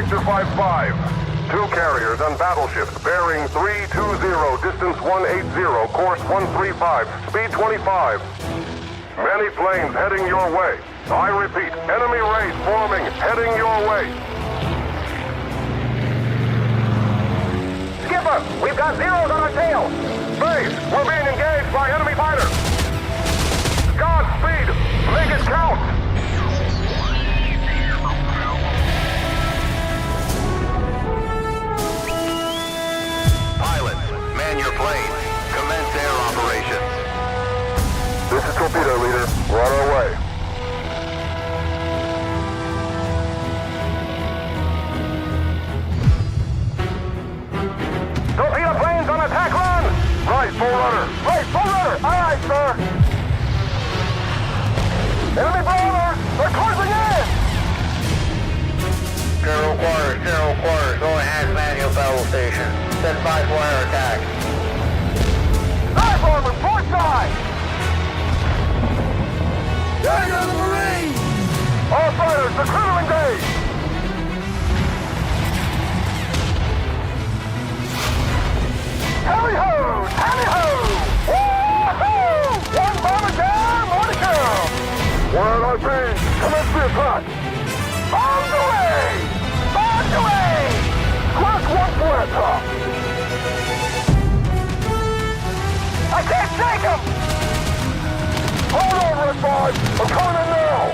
Victor 5-5. 2 carriers and battleships bearing 320, distance 180, course 135, speed 25. Many planes heading your way. I repeat, enemy race forming, heading your way. Skipper, we've got zeros on our tail. Base, we're being engaged by enemy fighters. Godspeed, make it count. Man your planes. Commence air operations. This is Torpedo Leader. We're on our way. Torpedo planes on attack run! Right, full rudder. Right, full rudder. Aye, aye, sir. Enemy bombers! They're closing in! Zero quarters. Going has manual battle station. Set 5 wire attack. Dive bomber, port side! Gang of the Marines! All fighters, the crew engaged! Tally-ho! Tally-ho! Woo-hoo! One bomber down, more to come! We're on our feet! Commence the attack! On the way! On the way! Squawk 1 flare top! I can't take him! Hold on, Red 5! I'm coming in now!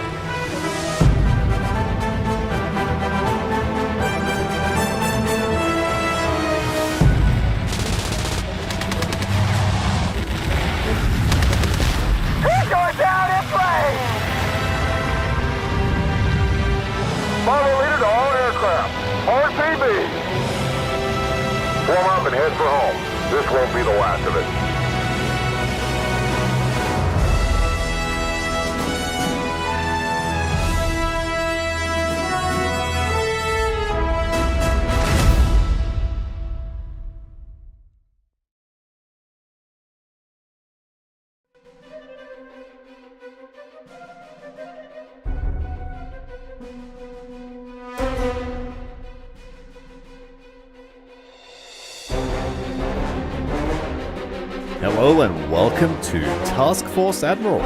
He's going down in flames! Model leader to all aircraft. RTB! Form up and head for home. This won't be the last of it. Hello and welcome to Task Force Admiral.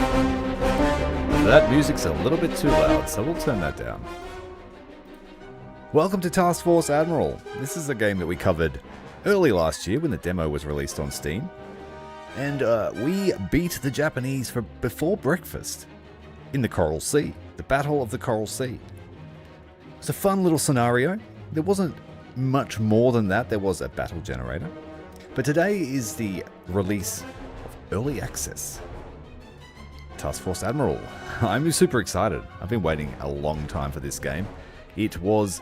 That music's a little bit too loud, so we'll turn that down. Welcome to Task Force Admiral. This is a game that we covered early last year when the demo was released on Steam. And we beat the Japanese for before breakfast in the Coral Sea, the Battle of the Coral Sea. It's a fun little scenario. There wasn't much more than that. There was a battle generator. But today is the release of Early Access. Task Force Admiral. I'm super excited. I've been waiting a long time for this game. It was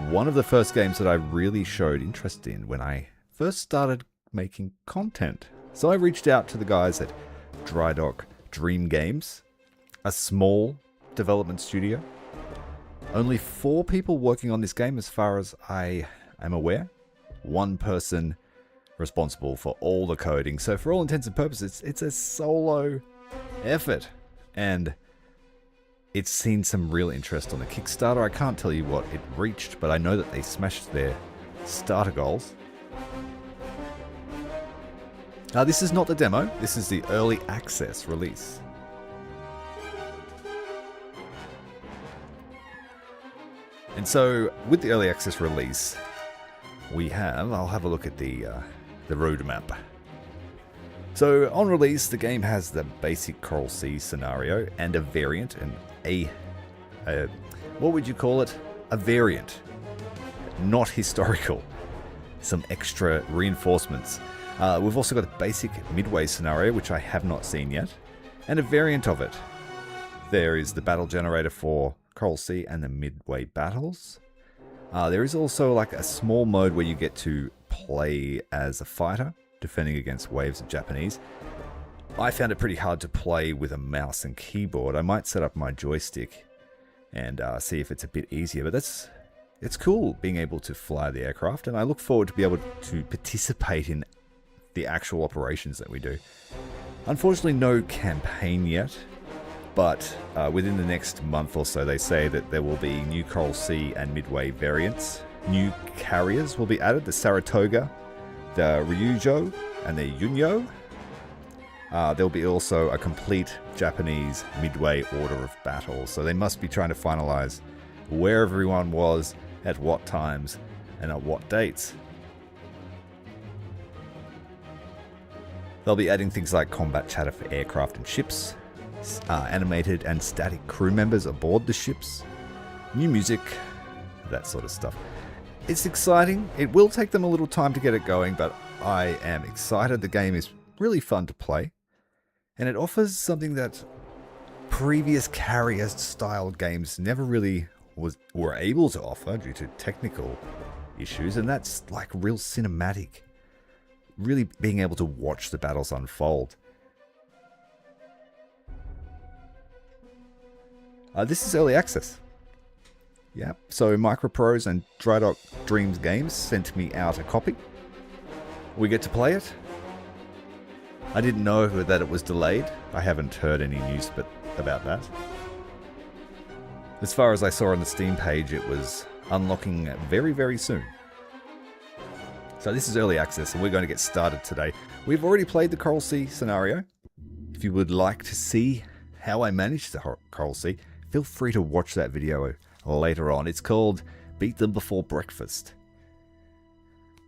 one of the first games that I really showed interest in when I first started making content. So I reached out to the guys at Drydock Dream Games, a small development studio. Only 4 people working on this game as far as I am aware. 1 person responsible for all the coding. So for all intents and purposes, it's a solo effort. And it's seen some real interest on the Kickstarter. I can't tell you what it reached, but I know that they smashed their starter goals. Now, this is not the demo. This is the early access release. And so with the early access release, I'll have a look at the roadmap. So on release, the game has the basic Coral Sea scenario and a variant, and what would you call it? A variant, not historical. Some extra reinforcements. We've also got a basic Midway scenario, which I have not seen yet, and a variant of it. There is the battle generator for Coral Sea and the Midway battles. There is also like a small mode where you get to play as a fighter, defending against waves of Japanese. I found it pretty hard to play with a mouse and keyboard. I might set up my joystick and see if it's a bit easier, but it's cool being able to fly the aircraft, and I look forward to be able to participate in the actual operations that we do. Unfortunately, no campaign yet, but within the next month or so, they say that there will be new Coral Sea and Midway variants, new carriers will be added, the Saratoga, the Ryujo, and the Yunyo. There'll be also a complete Japanese Midway order of battle, so they must be trying to finalize where everyone was, at what times, and at what dates. They'll be adding things like combat chatter for aircraft and ships, animated and static crew members aboard the ships, new music, that sort of stuff. It's exciting. It will take them a little time to get it going, but I am excited. The game is really fun to play, and it offers something that previous carrier-style games never really were able to offer due to technical issues, and that's like real cinematic. Really being able to watch the battles unfold. This is early access. Yeah, so Microprose and Drydock Dreams Games sent me out a copy. We get to play it. I didn't know that it was delayed. I haven't heard any news about that. As far as I saw on the Steam page, it was unlocking very, very soon. So this is early access, and we're going to get started today. We've already played the Coral Sea scenario. If you would like to see how I managed the Coral Sea, feel free to watch that video later on. It's called Beat Them Before Breakfast.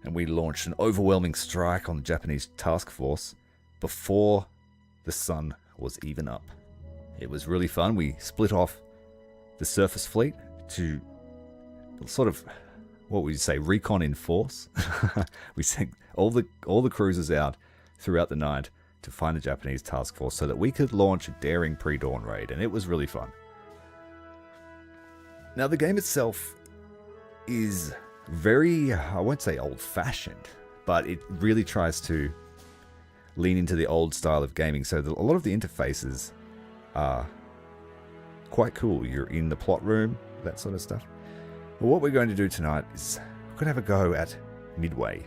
And we launched an overwhelming strike on the Japanese task force before the sun was even up. It was really fun. We split off the surface fleet to sort of, what would you say, recon in force. We sent all the cruisers out throughout the night to find the Japanese task force so that we could launch a daring pre-dawn raid, and it was really fun. Now, the game itself is very, I won't say old-fashioned, but it really tries to lean into the old style of gaming, so a lot of the interfaces are quite cool. You're in the plot room, that sort of stuff. But what we're going to do tonight is we're going to have a go at Midway.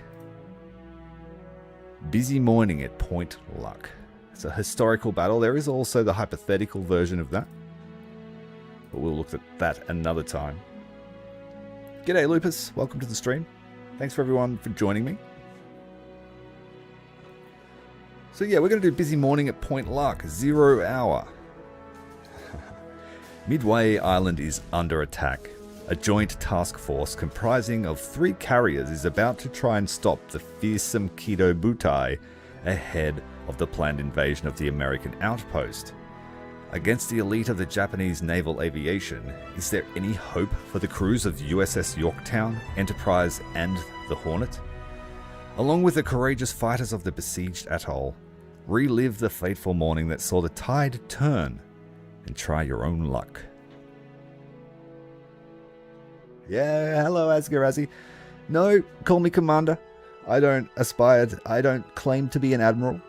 Busy morning at Point Luck. It's a historical battle. There is also the hypothetical version of that, but we'll look at that another time. G'day Lupus, welcome to the stream. Thanks for everyone for joining me. So yeah, we're going to do busy morning at Point Luck, 0 hour. Midway Island is under attack. A joint task force comprising of 3 carriers is about to try and stop the fearsome Kido Butai ahead of the planned invasion of the American outpost. Against the elite of the Japanese naval aviation, is there any hope for the crews of USS Yorktown, Enterprise, and the Hornet? Along with the courageous fighters of the besieged atoll, relive the fateful morning that saw the tide turn and try your own luck. Yeah, hello Asgarazi. No, call me Commander. I don't claim to be an Admiral.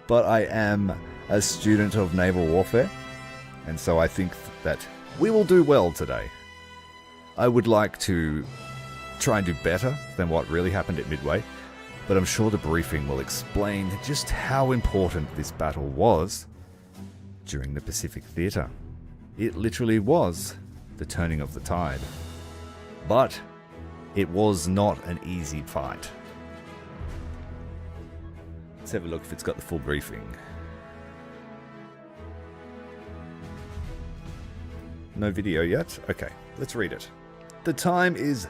But I am a student of naval warfare, and so I think that we will do well today. I would like to try and do better than what really happened at Midway, but I'm sure the briefing will explain just how important this battle was during the Pacific Theater. It literally was the turning of the tide. But it was not an easy fight. Let's have a look if it's got the full briefing. No video yet? Okay, let's read it. The time is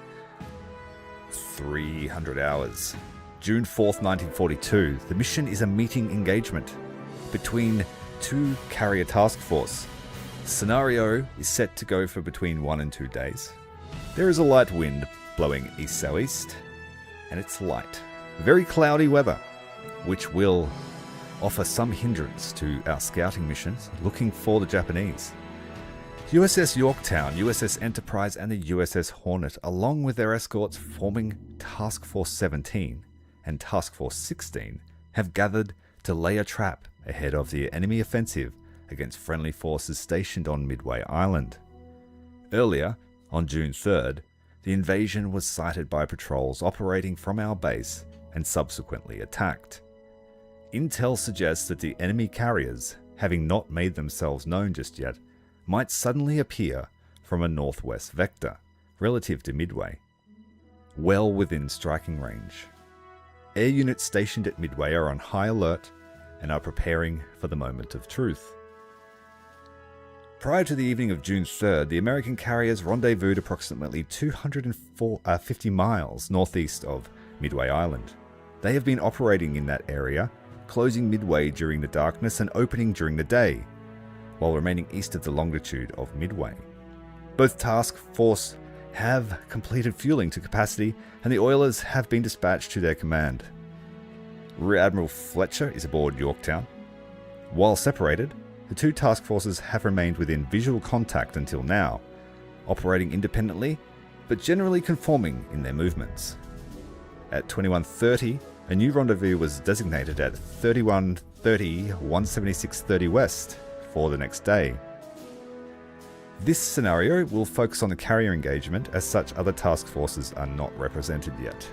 300 hours. June 4th, 1942. The mission is a meeting engagement between 2 carrier task force. Scenario is set to go for between 1 and 2 days. There is a light wind blowing east-southeast, and it's light. Very cloudy weather, which will offer some hindrance to our scouting missions looking for the Japanese. USS Yorktown, USS Enterprise, and the USS Hornet, along with their escorts forming Task Force 17 and Task Force 16, have gathered to lay a trap ahead of the enemy offensive against friendly forces stationed on Midway Island. Earlier, on June 3rd, the invasion was sighted by patrols operating from our base and subsequently attacked. Intel suggests that the enemy carriers, having not made themselves known just yet, might suddenly appear from a northwest vector, relative to Midway, well within striking range. Air units stationed at Midway are on high alert and are preparing for the moment of truth. Prior to the evening of June 3rd, the American carriers rendezvoused approximately 250 miles northeast of Midway Island. They have been operating in that area, closing Midway during the darkness and opening during the day, while remaining east of the longitude of Midway. Both task force have completed fueling to capacity, and the oilers have been dispatched to their command. Rear Admiral Fletcher is aboard Yorktown. While separated, the two task forces have remained within visual contact until now, operating independently, but generally conforming in their movements. At 21:30, a new rendezvous was designated at 3130 17630 West for the next day. This scenario will focus on the carrier engagement, as such other task forces are not represented yet.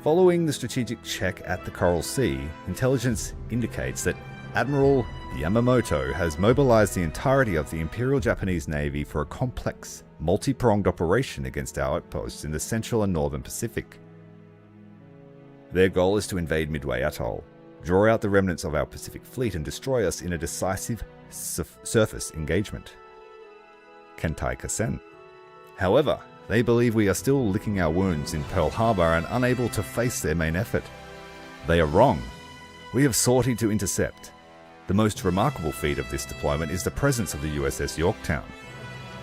Following the strategic check at the Coral Sea, intelligence indicates that Admiral Yamamoto has mobilized the entirety of the Imperial Japanese Navy for a complex, multi-pronged operation against our outposts in the Central and Northern Pacific. Their goal is to invade Midway Atoll, draw out the remnants of our Pacific Fleet, and destroy us in a decisive surface engagement. Kentai Kasen. However, they believe we are still licking our wounds in Pearl Harbor and unable to face their main effort. They are wrong. We have sortied to intercept. The most remarkable feat of this deployment is the presence of the USS Yorktown.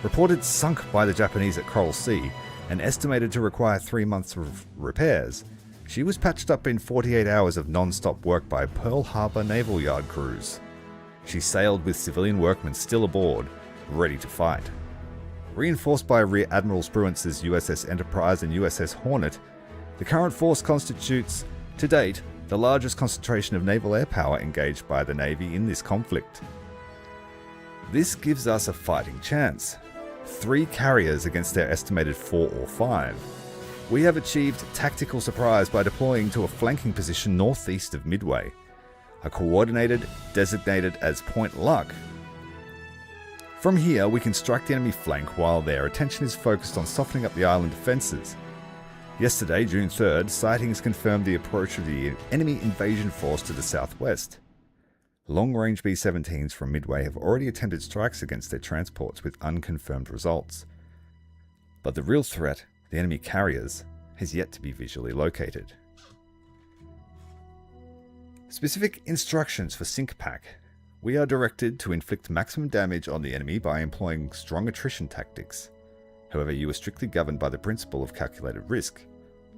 Reported sunk by the Japanese at Coral Sea and estimated to require 3 months of repairs, she was patched up in 48 hours of non-stop work by Pearl Harbor Naval Yard crews. She sailed with civilian workmen still aboard, ready to fight. Reinforced by Rear Admiral Spruance's USS Enterprise and USS Hornet, the current force constitutes, to date, the largest concentration of naval air power engaged by the Navy in this conflict. This gives us a fighting chance. 3 carriers against their estimated 4 or 5. We have achieved tactical surprise by deploying to a flanking position northeast of Midway, a coordinated, designated as Point Luck. From here, we can strike the enemy flank while their attention is focused on softening up the island defences. Yesterday, June 3rd, sightings confirmed the approach of the enemy invasion force to the southwest. Long-range B-17s from Midway have already attempted strikes against their transports with unconfirmed results. But the real threat, the enemy carriers, has yet to be visually located. Specific instructions for Sink Pack. We are directed to inflict maximum damage on the enemy by employing strong attrition tactics. However, you are strictly governed by the principle of calculated risk.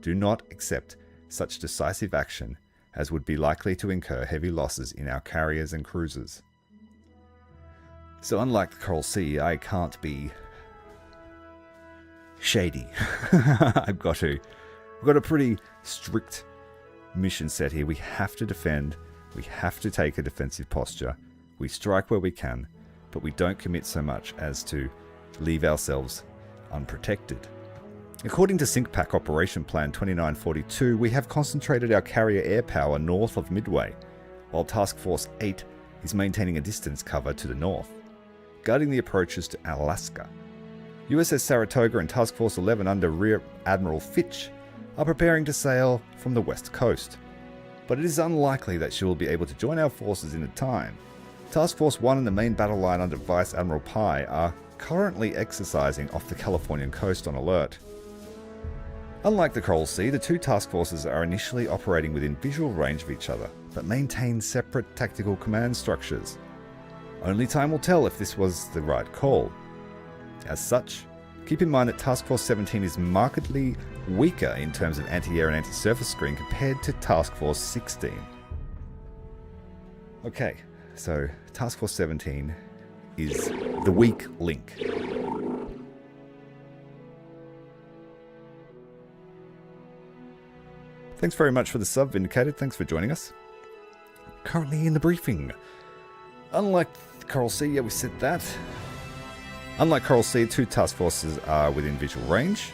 Do not accept such decisive action as would be likely to incur heavy losses in our carriers and cruisers. So unlike the Coral Sea, I can't be shady. We've got a pretty strict mission set here. We have to defend. We have to take a defensive posture. We strike where we can, but we don't commit so much as to leave ourselves unprotected. According to SyncPack Operation Plan 2942, we have concentrated our carrier air power north of Midway, while Task Force 8 is maintaining a distance cover to the north, guarding the approaches to Alaska. USS Saratoga and Task Force 11 under Rear Admiral Fitch are preparing to sail from the west coast, but it is unlikely that she will be able to join our forces in time. Task Force 1 and the main battle line under Vice Admiral Pai are currently exercising off the Californian coast on alert. Unlike the Coral Sea, the two task forces are initially operating within visual range of each other, but maintain separate tactical command structures. Only time will tell if this was the right call. As such, keep in mind that Task Force 17 is markedly weaker in terms of anti-air and anti-surface screen compared to Task Force 16. Okay, so Task Force 17 is the weak link. Thanks very much for the sub, Vindicated. Thanks for joining us. Currently in the briefing. Unlike Coral Sea, yeah, we said that. Unlike Coral Sea, two task forces are within visual range,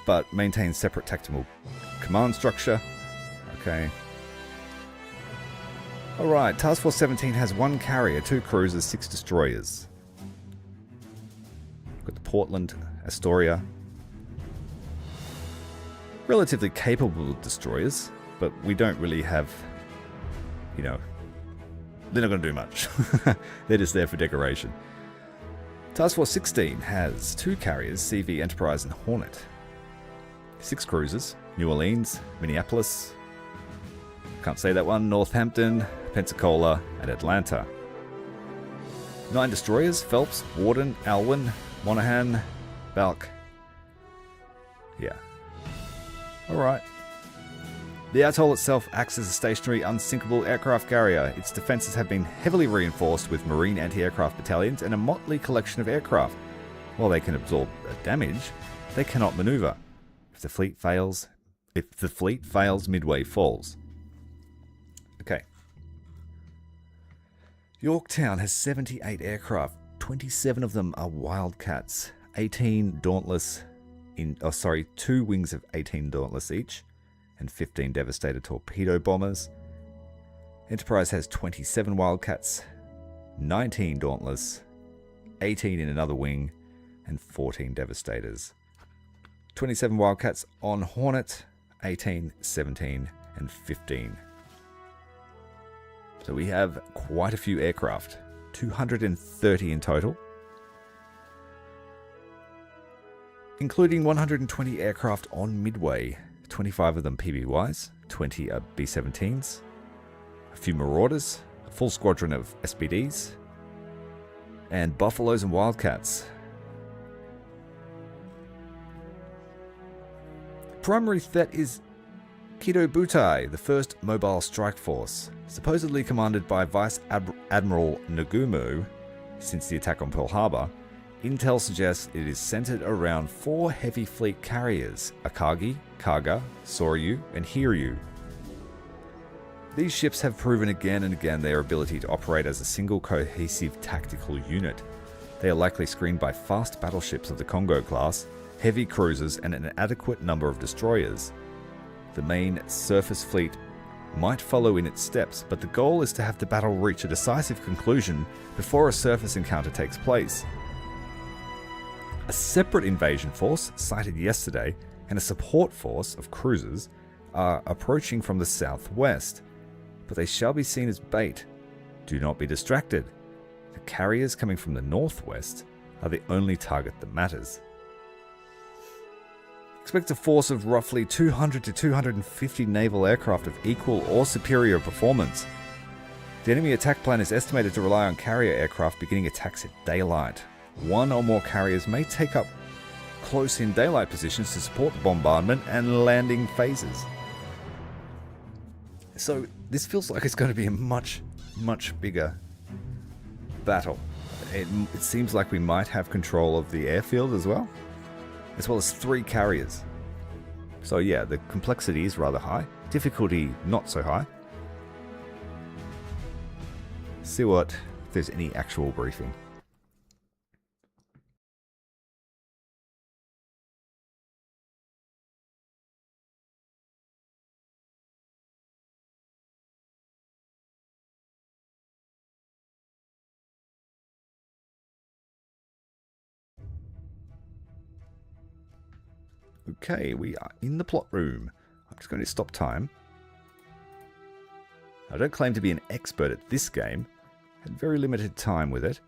but maintain separate tactical command structure. Okay. Alright, Task Force 17 has 1 carrier, 2 cruisers, 6 destroyers. Got the Portland, Astoria. Relatively capable destroyers, but we don't really have, you know, they're not going to do much. They're just there for decoration. Task Force 16 has 2 carriers, CV, Enterprise, and Hornet. 6 cruisers, New Orleans, Minneapolis, can't say that one, Northampton, Pensacola, and Atlanta. 9 destroyers, Phelps, Warden, Alwyn, Monaghan, Balk. Yeah. Alright. The atoll itself acts as a stationary, unsinkable aircraft carrier. Its defenses have been heavily reinforced with Marine anti-aircraft battalions and a motley collection of aircraft. While they can absorb damage, they cannot maneuver. If the fleet fails, Midway falls. Okay. Yorktown has 78 aircraft. 27 of them are Wildcats. 18 Dauntless 2 wings of 18 Dauntless each, and 15 Devastator torpedo bombers. Enterprise has 27 Wildcats, 19 Dauntless, 18 in another wing, and 14 Devastators. 27 Wildcats on Hornet, 18, 17, and 15. So we have quite a few aircraft, 230 in total, including 120 aircraft on Midway, 25 of them PBYs, 20 are B-17s, a few Marauders, a full squadron of SBDs, and Buffaloes and Wildcats. Primary threat is Kido Butai, the first mobile strike force, supposedly commanded by Vice Admiral Nagumo since the attack on Pearl Harbor. Intel suggests it is centered around 4 heavy fleet carriers, Akagi, Kaga, Soryu, and Hiryu. These ships have proven again and again their ability to operate as a single cohesive tactical unit. They are likely screened by fast battleships of the Congo class, heavy cruisers, and an adequate number of destroyers. The main surface fleet might follow in its steps, but the goal is to have the battle reach a decisive conclusion before a surface encounter takes place. A separate invasion force, sighted yesterday, and a support force of cruisers are approaching from the southwest, but they shall be seen as bait. Do not be distracted. The carriers coming from the northwest are the only target that matters. Expect a force of roughly 200 to 250 naval aircraft of equal or superior performance. The enemy attack plan is estimated to rely on carrier aircraft beginning attacks at daylight. 1 or more carriers may take up close in daylight positions to support the bombardment and landing phases. So this feels like it's going to be a much, much bigger battle. It seems like we might have control of the airfield as well as 3 carriers. So yeah, the complexity is rather high. Difficulty not so high. See if there's any actual briefing. Okay, we are in the plot room. I'm just going to stop time. I don't claim to be an expert at this game. I had very limited time with it.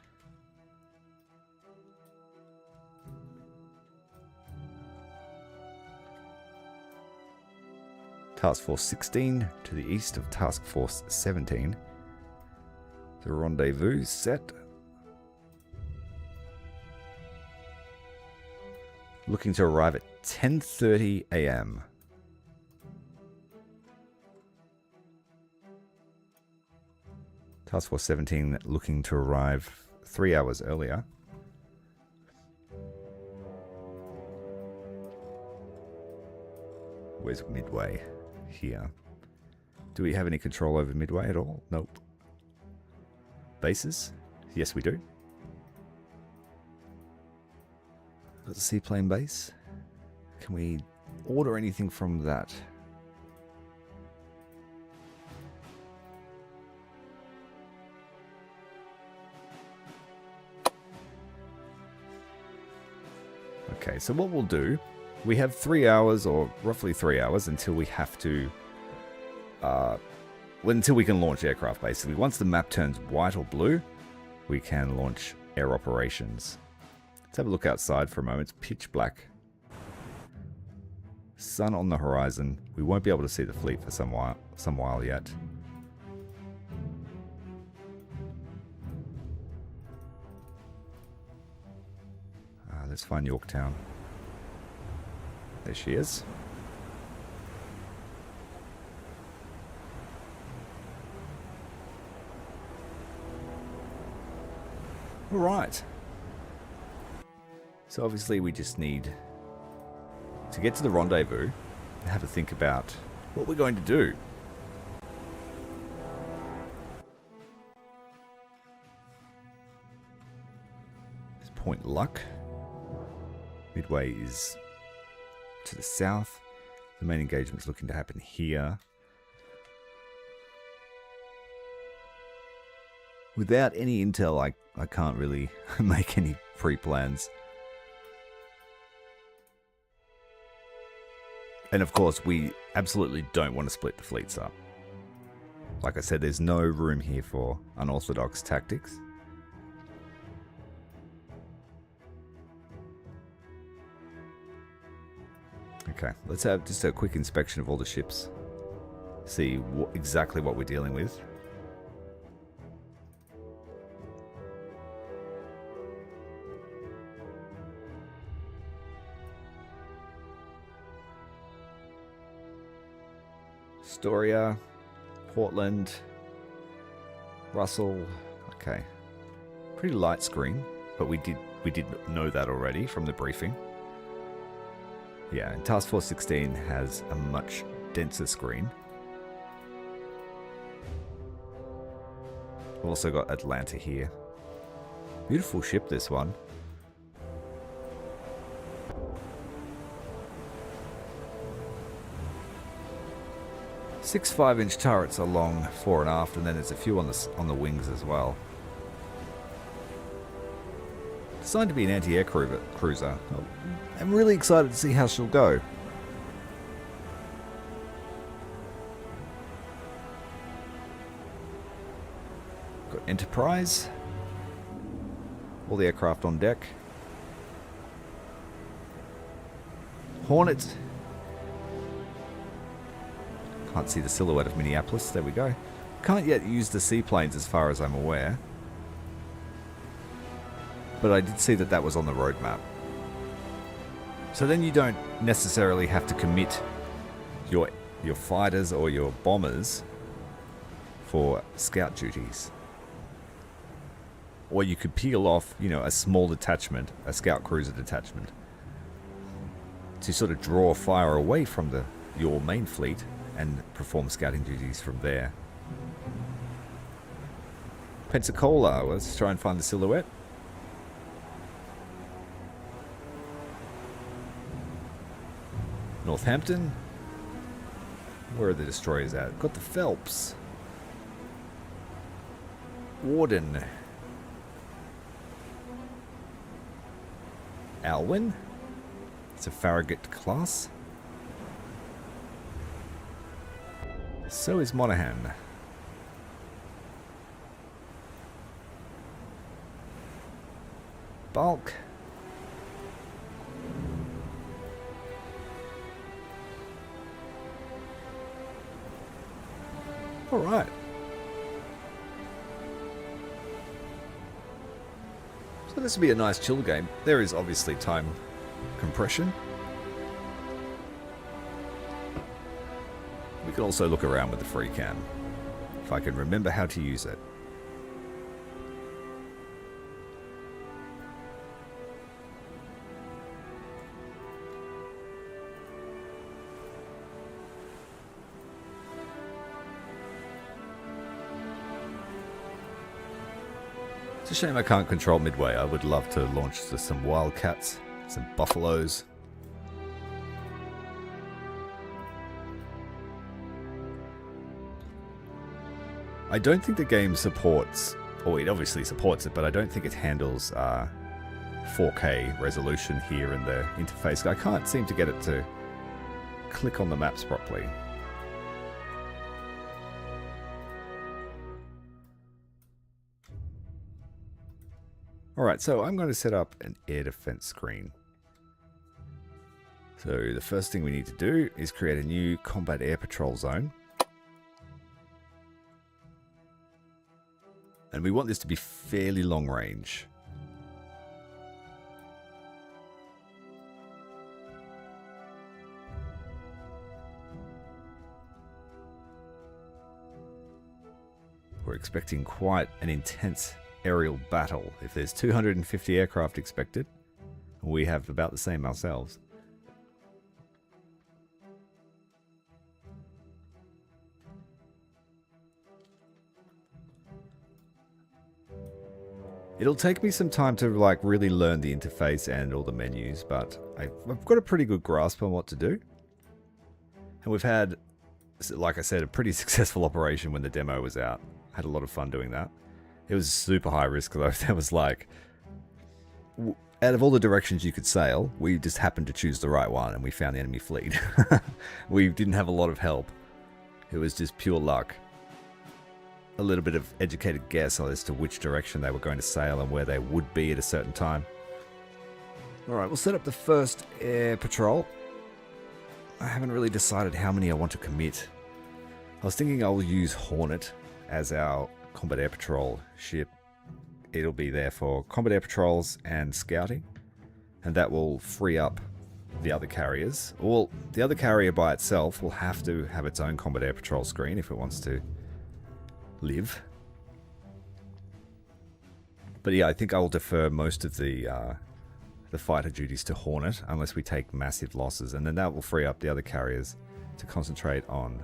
Task Force 16 to the east of Task Force 17. The rendezvous set. Looking to arrive at 10:30 a.m. Task Force 17 looking to arrive 3 hours earlier. Where's Midway? Here. Do we have any control over Midway at all? Nope. Bases? Yes, we do. Got the seaplane base. Can we order anything from that? Okay, so what we'll do, we have 3 hours, or roughly 3 hours, until we have to, until we can launch aircraft, basically. Once the map turns white or blue, we can launch air operations. Let's have a look outside for a moment. It's pitch black. Sun on the horizon. We won't be able to see the fleet for some while yet. Let's find Yorktown. There she is. All right. So obviously we just need to get to the rendezvous and have a think about what we're going to do. This Point Luck. Midway is to the south. The main engagement's looking to happen here. Without any intel, I can't really make any pre-plans. And of course, we absolutely don't want to split the fleets up. Like I said, there's no room here for unorthodox tactics. Okay, let's have just a quick inspection of all the ships. See exactly what we're dealing with. Astoria, Portland, Russell. Okay, pretty light screen, but we did know that already from the briefing. Yeah, and Task Force 16 has a much denser screen. We've also got Atlanta here. Beautiful ship, this one. Six 5-inch turrets along fore and aft, and then there's a few on the wings as well. Designed to be an anti-air cruiser. I'm really excited to see how she'll go. Got Enterprise. All the aircraft on deck. Hornet. Can't see the silhouette of Minneapolis. There we go. Can't yet use the seaplanes as far as I'm aware. But I did see that that was on the roadmap. So then you don't necessarily have to commit your fighters or your bombers for scout duties. Or you could peel off, you know, a small detachment, a scout cruiser detachment, to sort of draw fire away from your main fleet and perform scouting duties from there. Pensacola, let's try and find the silhouette. Northampton. Where are the destroyers at? Got the Phelps. Warden. Alwyn. It's a Farragut class. So is Monaghan. Bulk. All right. So this will be a nice chill game. There is obviously time compression. We can also look around with the free cam, if I can remember how to use it. It's a shame I can't control Midway. I would love to launch some Wildcats, some Buffaloes. I don't think the game supports, or it obviously supports it, but I don't think it handles 4K resolution here in the interface. I can't seem to get it to click on the maps properly. Alright, so I'm going to set up an air defense screen. So the first thing we need to do is create a new combat air patrol zone. And we want this to be fairly long range. We're expecting quite an intense aerial battle. If there's 250 aircraft expected, we have about the same ourselves. It'll take me some time to like really learn the interface and all the menus, but I've got a pretty good grasp on what to do. And we've had, like I said, a pretty successful operation when the demo was out. Had a lot of fun doing that. It was super high risk though. There was like, out of all the directions you could sail, we just happened to choose the right one and we found the enemy fleet. We didn't have a lot of help. It was just pure luck. A little bit of educated guess as to which direction they were going to sail and where they would be at a certain time. Alright, we'll set up the first air patrol. I haven't really decided how many I want to commit. I was thinking I'll use Hornet as our combat air patrol ship. It'll be there for combat air patrols and scouting, and that will free up the other carriers. Well, the other carrier by itself will have to have its own combat air patrol screen if it wants to live. But yeah, I think I will defer most of the fighter duties to Hornet unless we take massive losses, and then that will free up the other carriers to concentrate on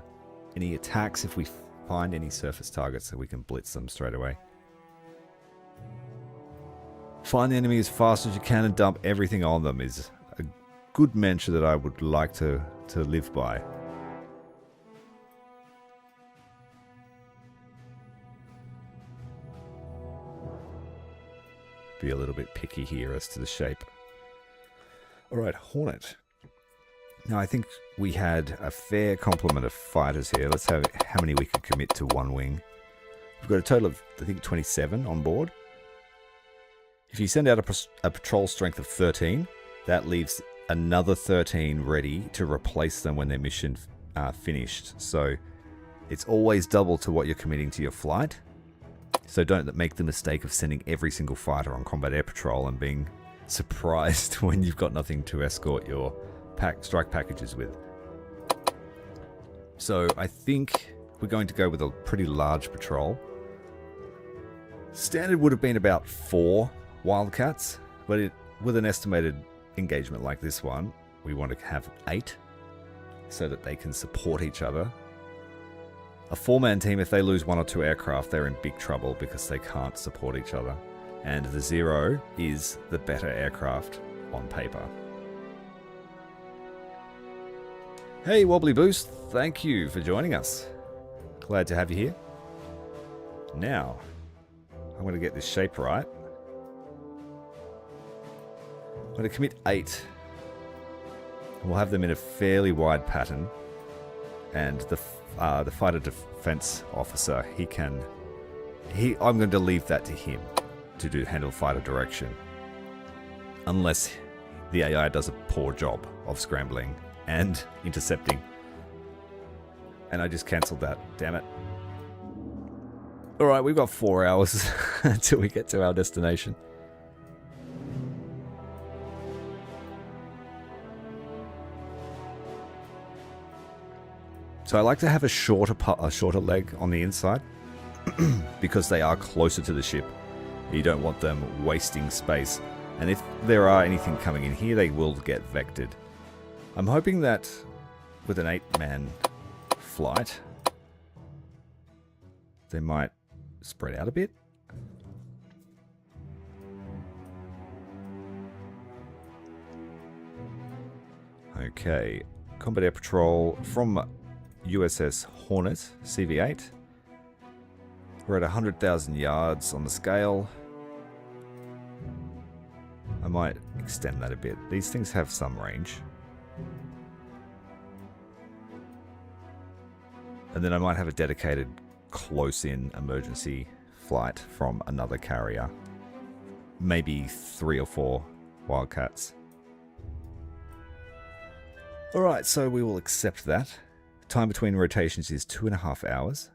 any attacks if we find any surface targets so we can blitz them straight away. Find the enemy as fast as you can and dump everything on them is a good mantra that I would like to live by. Be a little bit picky here as to the shape. Alright, Hornet. Now I think we had a fair complement of fighters here. Let's have how many we could commit to one wing. We've got a total of, I think, 27 on board. If you send out a patrol strength of 13, that leaves another 13 ready to replace them when their mission finished. So it's always double to what you're committing to your flight. So don't make the mistake of sending every single fighter on combat air patrol and being surprised when you've got nothing to escort your strike packages with. So I think we're going to go with a pretty large patrol. Standard would have been about 4 Wildcats, but with an estimated engagement like this one, we want to have 8 so that they can support each other. A 4-man team, if they lose 1 or 2 aircraft, they're in big trouble because they can't support each other. And the Zero is the better aircraft on paper. Hey Wobbly Boost, thank you for joining us. Glad to have you here. Now, I'm going to get this shape right. I'm going to commit 8. We'll have them in a fairly wide pattern. And the fighter defense officer, I'm going to leave that to him to handle fighter direction. Unless the AI does a poor job of scrambling and intercepting. And I just cancelled that, damn it. Alright, we've got 4 hours until we get to our destination. So I like to have a shorter leg on the inside because they are closer to the ship. You don't want them wasting space. And if there are anything coming in here, they will get vectored. I'm hoping that with an 8-man flight, they might spread out a bit. Okay, combat air patrol from USS Hornet, CV-8. We're at 100,000 yards on the scale. I'm might extend that a bit. These things have some range. And then I might have a dedicated close-in emergency flight from another carrier. Maybe 3 or 4 Wildcats. Alright, so we will accept that. Time between rotations is 2.5 hours.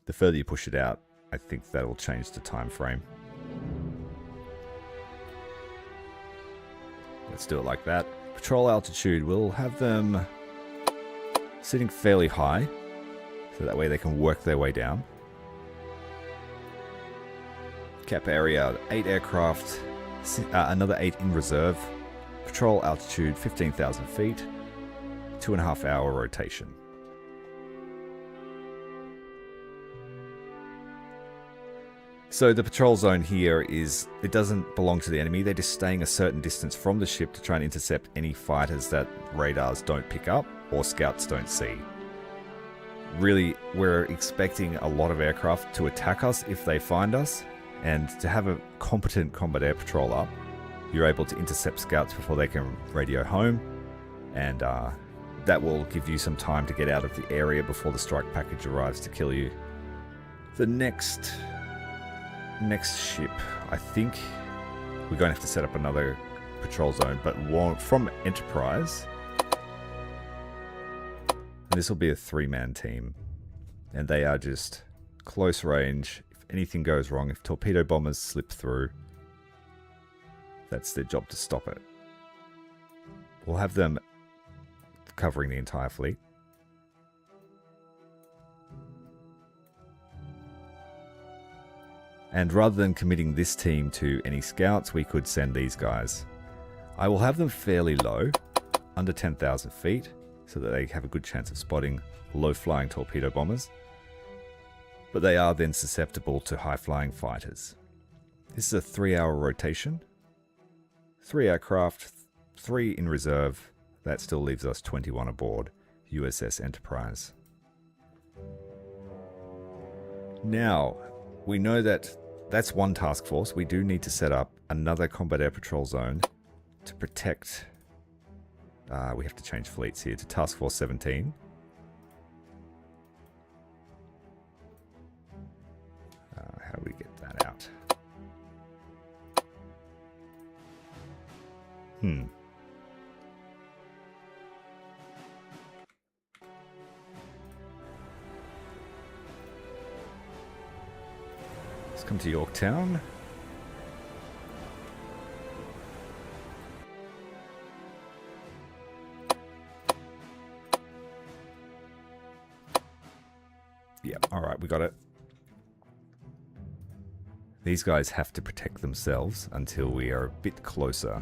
The further you push it out, I think that will change the time frame. Let's do it like that. Patrol altitude, we'll have them sitting fairly high, so that way they can work their way down. Cap area, 8 aircraft, another 8 in reserve. Patrol altitude, 15,000 feet, 2.5 hour rotation. So the patrol zone here is, it doesn't belong to the enemy. They're just staying a certain distance from the ship to try and intercept any fighters that radars don't pick up or scouts don't see. Really, we're expecting a lot of aircraft to attack us if they find us, and to have a competent combat air patrol up, you're able to intercept scouts before they can radio home, and that will give you some time to get out of the area before the strike package arrives to kill you. The next ship, I think we're going to have to set up another patrol zone, but from Enterprise. And this will be a 3-man team, and they are just close range. If anything goes wrong, if torpedo bombers slip through, that's their job to stop it. We'll have them covering the entire fleet. And rather than committing this team to any scouts, we could send these guys. I will have them fairly low, under 10,000 feet, so that they have a good chance of spotting low-flying torpedo bombers. But they are then susceptible to high-flying fighters. This is a 3-hour rotation. 3 aircraft, 3 in reserve. That still leaves us 21 aboard USS Enterprise. Now, we know that that's one task force. We do need to set up another combat air patrol zone to protect. We have to change fleets here to Task Force 17. How do we get that out? Let's come to Yorktown. Yeah, alright, we got it. These guys have to protect themselves until we are a bit closer.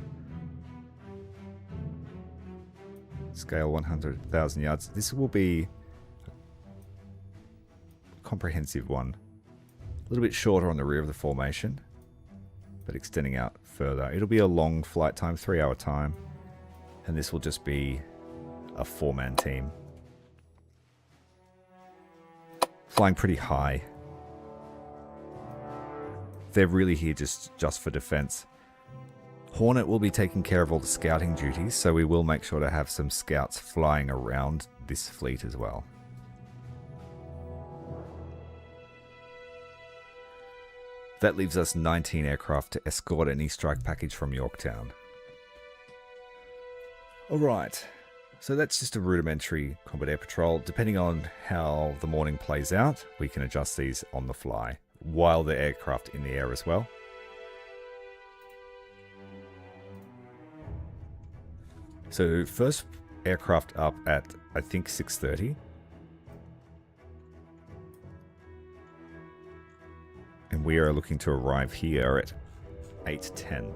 Scale 100,000 yards. This will be a comprehensive one. A little bit shorter on the rear of the formation, but extending out further. It'll be a long flight time, 3-hour time, and this will just be a 4-man team. Flying pretty high. They're really here just for defense. Hornet will be taking care of all the scouting duties, so we will make sure to have some scouts flying around this fleet as well. That leaves us 19 aircraft to escort any strike package from Yorktown. Alright, so that's just a rudimentary combat air patrol. Depending on how the morning plays out, we can adjust these on the fly, while the aircraft in the air as well. So first aircraft up at, I think, 6:30. And we are looking to arrive here at 8:10.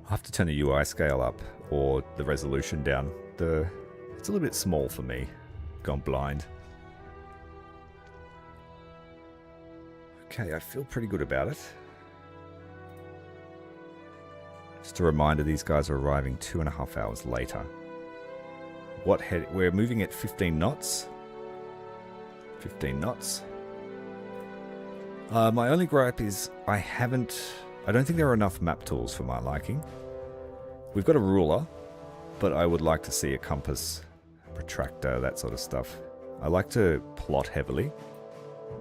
I'll have to turn the UI scale up or the resolution down. It's a little bit small for me. Gone blind. Okay, I feel pretty good about it. Just a reminder, these guys are arriving 2.5 hours later. We're moving at 15 knots. 15 knots. My only gripe is I don't think there are enough map tools for my liking. We've got a ruler, but I would like to see a compass, protractor, that sort of stuff. I like to plot heavily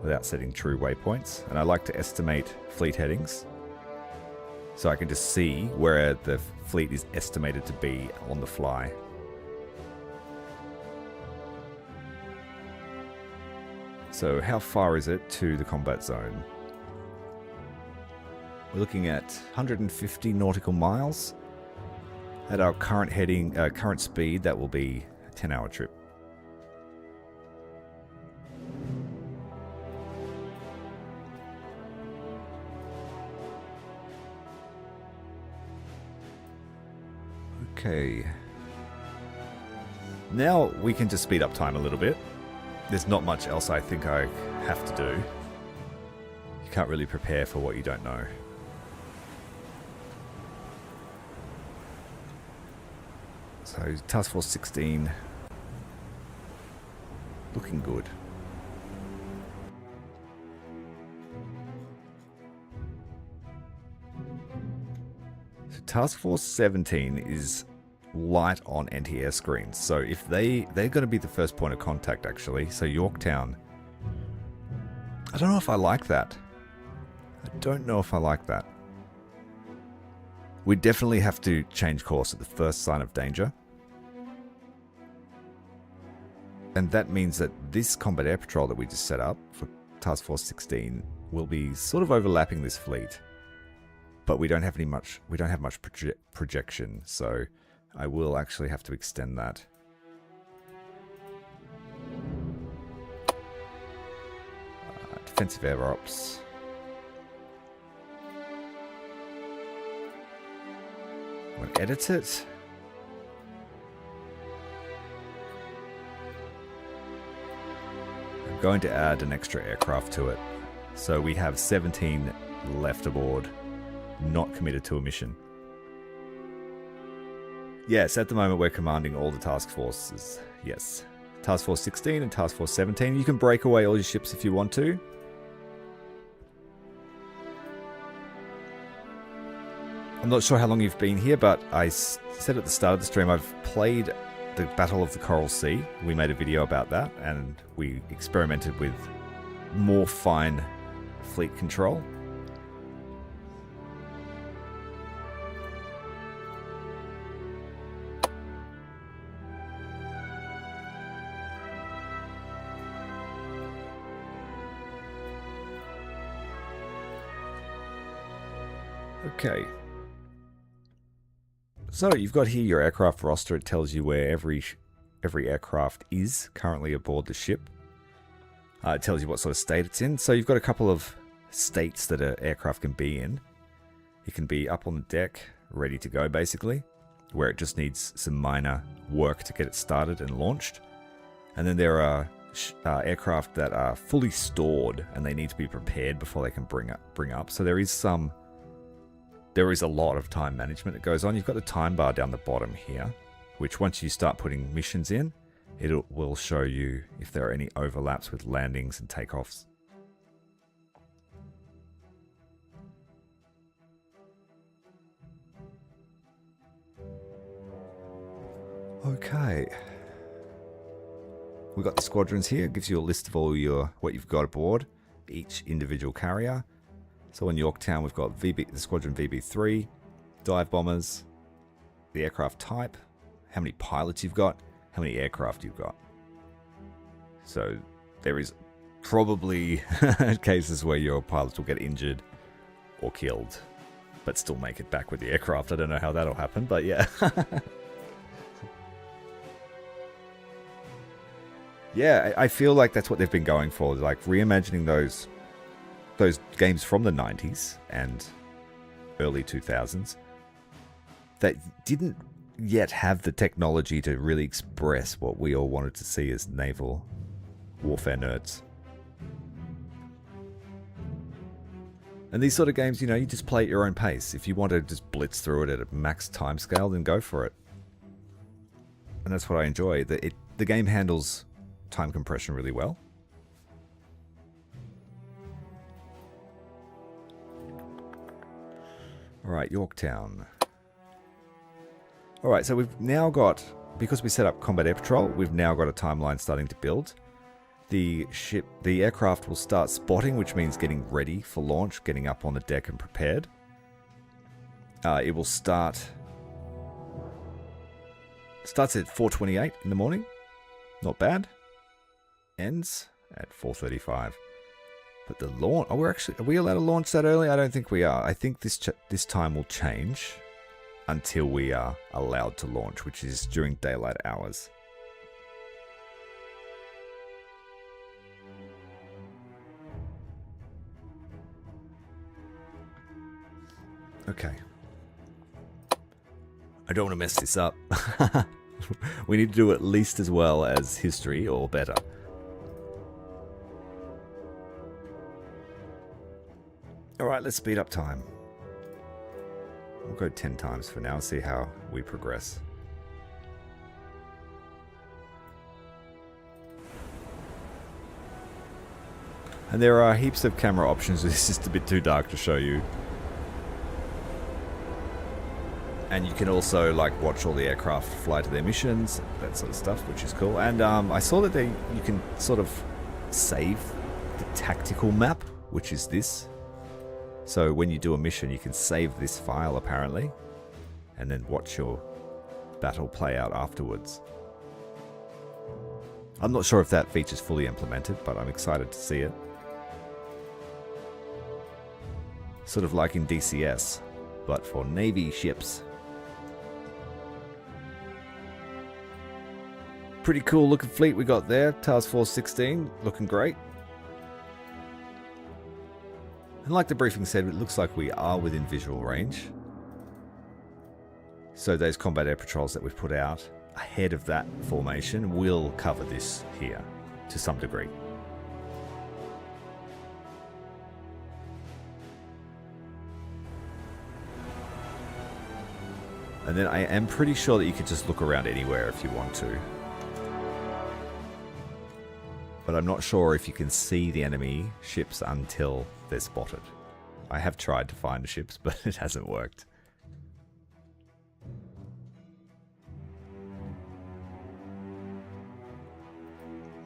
without setting true waypoints, and I like to estimate fleet headings so I can just see where the fleet is estimated to be on the fly. So how far is it to the combat zone? We're looking at 150 nautical miles. At our current heading, current speed, that will be a 10-hour trip. Okay. Now we can just speed up time a little bit. There's not much else I think I have to do. You can't really prepare for what you don't know. So Task Force 16 looking good. So Task Force 17 is light on anti-air screens. So if they're going to be the first point of contact actually. So Yorktown. I don't know if I like that. We definitely have to change course at the first sign of danger. And that means that this combat air patrol that we just set up for Task Force 16 will be sort of overlapping this fleet. But we don't have much projection, so I will actually have to extend that. Defensive air ops. I'm going to edit it. I'm going to add an extra aircraft to it. So we have 17 left aboard, not committed to a mission. Yes, at the moment we're commanding all the task forces. Yes. Task Force 16 and Task Force 17. You can break away all your ships if you want to. I'm not sure how long you've been here, but I said at the start of the stream I've played the Battle of the Coral Sea. We made a video about that, and we experimented with more fine fleet control. Okay. So you've got here your aircraft roster. It tells you where every aircraft is currently aboard the ship. It tells you what sort of state it's in. So you've got a couple of states that an aircraft can be in. It can be up on the deck, ready to go basically, where it just needs some minor work to get it started and launched. And then there are aircraft that are fully stored and they need to be prepared before they can bring up. So there is a lot of time management that goes on. You've got the time bar down the bottom here, which once you start putting missions in, it will show you if there are any overlaps with landings and takeoffs. Okay. We've got the squadrons here. It gives you a list of all what you've got aboard each individual carrier. So in Yorktown, we've got the Squadron VB3, dive bombers, the aircraft type, how many pilots you've got, how many aircraft you've got. So there is probably cases where your pilots will get injured or killed, but still make it back with the aircraft. I don't know how that'll happen, but yeah. Yeah, I feel like that's what they've been going for, like reimagining those games from the 90s and early 2000s that didn't yet have the technology to really express what we all wanted to see as naval warfare nerds. And these sort of games, you know, you just play at your own pace. If you want to just blitz through it at a max time scale, then go for it. And that's what I enjoy. The game handles time compression really well. Alright, Yorktown. Alright, so we've now got, because we set up combat air patrol, we've now got a timeline starting to build. The aircraft will start spotting, which means getting ready for launch, getting up on the deck and prepared. It will starts at 4:28 in the morning. Not bad. Ends at 4:35. But the launch, are we allowed to launch that early? I don't think we are. I think this time will change until we are allowed to launch, which is during daylight hours. Okay. I don't want to mess this up. We need to do at least as well as history, or better. Alright, let's speed up time. We'll go 10 times for now, see how we progress. And there are heaps of camera options. This is just a bit too dark to show you. And you can also like watch all the aircraft fly to their missions, that sort of stuff, which is cool. And I saw that you can sort of save the tactical map, which is this. So when you do a mission, you can save this file apparently, and then watch your battle play out afterwards. I'm not sure if that feature's fully implemented, but I'm excited to see it. Sort of like in DCS, but for Navy ships. Pretty cool looking fleet we got there. Task Force 16, looking great. And like the briefing said, it looks like we are within visual range. So those combat air patrols that we've put out ahead of that formation will cover this here to some degree. And then I am pretty sure that you can just look around anywhere if you want to. But I'm not sure if you can see the enemy ships until they're spotted. I have tried to find the ships, but it hasn't worked.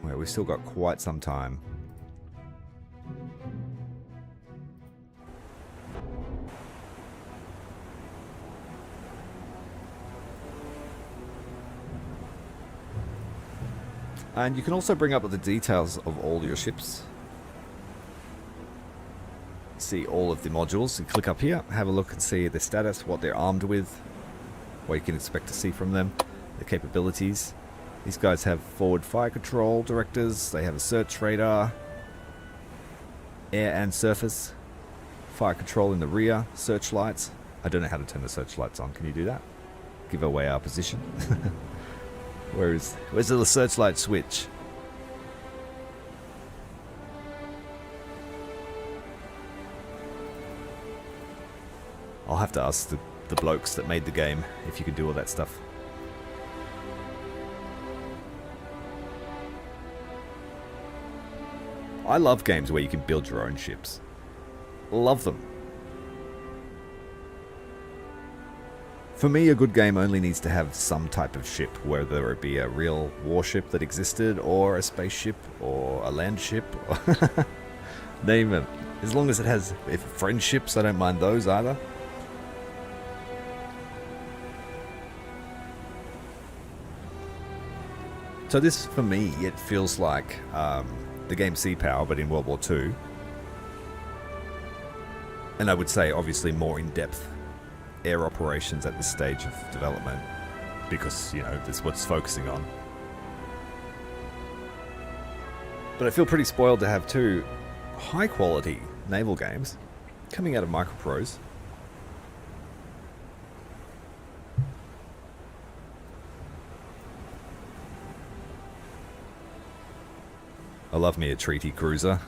Well, we've still got quite some time. And you can also bring up the details of all your ships. See all of the modules and click up here, have a look and see their status, what they're armed with, what you can expect to see from them, the capabilities. These guys have forward fire control directors, they have a search radar, air and surface, fire control in the rear, searchlights. I don't know how to turn the searchlights on, can you do that? Give away our position. Where's the searchlight switch? I'll have to ask the blokes that made the game if you can do all that stuff. I love games where you can build your own ships. Love them. For me, a good game only needs to have some type of ship, whether it be a real warship that existed, or a spaceship, or a land ship. Name it. As long as it has friendships, I don't mind those either. So this, for me, it feels like the game Sea Power, but in World War II. And I would say, obviously, more in-depth air operations at this stage of development, because, you know, that's what it's focusing on. But I feel pretty spoiled to have two high-quality naval games coming out of Microprose. I love me a treaty cruiser.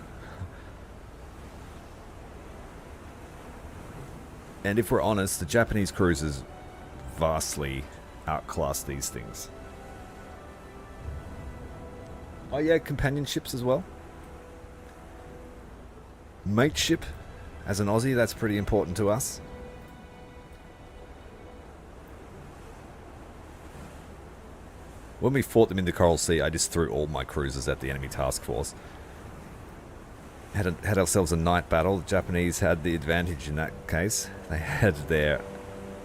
And if we're honest, the Japanese cruisers vastly outclass these things. Oh yeah, companionships as well. Mateship, as an Aussie, that's pretty important to us. When we fought them in the Coral Sea, I just threw all my cruisers at the enemy task force. Had ourselves a night battle. The Japanese had the advantage in that case. They had their...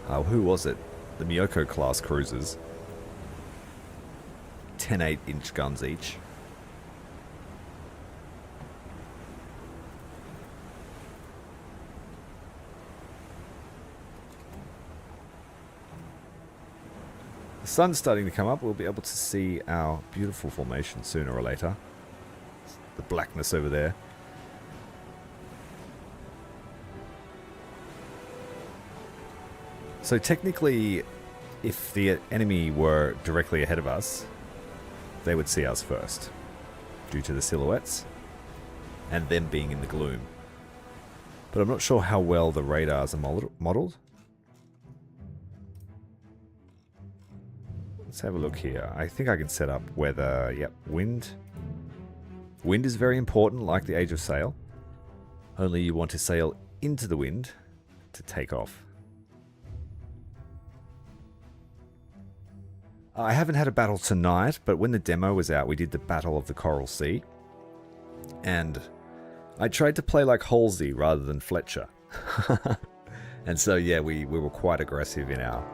who was it? The Miyoko class cruisers. 10 8-inch guns each. The sun's starting to come up. We'll be able to see our beautiful formation sooner or later. The blackness over there. So technically, if the enemy were directly ahead of us, they would see us first, due to the silhouettes, and them being in the gloom. But I'm not sure how well the radars are modeled. Let's have a look here. I think I can set up weather. Yep, wind. Wind is very important, like the Age of Sail. Only you want to sail into the wind to take off. I haven't had a battle tonight, but when the demo was out, we did the Battle of the Coral Sea. And I tried to play like Halsey rather than Fletcher. And so, yeah, we were quite aggressive in our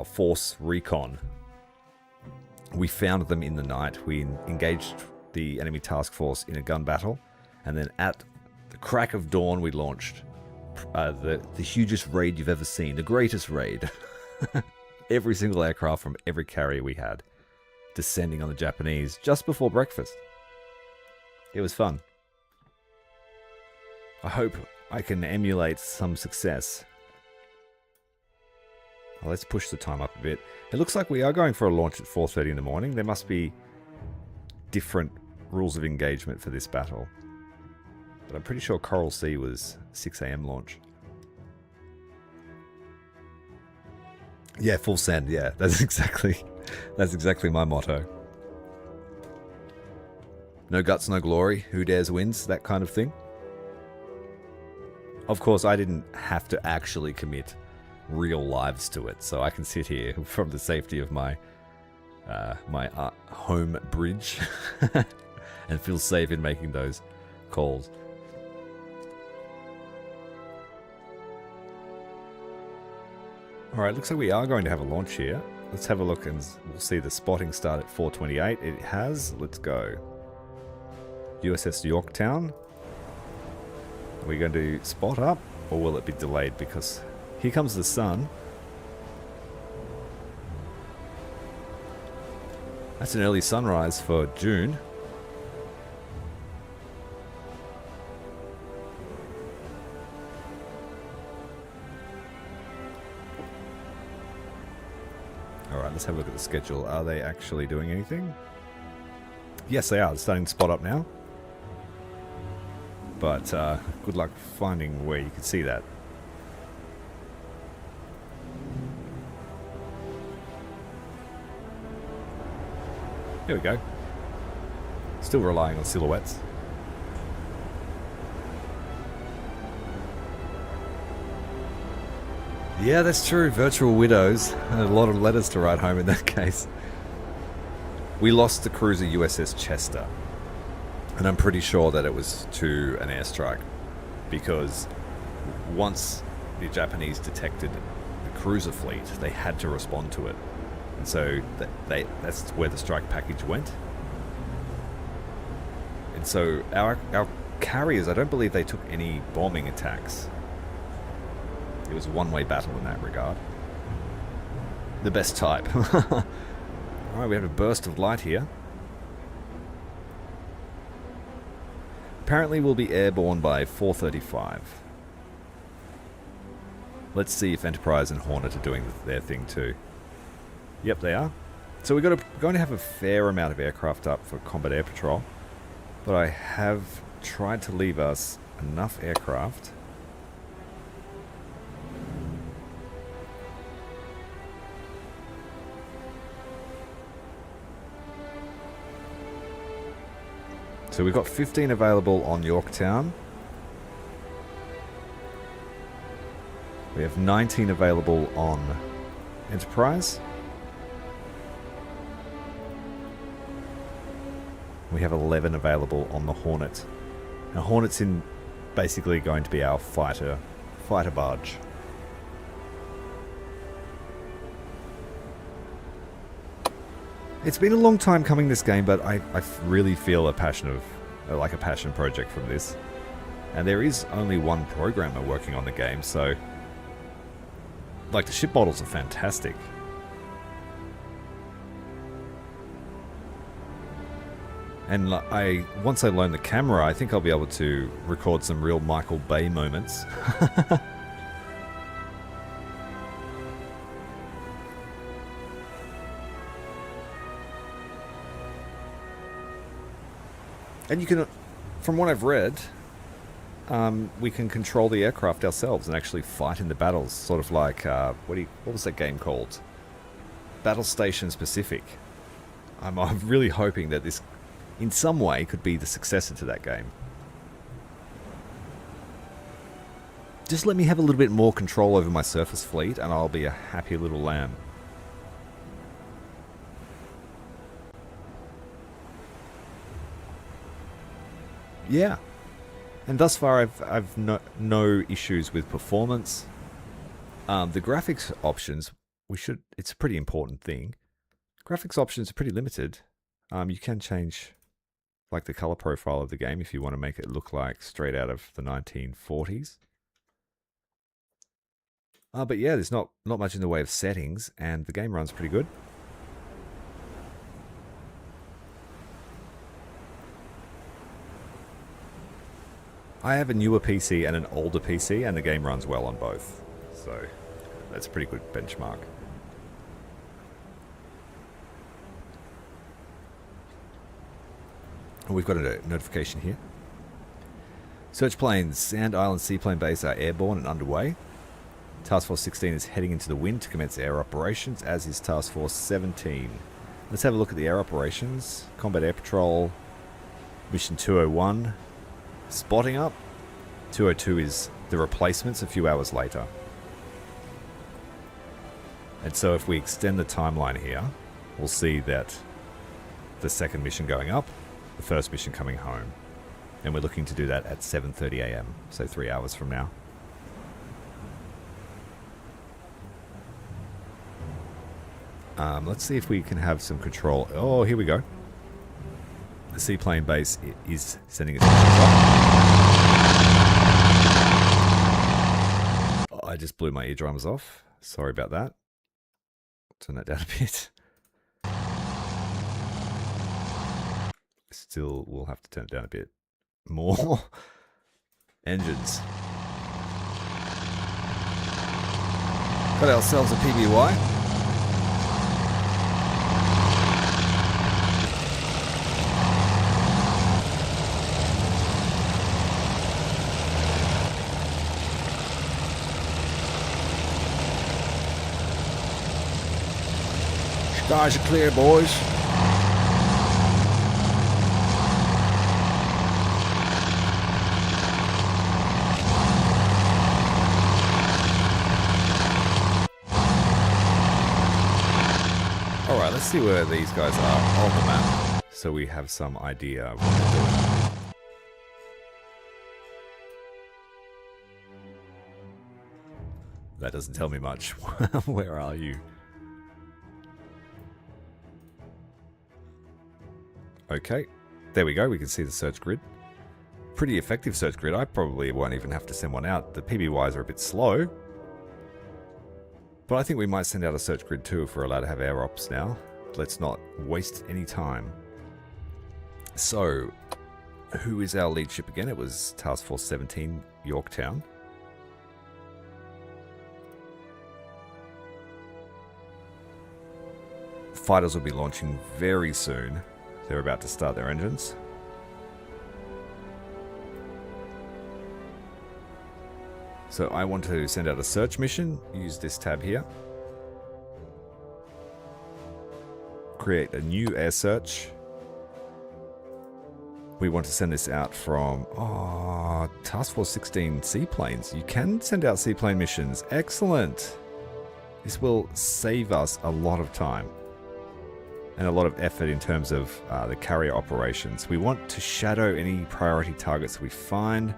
force recon. We found them in the night. We engaged the enemy task force in a gun battle. And then at the crack of dawn, we launched the hugest raid you've ever seen. The greatest raid. Every single aircraft from every carrier we had descending on the Japanese just before breakfast. It was fun. I hope I can emulate some success. Well, let's push the time up a bit. It looks like we are going for a launch at 4:30 in the morning. There must be different rules of engagement for this battle. But I'm pretty sure Coral Sea was 6 AM launch. Yeah, full send. Yeah, that's exactly my motto. No guts, no glory. Who dares wins, that kind of thing. Of course, I didn't have to actually commit real lives to it, so I can sit here from the safety of my home bridge and feel safe in making those calls. Alright, looks like we are going to have a launch here. Let's have a look and we'll see the spotting start at 4:28. It has. Let's go. USS Yorktown. Are we going to spot up or will it be delayed? Because here comes the sun. That's an early sunrise for June. Alright, let's have a look at the schedule. Are they actually doing anything? Yes, they are. They're starting to spot up now. But good luck finding where you can see that. Here we go. Still relying on silhouettes. Yeah, that's true. Virtual widows. A lot of letters to write home in that case. We lost the cruiser USS Chester. And I'm pretty sure that it was to an airstrike. Because once the Japanese detected the cruiser fleet, they had to respond to it. And so that's where the strike package went. And so our carriers, I don't believe they took any bombing attacks. It was a one-way battle in that regard. The best type. Alright, we have a burst of light here. Apparently we'll be airborne by 4:35. Let's see if Enterprise and Hornet are doing their thing too. Yep, they are. So we're going to have a fair amount of aircraft up for combat air patrol. But I have tried to leave us enough aircraft. So we've got 15 available on Yorktown. We have 19 available on Enterprise. We have 11 available on the Hornet. Now, Hornet's in basically going to be our fighter barge. It's been a long time coming, this game, but I really feel a passion project from this. And there is only one programmer working on the game, so like the ship models are fantastic. And once I learn the camera, I think I'll be able to record some real Michael Bay moments. And you can, from what I've read, we can control the aircraft ourselves and actually fight in the battles, sort of like what was that game called? Battle Station Specific. I'm really hoping that this, in some way, could be the successor to that game. Just let me have a little bit more control over my surface fleet, and I'll be a happy little lamb. Yeah. And thus far, I've no issues with performance. The graphics options, it's a pretty important thing. Graphics options are pretty limited. You can change like the color profile of the game if you want to make it look like straight out of the 1940s. But yeah, there's not much in the way of settings, and the game runs pretty good. I have a newer PC and an older PC, and the game runs well on both. So that's a pretty good benchmark. And we've got a notification here. Search planes, Sand Island Seaplane Base are airborne and underway. Task Force 16 is heading into the wind to commence air operations, as is Task Force 17. Let's have a look at the air operations. Combat Air Patrol, Mission 201. Spotting up. 202 is the replacements a few hours later. And so if we extend the timeline here, we'll see that the second mission going up, the first mission coming home. And we're looking to do that at 7:30 AM, so 3 hours from now. Let's see if we can have some control. Oh, here we go. The seaplane base is sending its missions up. Oh, I just blew my eardrums off. Sorry about that. Turn that down a bit. Still, we'll have to turn it down a bit more. Engines. Got ourselves a PBY. Skies are clear, boys. Alright, let's see where these guys are on the map, so we have some idea of what they're doing. That doesn't tell me much. Where are you? Okay, there we go. We can see the search grid. Pretty effective search grid. I probably won't even have to send one out. The PBYs are a bit slow. But I think we might send out a search grid too if we're allowed to have air ops now. Let's not waste any time. So, who is our lead ship again? It was Task Force 17, Yorktown. Fighters will be launching very soon. They're about to start their engines. So I want to send out a search mission. Use this tab here. Create a new air search. We want to send this out from Task Force 16 seaplanes. You can send out seaplane missions. Excellent. This will save us a lot of time. and a lot of effort in terms of the carrier operations. We want to shadow any priority targets we find.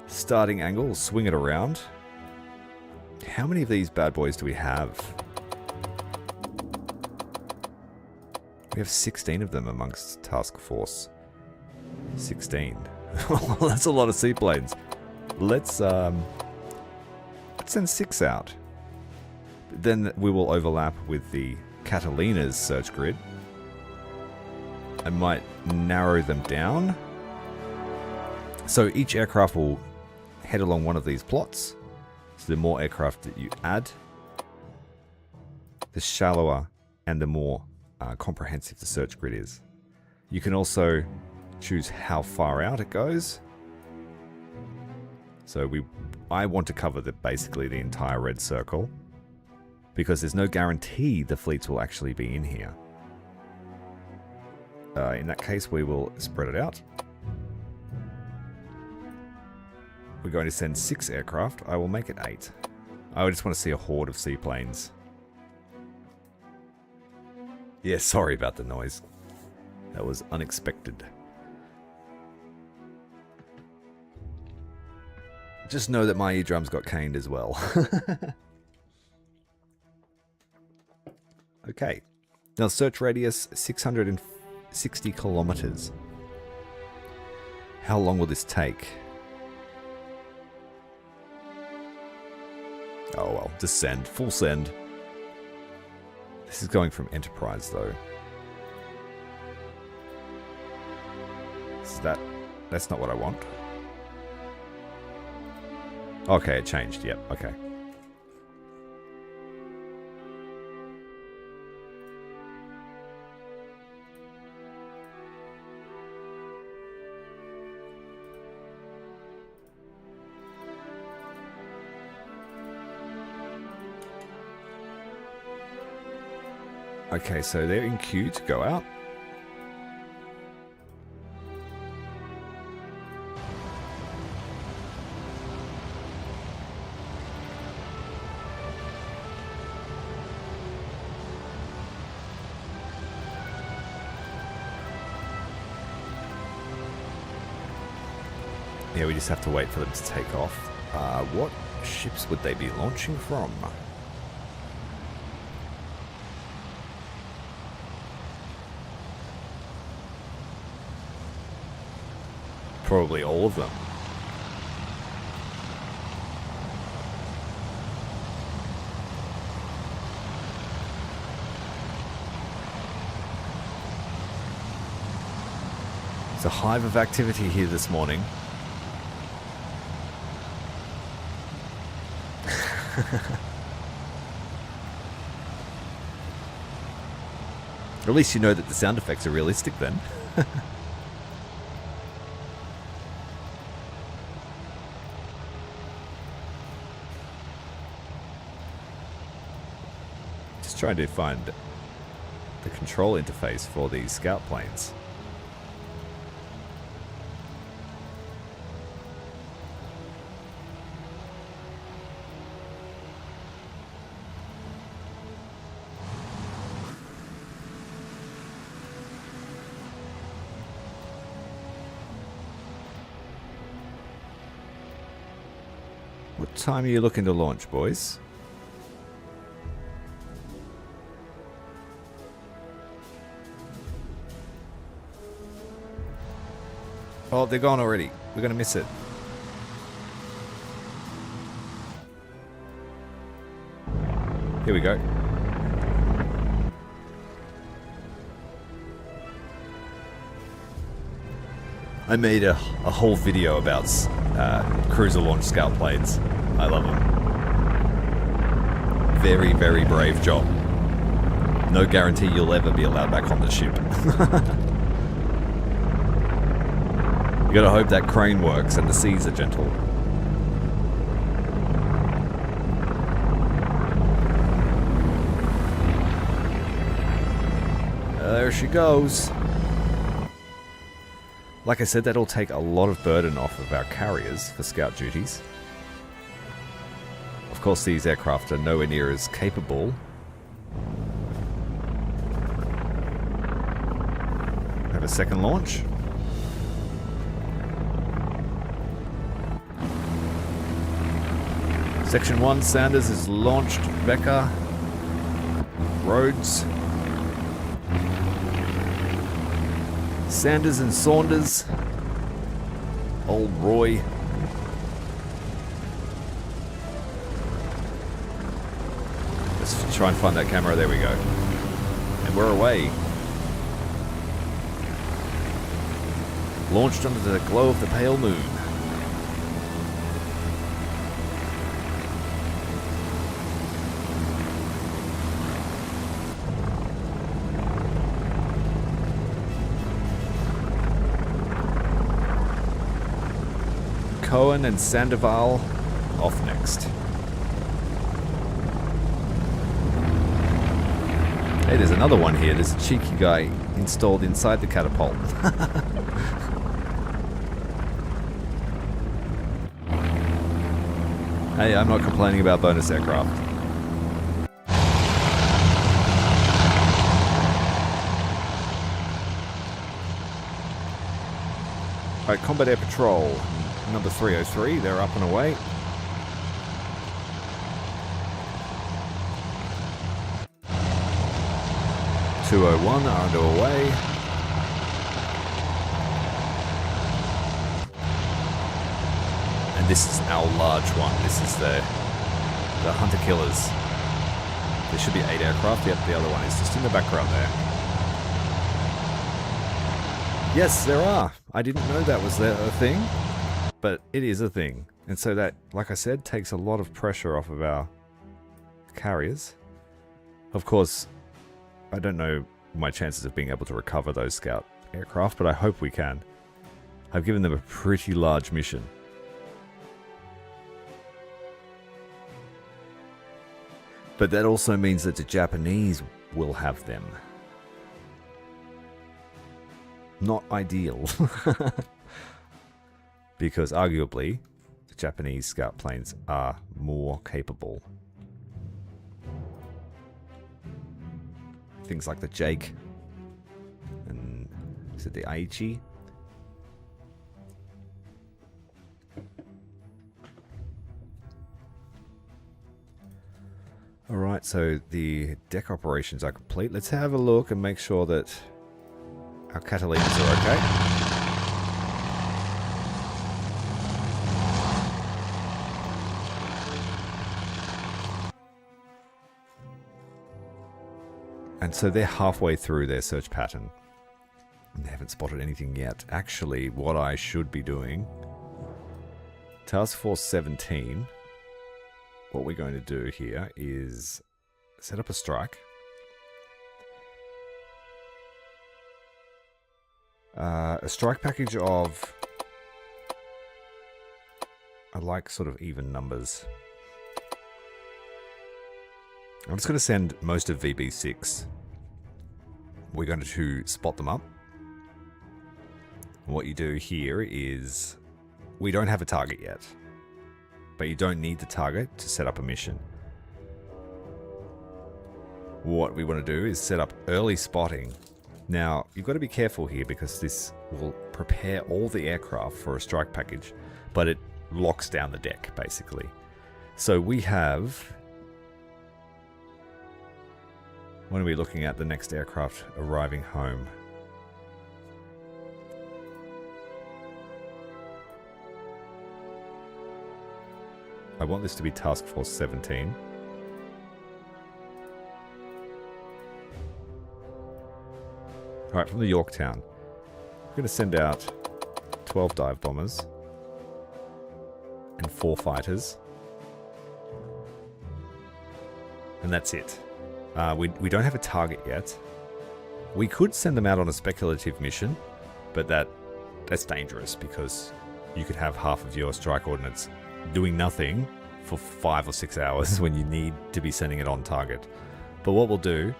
Starting angle, swing it around. How many of these bad boys do we have? We have 16 of them amongst Task Force. 16. That's a lot of seaplanes. Let's send 6 out. Then we will overlap with the Catalina's search grid. I might narrow them down. So each aircraft will head along one of these plots. So the more aircraft that you add, the shallower and the more comprehensive the search grid is. You can also choose how far out it goes. So I want to cover basically the entire red circle, because there's no guarantee the fleets will actually be in here. In that case, we will spread it out. We're going to send 6 aircraft. I will make it 8. I just want to see a horde of seaplanes. Yeah, sorry about the noise. That was unexpected. Just know that my eardrums got caned as well. Okay. Now search radius 660 kilometers. How long will this take? Oh well, just send. Full send. This is going from Enterprise though. That's not what I want. Okay, it changed. Yep, okay. Okay, so they're in queue to go out. Yeah, we just have to wait for them to take off. What ships would they be launching from? Probably all of them. It's a hive of activity here this morning. At least you know that the sound effects are realistic then. Just trying to find the control interface for these scout planes. What time are you looking to launch, boys? Oh, they're gone already. We're going to miss it. Here we go. I made a whole video about cruiser launch scout planes. I love them. Very, very brave job. No guarantee you'll ever be allowed back on the ship. You gotta hope that crane works and the seas are gentle. There she goes. Like I said, that'll take a lot of burden off of our carriers for scout duties. Of course, these aircraft are nowhere near as capable a second launch. Section 1, Sanders is launched. Becker. Rhodes. Sanders and Saunders. Old Roy. Let's try and find that camera. There we go. And we're away. Launched under the glow of the pale moon. Cohen and Sandoval off next. Hey, there's another one here. There's a cheeky guy installed inside the catapult. Hey, I'm not complaining about bonus aircraft. Alright, Combat Air Patrol. Number 303, they're up and away. .201 are underway. And this is our large one. This is the Hunter Killers. There should be 8 aircraft. Yep, the other one is just in the background there. Yes, there are. I didn't know that was a thing. But it is a thing. And so that, like I said, takes a lot of pressure off of our carriers. Of course, I don't know my chances of being able to recover those scout aircraft, but I hope we can. I've given them a pretty large mission. But that also means that the Japanese will have them. Not ideal. Because arguably, the Japanese scout planes are more capable. Things like the Jake and is it the Aichi? Alright, so the deck operations are complete. Let's have a look and make sure that our catalysts are okay. And so they're halfway through their search pattern. They haven't spotted anything yet. Actually, what I should be doing... Task Force 17... What we're going to do here is set up a strike. A strike package of... I like sort of even numbers. I'm just going to send most of VB6. We're going to spot them up. What you do here is... We don't have a target yet. But you don't need the target to set up a mission. What we want to do is set up early spotting. Now, you've got to be careful here because this will prepare all the aircraft for a strike package, but it locks down the deck, basically. So we have... When are we looking at the next aircraft arriving home? I want this to be Task Force 17. Alright, from the Yorktown. We're going to send out 12 dive bombers and 4 fighters. And that's it. We don't have a target yet. We could send them out on a speculative mission, but that's dangerous because you could have half of your strike ordnance doing nothing for 5 or 6 hours when you need to be sending it on target. But what we'll do,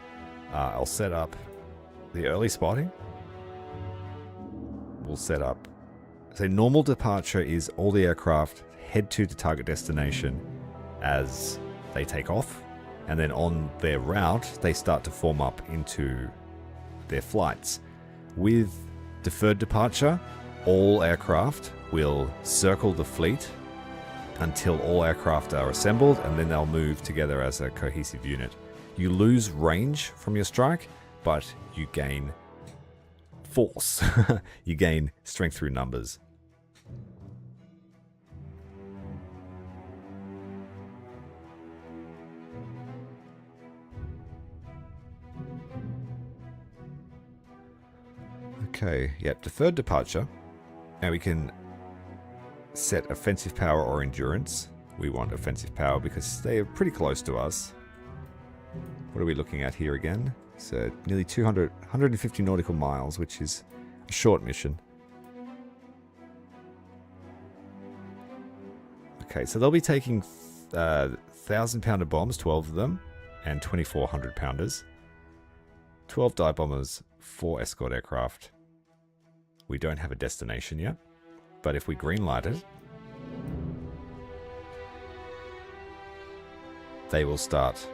I'll set up the early spotting. We'll set up... So normal departure is all the aircraft head to the target destination as they take off. And then on their route, they start to form up into their flights. With Deferred departure. All aircraft will circle the fleet until all aircraft are assembled, and then they'll move together as a cohesive unit. You lose range from your strike, but you gain force. You gain strength through numbers. Okay, yep, deferred departure. Now we can set offensive power or endurance. We want offensive power because they are pretty close to us. What are we looking at here again? So nearly 150 nautical miles, which is a short mission. Okay, so they'll be taking 1,000-pounder bombs, 12 of them, and 2,400-pounders. 12 dive bombers, 4 escort aircraft. We don't have a destination yet, but if we greenlight it, they will start.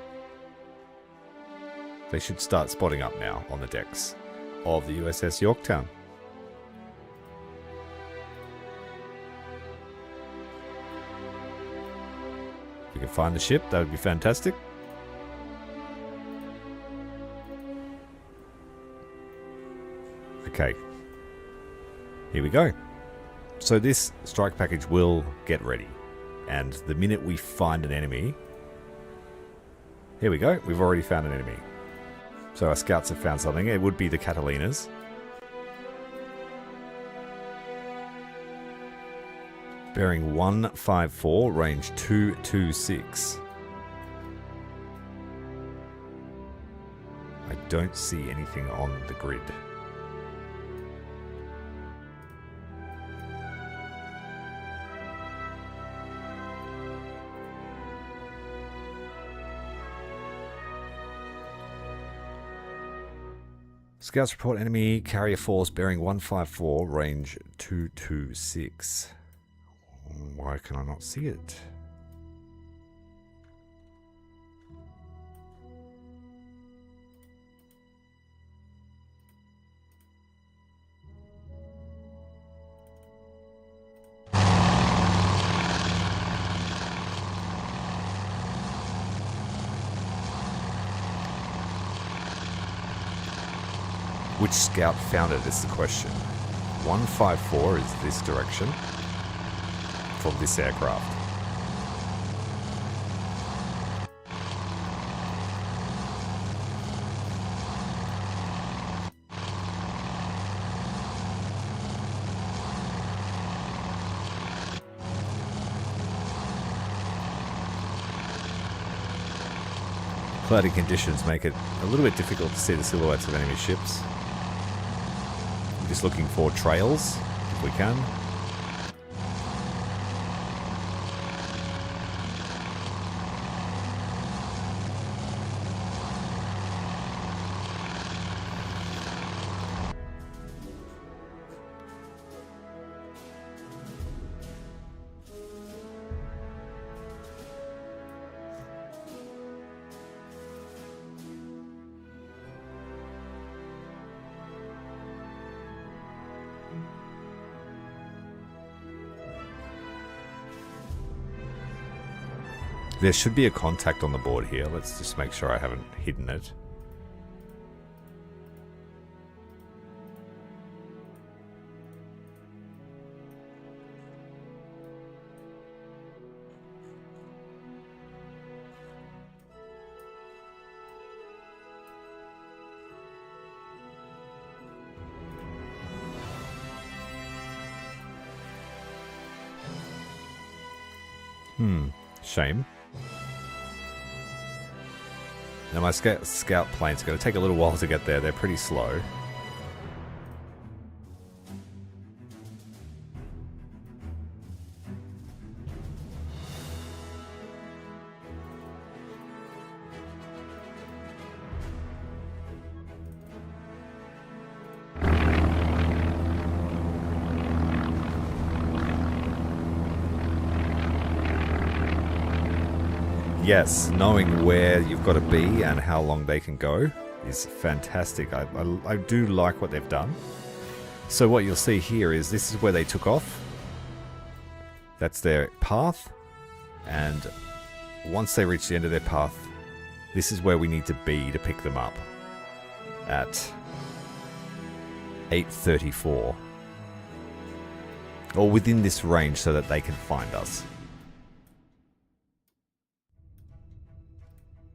They should start spotting up now on the decks of the USS Yorktown. If we can find the ship, that would be fantastic. Okay. Here we go. So this strike package will get ready. And the minute we find an enemy... Here we go. We've already found an enemy. So our scouts have found something. It would be the Catalinas. Bearing 154, range 226. I don't see anything on the grid. Scouts report enemy carrier force bearing 154, range 226. Why can I not see it? Which scout found it is the question. 154 is this direction from this aircraft. Cloudy conditions make it a little bit difficult to see the silhouettes of enemy ships. I'm just looking for trails, if we can. There should be a contact on the board here. Let's just make sure I haven't hidden it. Shame. Now my scout plane's going to take a little while to get there. They're pretty slow. Yes, knowing where you've got to be and how long they can go is fantastic. I do like what they've done. So what you'll see here is this is where they took off. That's their path. And once they reach the end of their path, this is where we need to be to pick them up. At 8:34. Or within this range so that they can find us.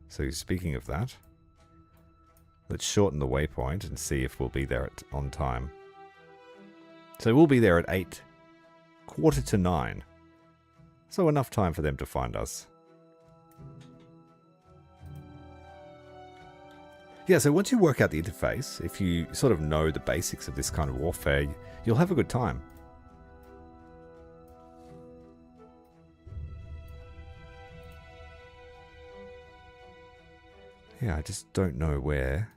So speaking of that, let's shorten the waypoint and see if we'll be there on time. So we'll be there at 8:45. So enough time for them to find us. Yeah, so once you work out the interface, if you sort of know the basics of this kind of warfare, you'll have a good time. Yeah, I just don't know where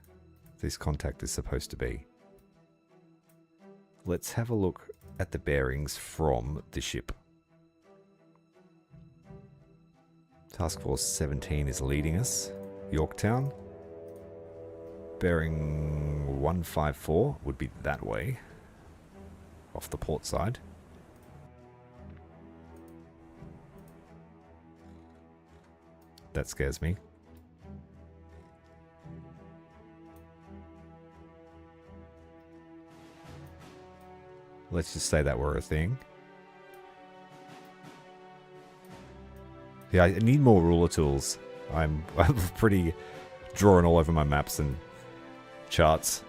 this contact is supposed to be. Let's have a look at the bearings from the ship. Task Force 17 is leading us. Yorktown. Bearing 154 would be that way. Off the port side. That scares me. Let's just say that were a thing. Yeah, I need more ruler tools. I'm pretty drawing all over my maps and charts.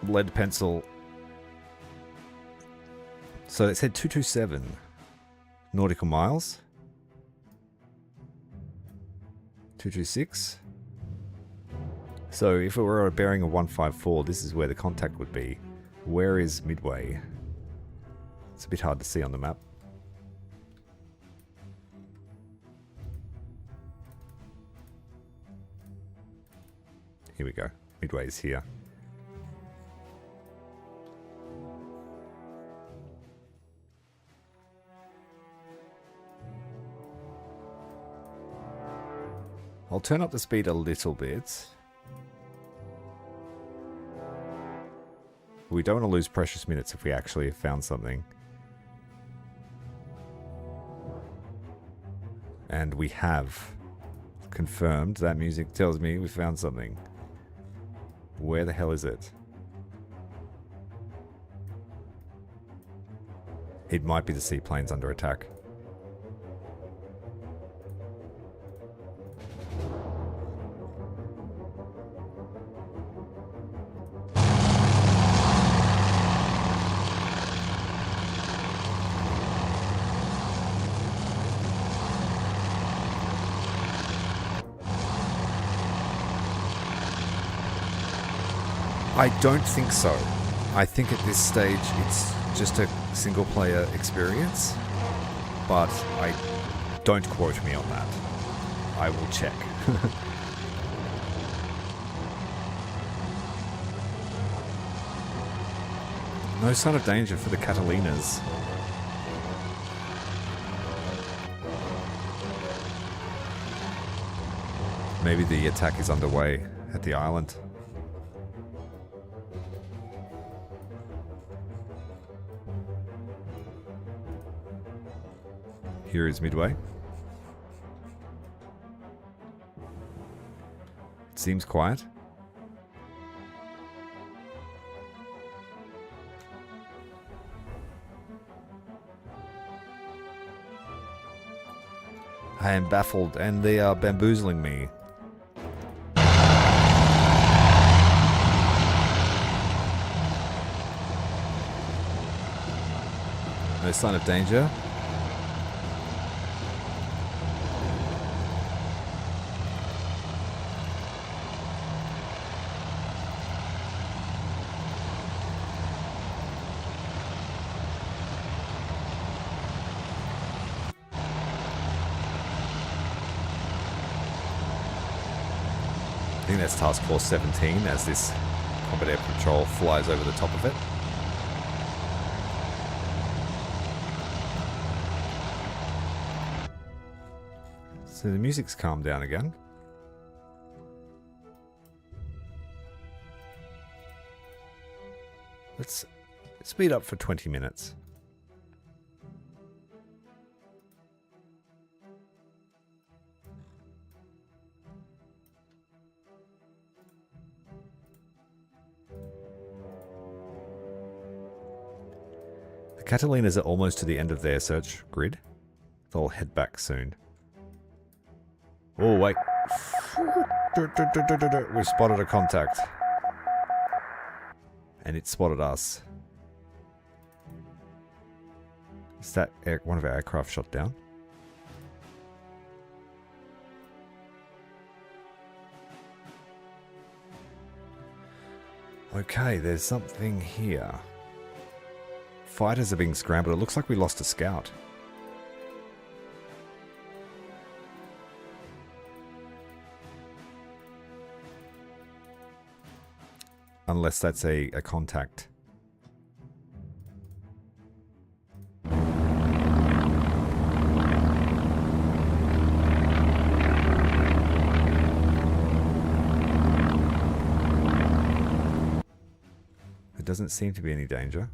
Lead pencil. So it said 227 nautical miles. 226. So if it were a bearing of 154, this is where the contact would be. Where is Midway? It's a bit hard to see on the map. Here we go. Midway is here. I'll turn up the speed a little bit. We don't want to lose precious minutes if we actually have found something. And we have confirmed. That music tells me we found something. Where the hell is it? It might be the seaplanes under attack. I don't think so. I think at this stage it's just a single player experience, but don't quote me on that. I will check. No sign of danger for the Catalinas. Maybe the attack is underway at the island. Here is Midway. It seems quiet. I am baffled and they are bamboozling me. No sign of danger. I think that's Task Force 17 as this combat air patrol flies over the top of it. So the music's calmed down again. Let's speed up for 20 minutes. The Catalinas are almost to the end of their search grid. They'll head back soon. Oh, wait. We've spotted a contact. And it spotted us. Is that one of our aircraft shot down? Okay, there's something here. Fighters are being scrambled. It looks like we lost a scout. Unless that's a contact. There doesn't seem to be any danger.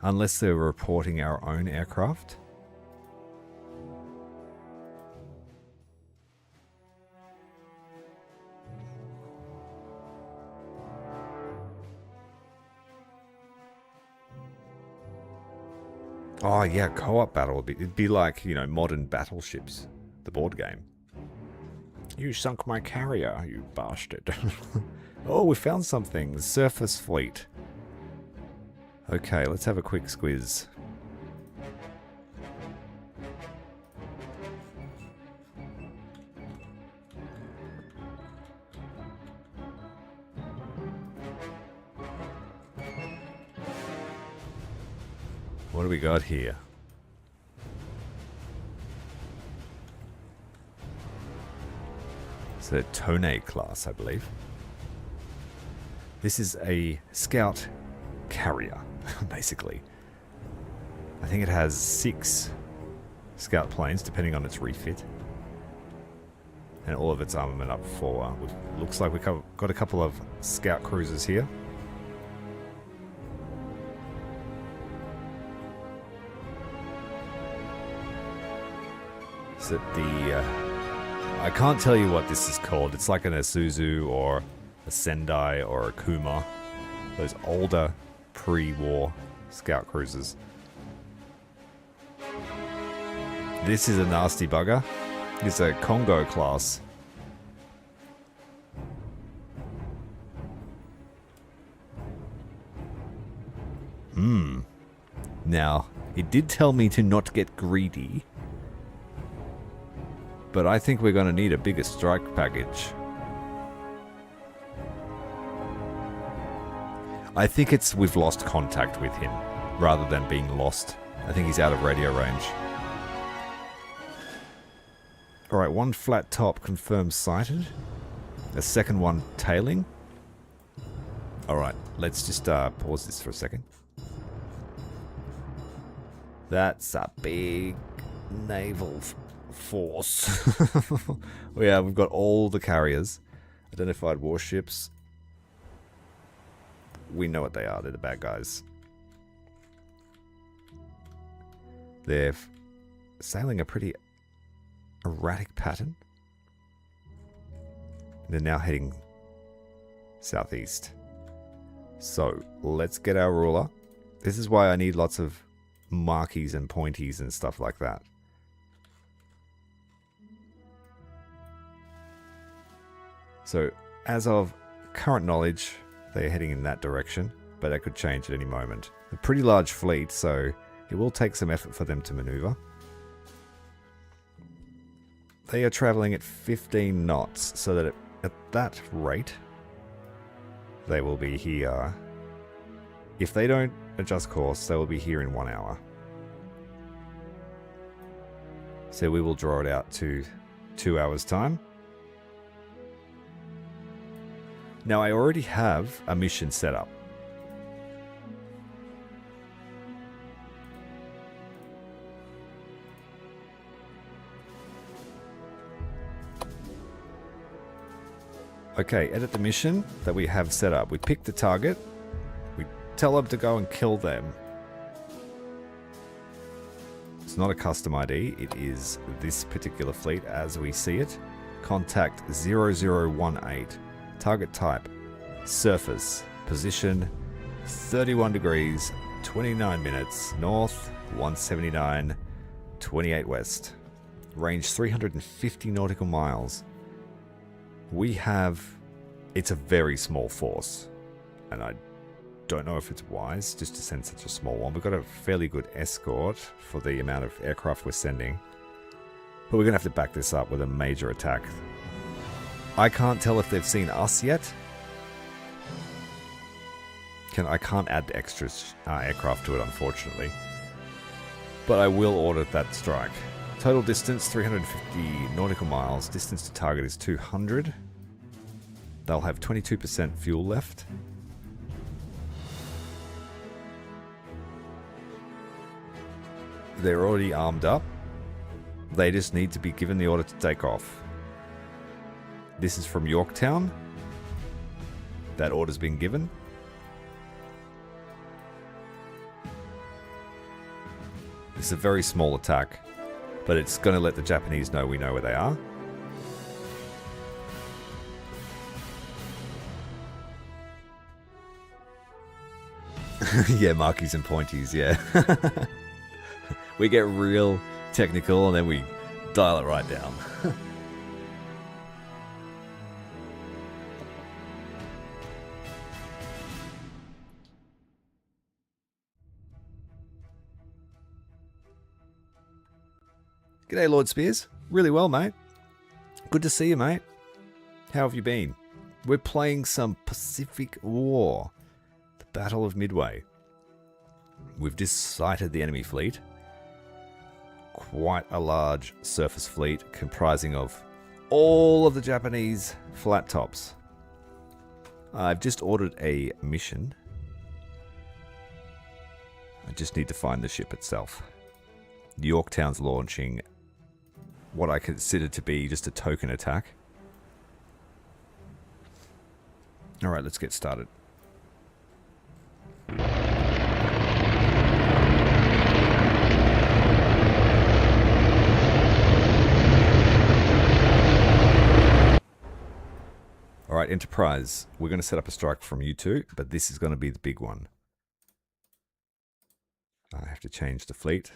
Unless they're reporting our own aircraft. Oh yeah, co-op battle. It'd be like, you know, modern battleships. The board game. You sunk my carrier, you bastard. Oh, we found something. The surface fleet. Okay, let's have a quick squiz. What do we got here? It's a Tone class, I believe. This is a scout carrier, basically. I think it has 6 scout planes, depending on its refit. And all of its armament up for... looks like we've got a couple of scout cruisers here. Is it the... I can't tell you what this is called. It's like an Isuzu or a Sendai or a Kuma. Those older pre-war scout cruisers. This is a nasty bugger. It's a Congo class. Now, it did tell me to not get greedy. But I think we're going to need a bigger strike package. I think we've lost contact with him, rather than being lost. I think he's out of radio range. Alright, one flat top confirmed sighted. A second one tailing. Alright, let's just pause this for a second. That's a big naval force. Yeah, we've got all the carriers. Identified warships. We know what they are. They're the bad guys. They're sailing a pretty erratic pattern. They're now heading southeast. So, let's get our ruler. This is why I need lots of markies and pointies and stuff like that. So, as of current knowledge, they're heading in that direction, but that could change at any moment. A pretty large fleet, so it will take some effort for them to maneuver. They are traveling at 15 knots, so that at that rate, they will be here. If they don't adjust course, they will be here in 1 hour. So we will draw it out to 2 hours' time. Now I already have a mission set up. Okay, edit the mission that we have set up. We pick the target. We tell them to go and kill them. It's not a custom ID. It is this particular fleet as we see it. Contact 0018. Target type, surface. Position, 31 degrees, 29 minutes. North, 179, 28 west. Range 350 nautical miles. We have... It's a very small force. And I don't know if it's wise just to send such a small one. We've got a fairly good escort for the amount of aircraft we're sending. But we're going to have to back this up with a major attack. I can't tell if they've seen us yet. I can't add extra aircraft to it, unfortunately. But I will order that strike. Total distance, 350 nautical miles. Distance to target is 200. They'll have 22% fuel left. They're already armed up. They just need to be given the order to take off. This is from Yorktown. That order's been given. It's a very small attack, but it's going to let the Japanese know we know where they are. Yeah, markies and pointies, yeah. We get real technical and then we dial it right down. G'day, Lord Spears. Really well, mate. Good to see you, mate. How have you been? We're playing some Pacific War. The Battle of Midway. We've just sighted the enemy fleet. Quite a large surface fleet comprising of all of the Japanese flat tops. I've just ordered a mission. I just need to find the ship itself. Yorktown's launching what I consider to be just a token attack. Alright, let's get started. Alright, Enterprise. We're going to set up a strike from you two, but this is going to be the big one. I have to change the fleet.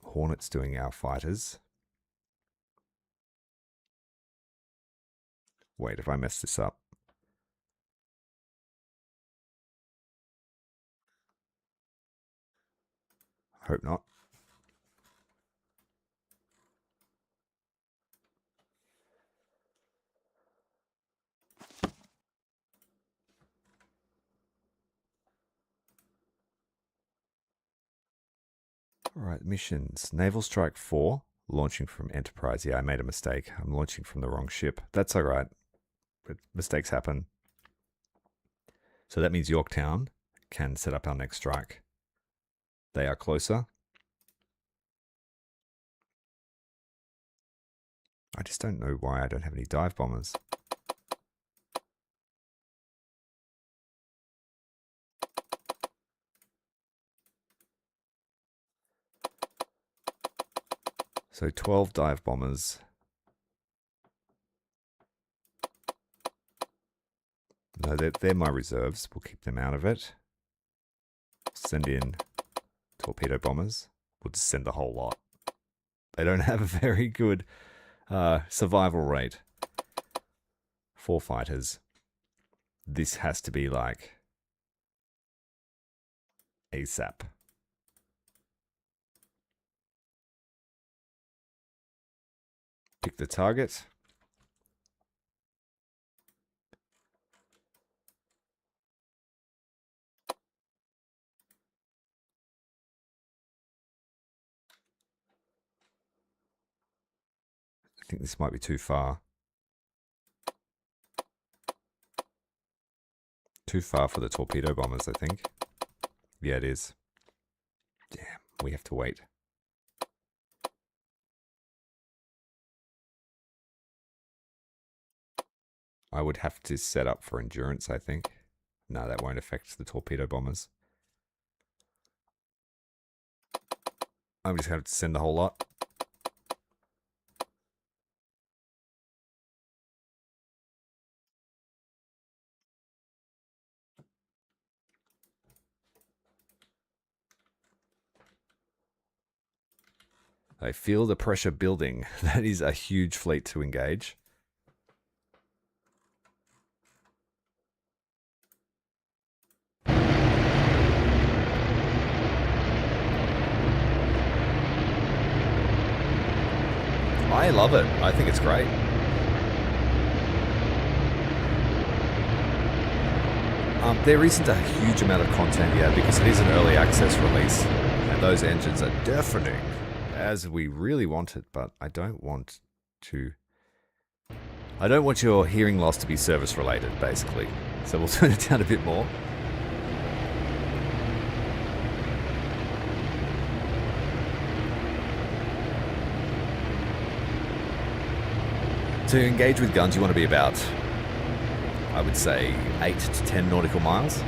Hornet's doing our fighters. Wait, if I mess this up. Hope not. Alright, missions. Naval Strike 4, launching from Enterprise. Yeah, I made a mistake. I'm launching from the wrong ship. That's alright. But mistakes happen. So that means Yorktown can set up our next strike. They are closer. I just don't know why I don't have any dive bombers. So 12 dive bombers. No, they're my reserves. We'll keep them out of it. Send in torpedo bombers. We'll just send the whole lot. They don't have a very good survival rate. 4 fighters. This has to be like ASAP. Pick the target. I think this might be too far. Too far for the torpedo bombers, I think. Yeah, it is. Damn, we have to wait. I would have to set up for endurance, I think. No, that won't affect the torpedo bombers. I'm just going to have to send the whole lot. I feel the pressure building. That is a huge fleet to engage. I love it. I think it's great. There isn't a huge amount of content yet because it is an early access release. And those engines are deafening as we really want it, but I don't want your hearing loss to be service related, basically. So we'll turn it down a bit more. To engage with guns, you want to be about, I would say, 8 to 10 nautical miles.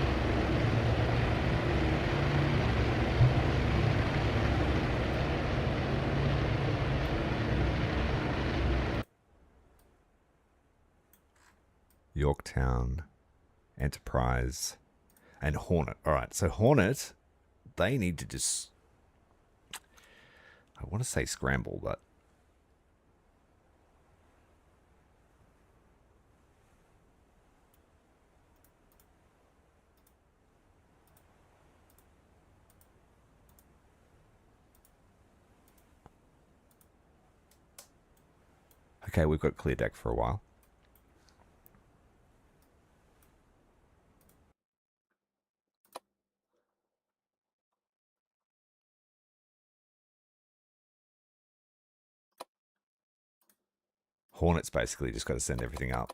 Yorktown, Enterprise, and Hornet. All right, so Hornet, they need to just, I want to say scramble, but okay, we've got clear deck for a while. Hornet's basically just got to send everything up.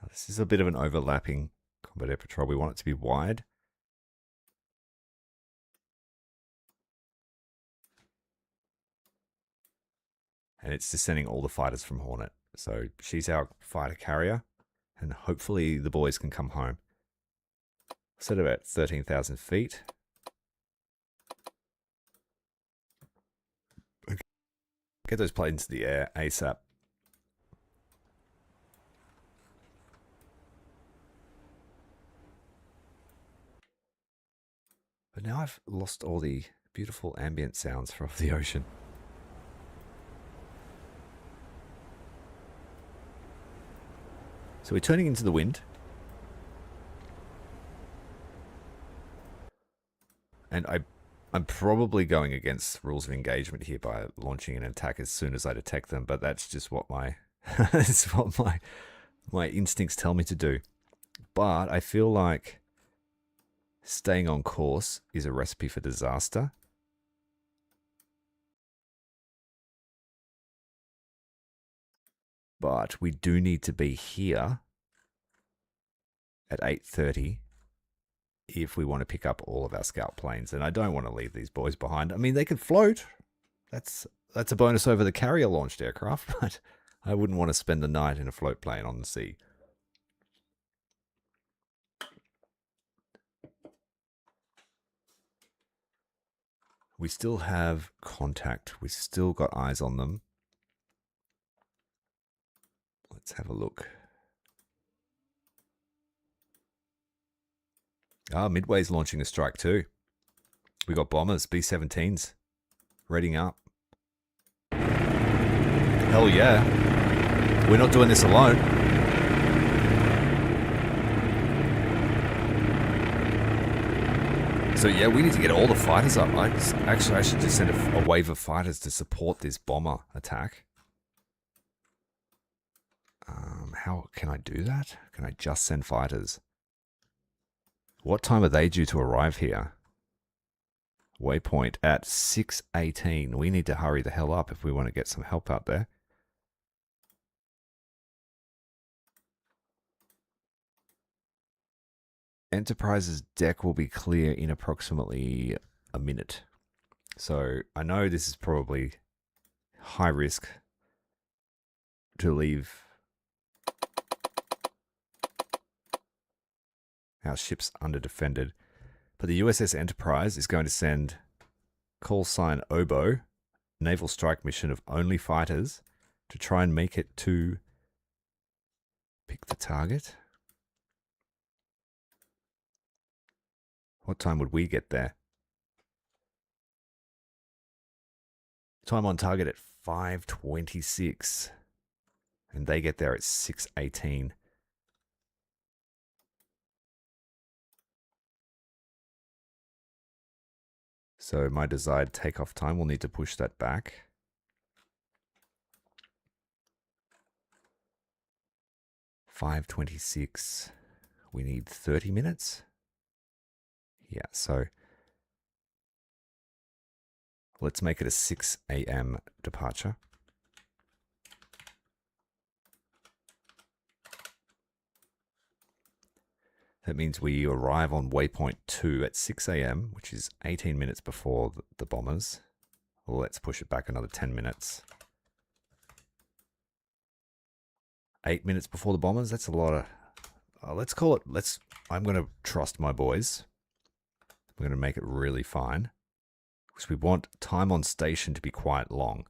This is a bit of an overlapping combat air patrol. We want it to be wide. And it's just sending all the fighters from Hornet. So she's our fighter carrier. And hopefully the boys can come home. Set about 13,000 feet. Okay. Get those planes into the air ASAP. But now I've lost all the beautiful ambient sounds from the ocean. So we're turning into the wind. And I'm probably going against rules of engagement here by launching an attack as soon as I detect them, but that's just what that's what my instincts tell me to do. But I feel like staying on course is a recipe for disaster. But we do need to be here at 8:30 if we want to pick up all of our scout planes. And I don't want to leave these boys behind. I mean, they can float. That's a bonus over the carrier-launched aircraft, but I wouldn't want to spend the night in a float plane on the sea. We still have contact. We've still got eyes on them. Let's have a look. Midway's launching a strike too. We got bombers, B-17s, readying up. Hell yeah. We're not doing this alone. So yeah, we need to get all the fighters up. I should just send a wave of fighters to support this bomber attack. How can I do that? Can I just send fighters? What time are they due to arrive here? Waypoint at 6:18. We need to hurry the hell up if we want to get some help out there. Enterprise's deck will be clear in approximately a minute. So I know this is probably high risk to leave our ships underdefended. But the USS Enterprise is going to send call sign Oboe, naval strike mission of only fighters, to try and make it to pick the target. What time would we get there? Time on target at 5:26. And they get there at 6:18. So my desired takeoff time, we'll need to push that back. $5:26. We need 30 minutes. Yeah, so let's make it a 6 a.m. departure. That means we arrive on waypoint 2 at 6 a.m., which is 18 minutes before the bombers. Well, let's push it back another 10 minutes. 8 minutes before the bombers, that's a lot of... let's call it... I'm going to trust my boys. I'm going to make it really fine. Because we want time on station to be quite long.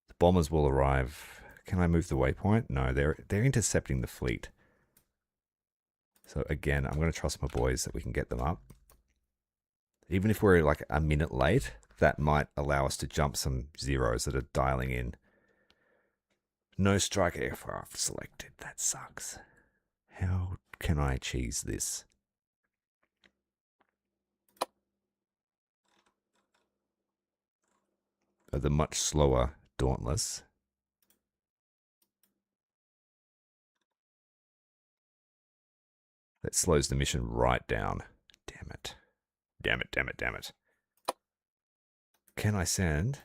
The bombers will arrive... Can I move the waypoint? No, they're intercepting the fleet. So again, I'm going to trust my boys that we can get them up. Even if we're like a minute late, that might allow us to jump some zeros that are dialing in. No strike aircraft selected. That sucks. How can I cheese this? The much slower Dauntless. That slows the mission right down. Damn it. Damn it, damn it, damn it. Can I send?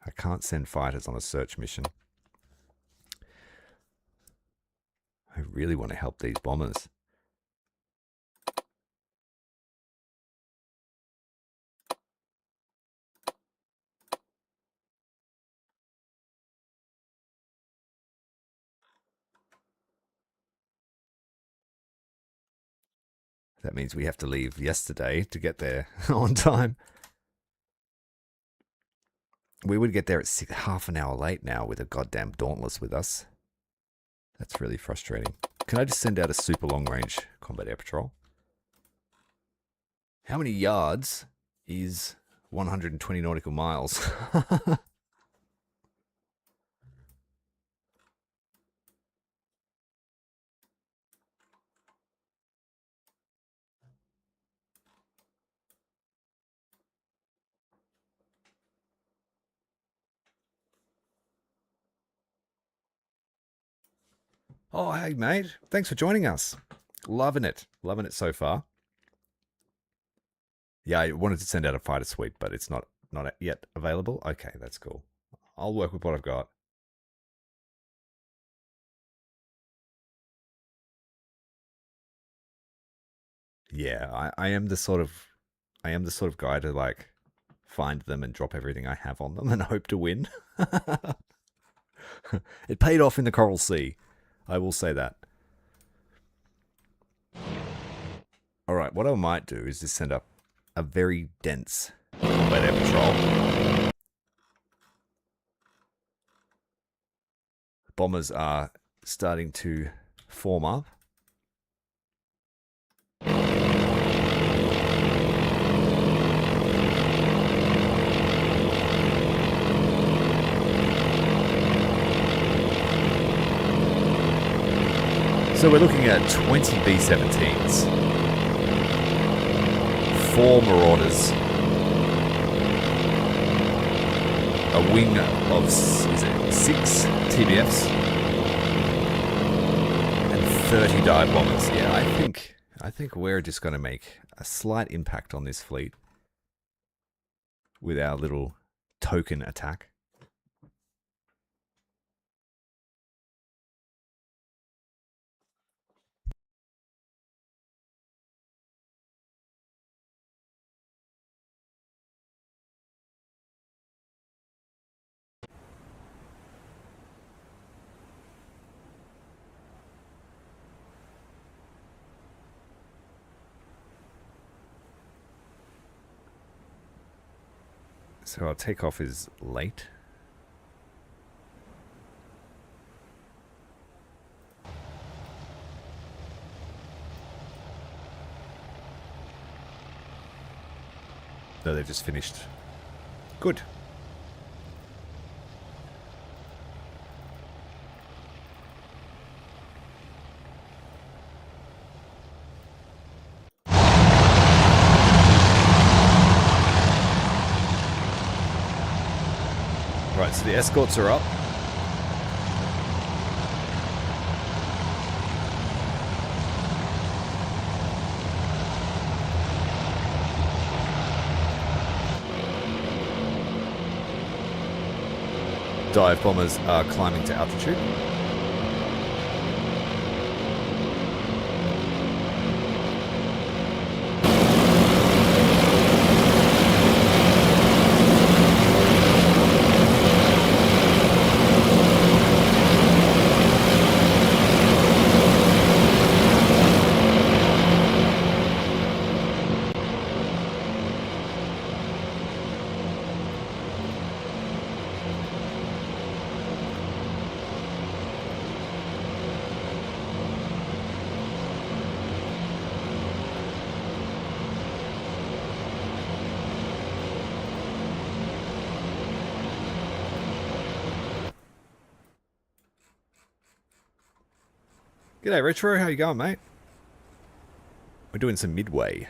I can't send fighters on a search mission. I really want to help these bombers. That means we have to leave yesterday to get there on time. We would get there at half an hour late now with a goddamn Dauntless with us. That's really frustrating. Can I just send out a super long range combat air patrol? How many yards is 120 nautical miles? Oh, hey, mate. Thanks for joining us. Loving it. Loving it so far. Yeah, I wanted to send out a fighter sweep, but it's not yet available. Okay, that's cool. I'll work with what I've got. Yeah, I am the sort of guy to like find them and drop everything I have on them and hope to win. It paid off in the Coral Sea. I will say that. Alright, what I might do is just send up a very dense combat air patrol. Bombers are starting to form up. So we're looking at 20 B-17s. 4 Marauders. A wing of, is it 6 TBFs? And 30 dive bombers. Yeah, I think we're just going to make a slight impact on this fleet with our little token attack. So our takeoff is late. No, they've just finished. Good. Right, so the escorts are up. Dive bombers are climbing to altitude. G'day Retro, how you going, mate? We're doing some Midway.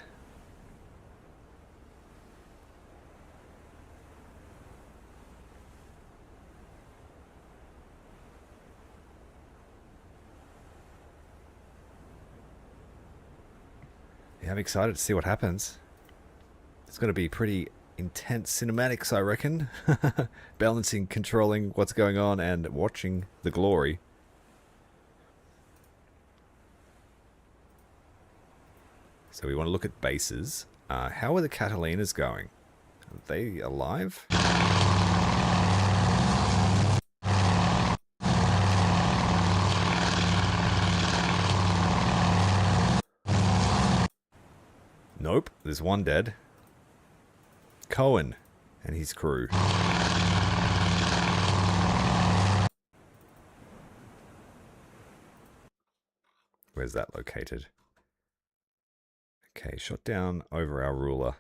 Yeah, I'm excited to see what happens. It's going to be pretty intense cinematics, I reckon. Balancing, controlling what's going on, and watching the glory. So we want to look at bases. How are the Catalinas going? Are they alive? Nope, there's one dead. Cohen and his crew. Where's that located? Okay, shot down over our ruler.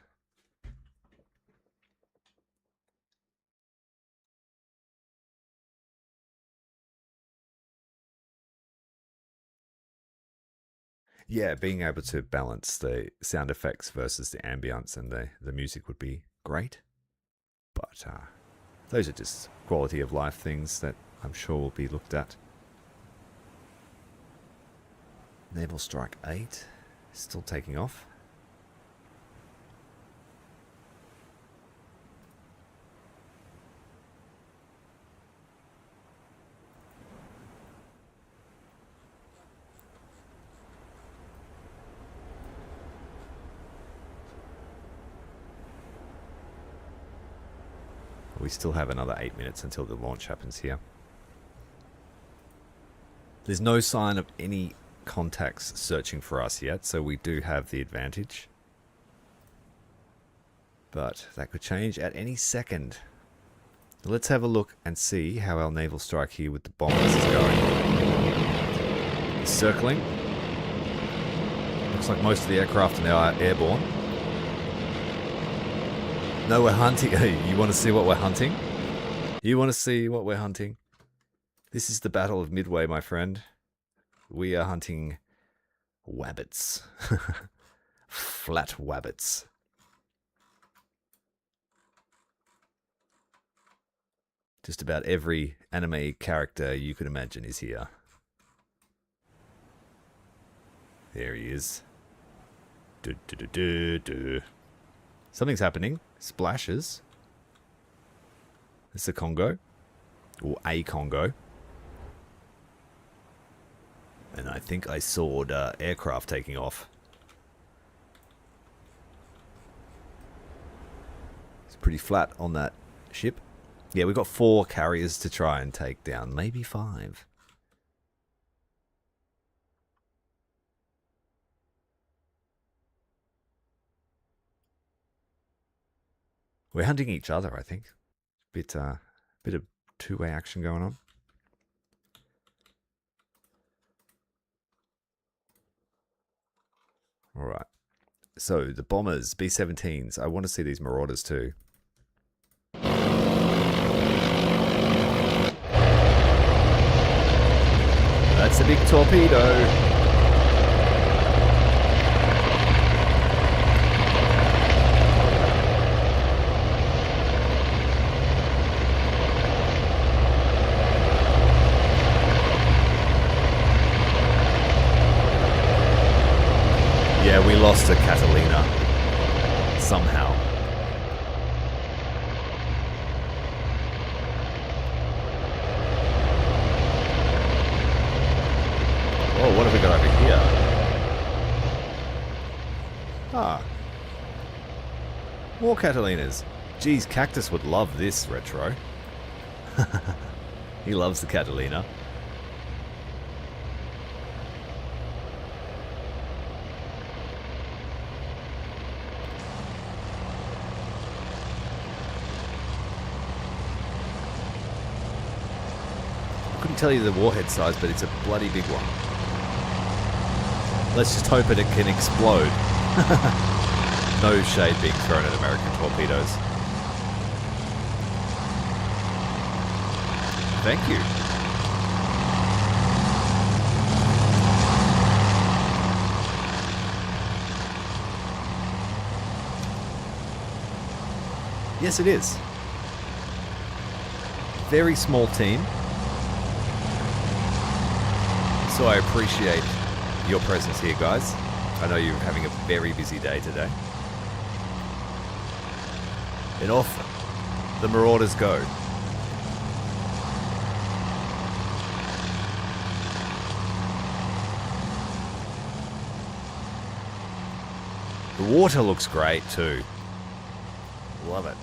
Yeah, being able to balance the sound effects versus the ambience and the music would be great. But those are just quality of life things that I'm sure will be looked at. Naval Strike 8, still taking off. We still have another 8 minutes until the launch happens here. There's no sign of any contacts searching for us yet, so we do have the advantage. But that could change at any second. Let's have a look and see how our naval strike here with the bombers is going. Circling. Looks like most of the aircraft are now airborne. No, we're hunting. You want to see what we're hunting? You want to see what we're hunting? This is the Battle of Midway, my friend. We are hunting wabbits. Flat wabbits. Just about every anime character you could imagine is here. There he is. Something's happening. Splashes. It's a Congo. Or a Congo. And I think I saw aircraft taking off. It's pretty flat on that ship. Yeah, we've got 4 carriers to try and take down. Maybe 5. We're hunting each other, I think. Bit of two-way action going on. All right. So the bombers, B-17s. I want to see these Marauders too. That's a big torpedo. Yeah, we lost to Catalina. Somehow. Oh, what have we got over here? Ah. More Catalinas. Geez, Cactus would love this retro. He loves the Catalina. Tell you the warhead size, but it's a bloody big one. Let's just hope that it can explode. No shade being thrown at American torpedoes. Thank you. Yes, it is. Very small team. So I appreciate your presence here, guys. I know you're having a very busy day today. And off the Marauders go. The water looks great too. Love it.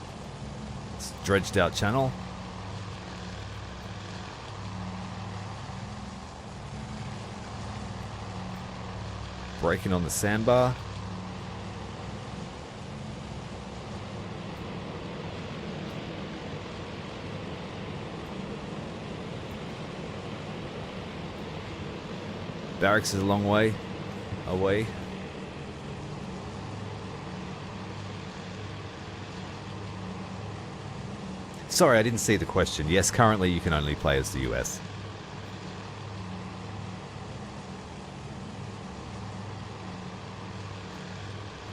It's a dredged out channel. Braking on the sandbar. Barracks is a long way away. Sorry, I didn't see the question. Yes, currently you can only play as the US.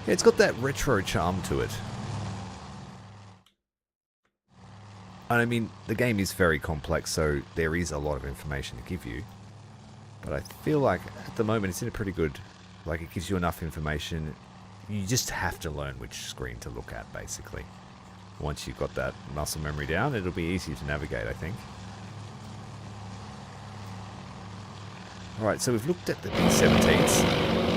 It's got that retro charm to it. And I mean, the game is very complex, so there is a lot of information to give you. But I feel like at the moment it's in a pretty good... Like, it gives you enough information. You just have to learn which screen to look at, basically. Once you've got that muscle memory down, it'll be easy to navigate, I think. Alright, so we've looked at the B-17s.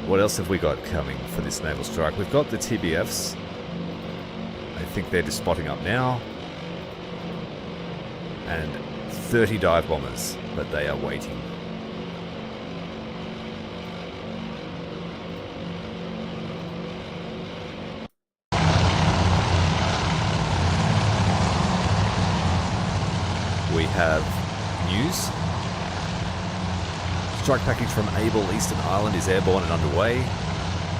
What else have we got coming for this naval strike? We've got the TBFs. I think they're just spotting up now. And 30 dive bombers, but they are waiting. We have news. Strike package from Able Eastern Island is airborne and underway.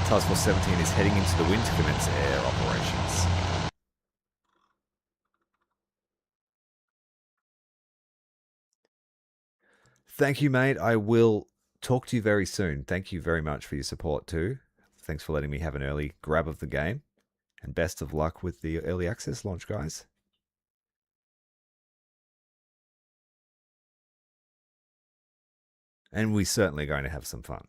Task Force 17 is heading into the wind to commence air operations. Thank you, mate. I will talk to you very soon. Thank you very much for your support too. Thanks for letting me have an early grab of the game. And best of luck with the early access launch, guys. And we're certainly going to have some fun.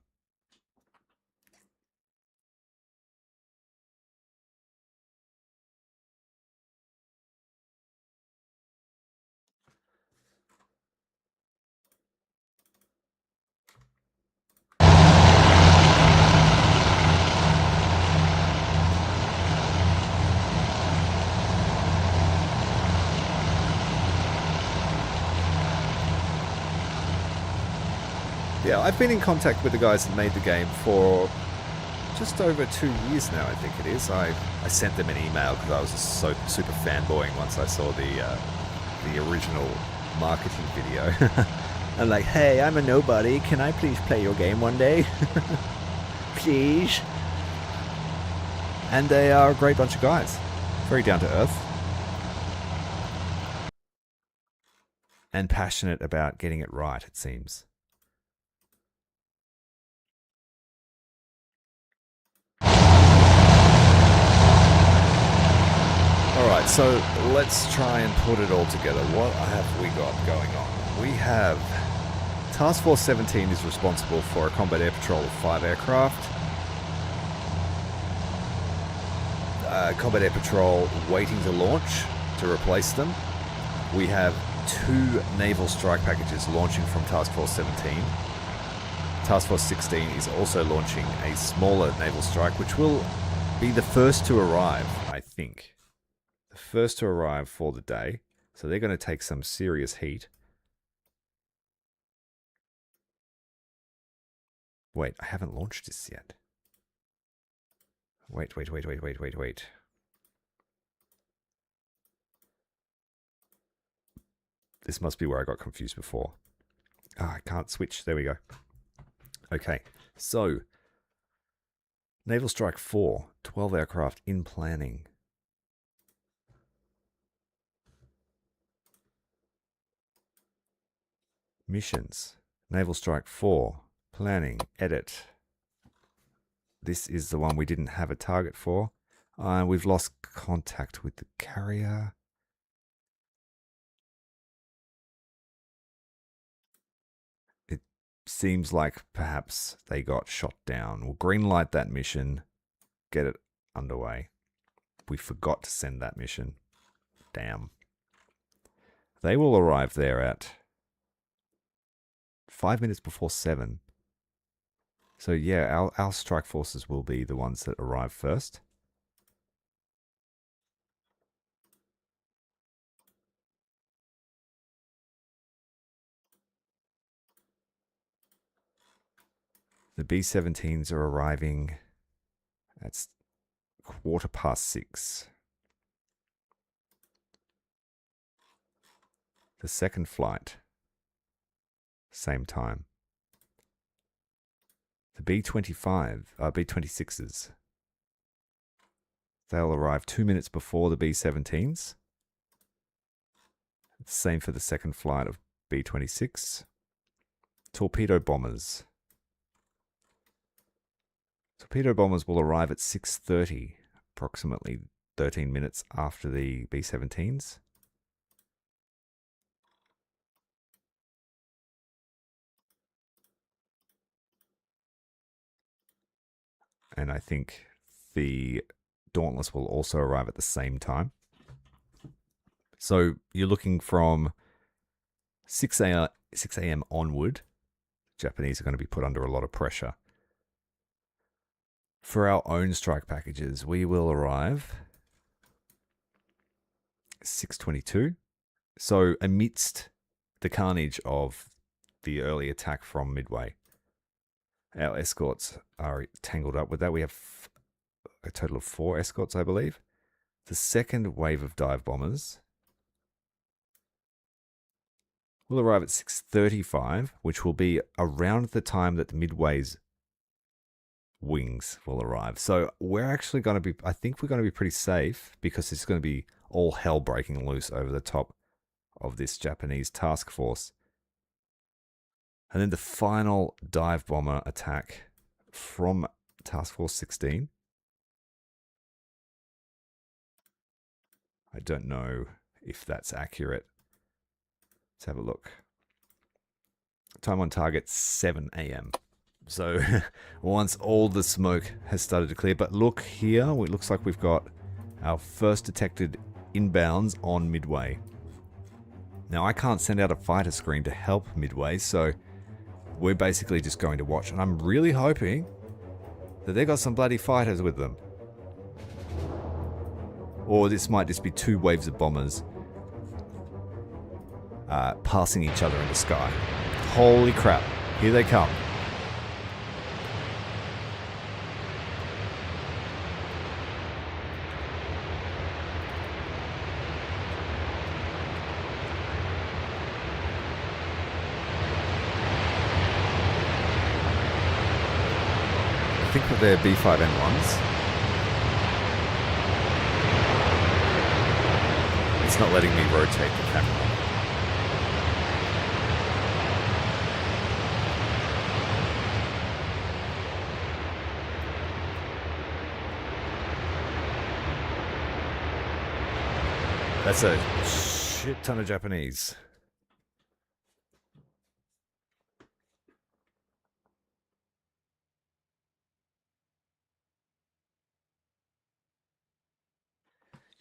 Yeah, I've been in contact with the guys that made the game for just over 2 years now, I think it is. I sent them an email because I was just so super fanboying once I saw the original marketing video. I'm like, hey, I'm a nobody. Can I please play your game one day? Please. And they are a great bunch of guys. Very down to earth. And passionate about getting it right, it seems. Alright, so let's try and put it all together. What have we got going on? We have Task Force 17 is responsible for a combat air patrol of 5 aircraft. Combat air patrol waiting to launch to replace them. We have 2 naval strike packages launching from Task Force 17. Task Force 16 is also launching a smaller naval strike, which will be the first to arrive, I think. The first to arrive for the day. So they're going to take some serious heat. Wait, I haven't launched this yet. Wait. This must be where I got confused before. Ah, I can't switch. There we go. Okay, so Naval Strike 4, 12 aircraft in planning. Missions. Naval Strike 4, planning, edit. This is the one we didn't have a target for. We've lost contact with the carrier. It seems like perhaps they got shot down. We'll greenlight that mission, get it underway. We forgot to send that mission. Damn. They will arrive there at 5 minutes before 7. So yeah, our strike forces will be the ones that arrive first. The B-17s are arriving at 6:15. The second flight, same time. The B-26s, they'll arrive 2 minutes before the B-17s. Same for the second flight of B-26. Torpedo bombers. Torpedo bombers will arrive at 6:30, approximately 13 minutes after the B-17s. And I think the Dauntless will also arrive at the same time. So you're looking from 6 a.m. onward. Japanese are going to be put under a lot of pressure. For our own strike packages, we will arrive 6:22. So amidst the carnage of the early attack from Midway, our escorts are tangled up with that. We have a total of 4 escorts, I believe. The second wave of dive bombers will arrive at 6:35, which will be around the time that the Midway's wings will arrive. So we're actually going to be, I think we're going to be pretty safe because it's going to be all hell breaking loose over the top of this Japanese task force. And then the final dive bomber attack from Task Force 16. I don't know if that's accurate. Let's have a look. Time on target 7 a.m. So once all the smoke has started to clear. But look here, it looks like we've got our first detected inbounds on Midway. Now I can't send out a fighter screen to help Midway, so we're basically just going to watch. And I'm really hoping that they got some bloody fighters with them. Or this might just be two waves of bombers passing each other in the sky. Holy crap, here they come. I think that they're B5N1s. It's not letting me rotate the camera. That's a shit ton of Japanese.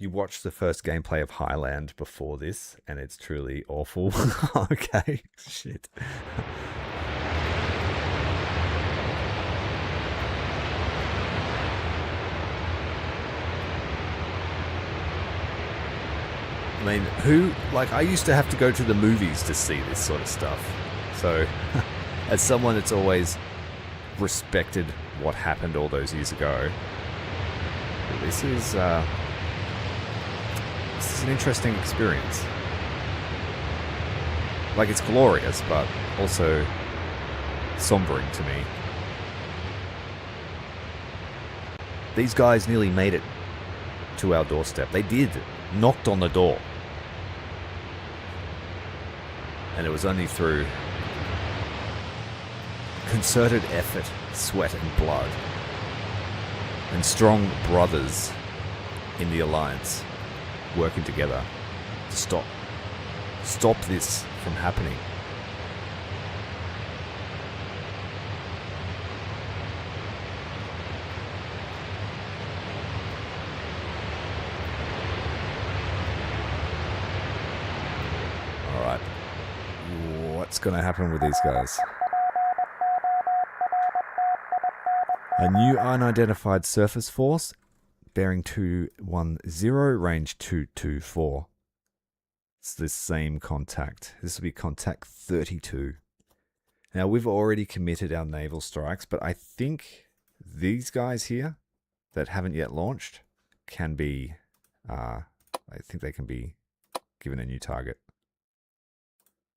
You watched the first gameplay of Highland before this, and it's truly awful. Okay, shit. I mean, I used to have to go to the movies to see this sort of stuff. So, as someone that's always respected what happened all those years ago, this is an interesting experience. Like, it's glorious, but also sombering to me. These guys nearly made it to our doorstep. They did. Knocked on the door. And it was only through concerted effort, sweat and blood, and strong brothers in the Alliance working together to stop this from happening. Alright. What's going to happen with these guys? A new unidentified surface force, bearing 210, range 224. It's the same contact. This will be contact 32. Now, we've already committed our naval strikes, but I think these guys here that haven't yet launched can be, I think they can be given a new target.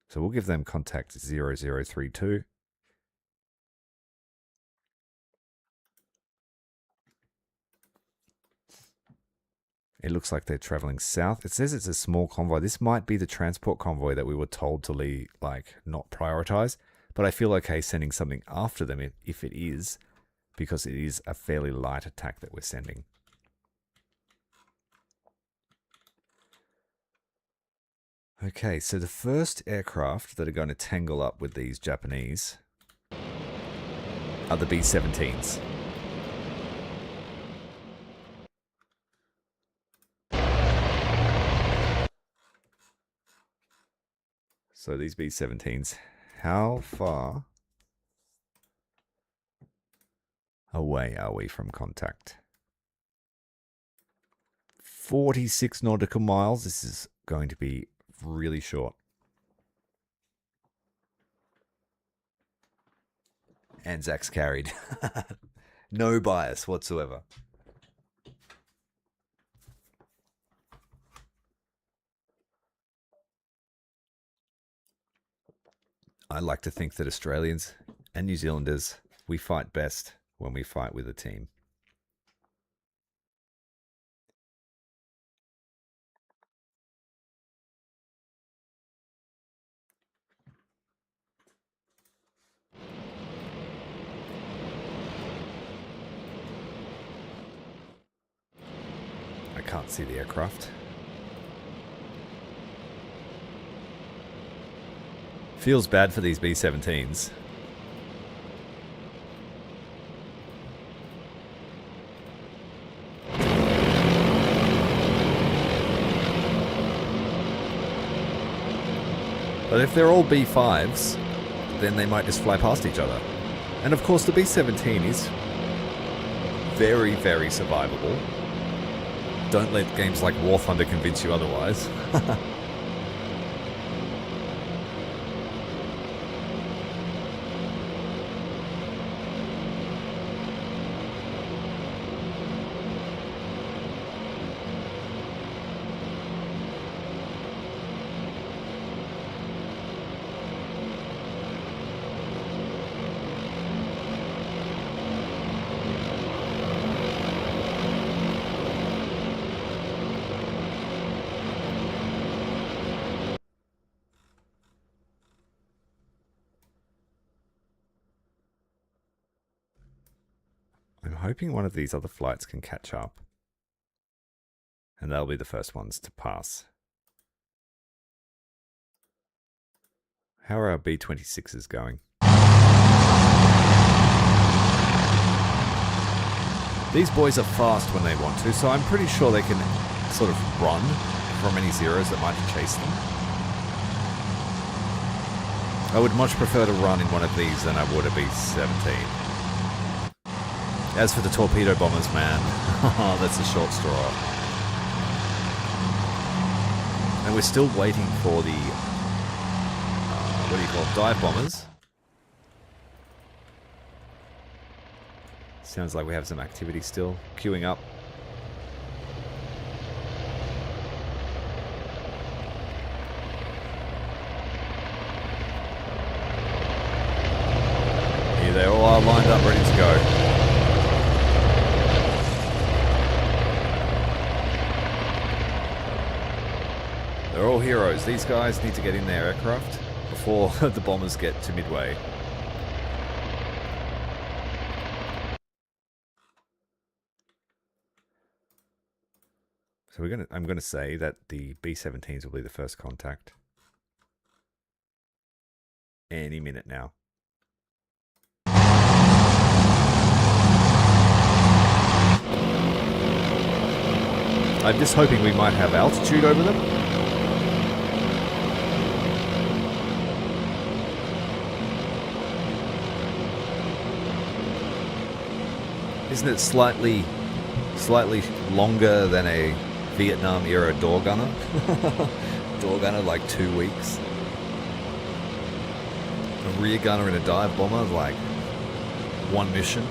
So we'll give them contact 0032. It looks like they're traveling south. It says it's a small convoy. This might be the transport convoy that we were told to not prioritize. But I feel okay sending something after them if it is, because it is a fairly light attack that we're sending. Okay, so the first aircraft that are going to tangle up with these Japanese are the B-17s. So these B-17s, how far away are we from contact? 46 nautical miles. This is going to be really short. Anzacs carried. No bias whatsoever. I like to think that Australians and New Zealanders, we fight best when we fight with a team. I can't see the aircraft. Feels bad for these B-17s. But if they're all B-5s, then they might just fly past each other. And of course the B-17 is very, very survivable. Don't let games like War Thunder convince you otherwise. I'm hoping one of these other flights can catch up. And they'll be the first ones to pass. How are our B-26s going? These boys are fast when they want to, so I'm pretty sure they can sort of run from any zeros that might chase them. I would much prefer to run in one of these than I would a B-17. As for the torpedo bombers, man, that's a short straw. And we're still waiting for the, what do you call it, dive bombers. Sounds like we have some activity still, queuing up. Here they all are lined up, ready to go. They're all heroes. These guys need to get in their aircraft before the bombers get to Midway. So I'm gonna say that the B-17s will be the first contact. Any minute now. I'm just hoping we might have altitude over them. Isn't it slightly longer than a Vietnam era door gunner? Door gunner like 2 weeks. A rear gunner and a dive bomber like one mission.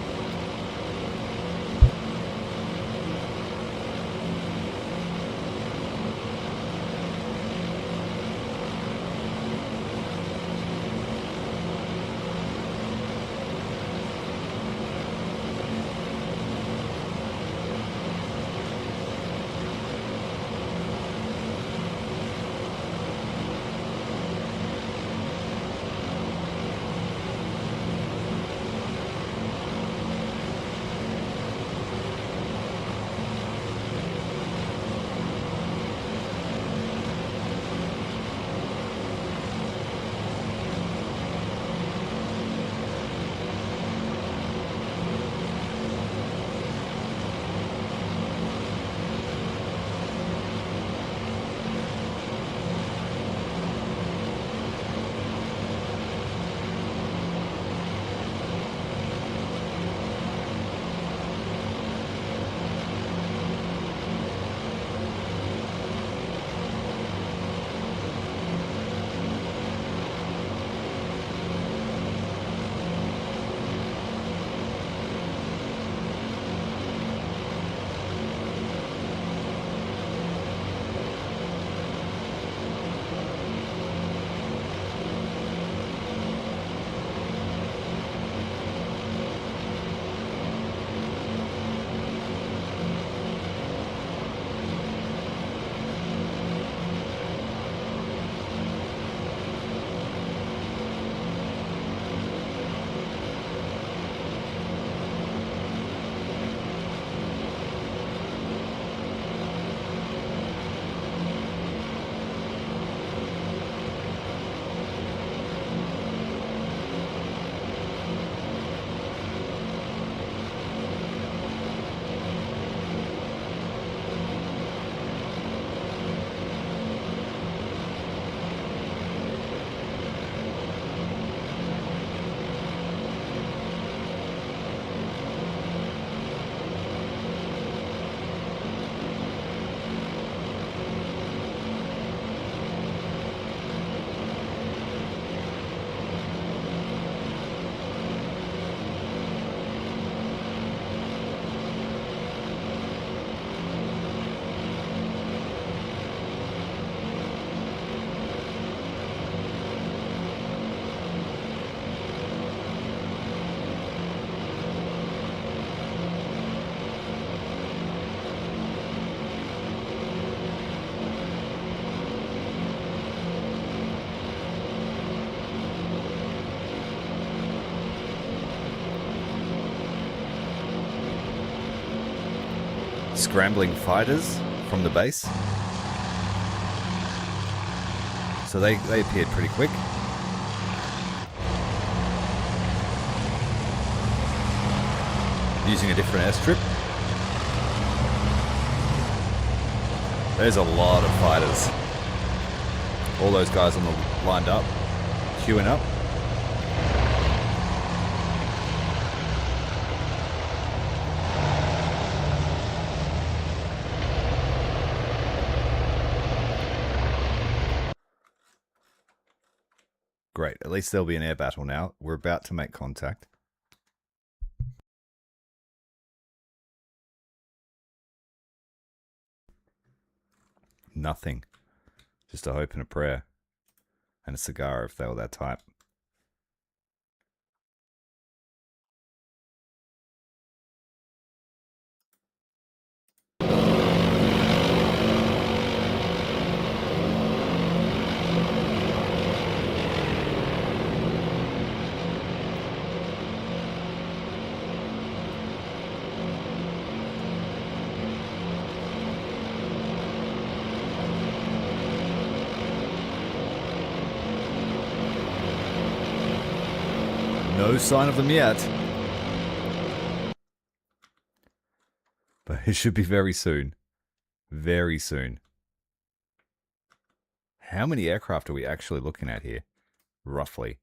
scrambling fighters from the base. So they appeared pretty quick. Using a different airstrip. There's a lot of fighters. All those guys on the lined up, queuing up. Great, at least there'll be an air battle now. We're about to make contact. Nothing. Just a hope and a prayer. And a cigar if they were that type. No sign of them yet. But it should be very soon. Very soon. How many aircraft are we actually looking at here? Roughly.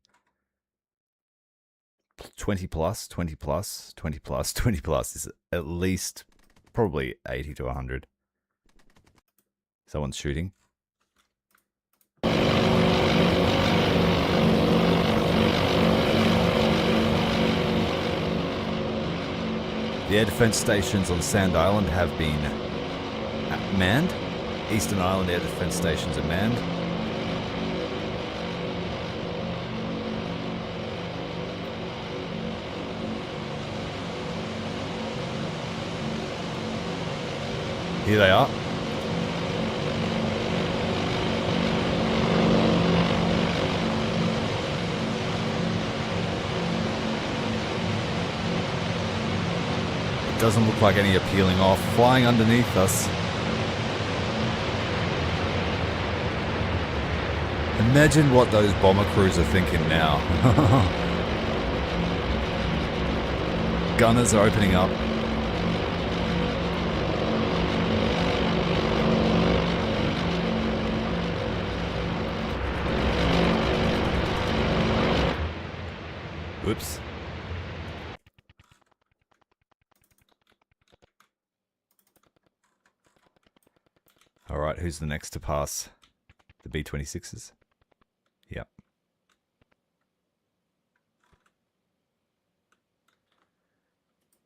20 plus, 20 plus, 20 plus, 20 plus. Is at least probably 80 to 100. Someone's shooting. The air defense stations on Sand Island have been manned. Eastern Island air defense stations are manned. Here they are. Doesn't look like any are peeling off, flying underneath us. Imagine what those bomber crews are thinking now. Gunners are opening up. Whoops. Alright, who's the next to pass? The B-26s? Yep.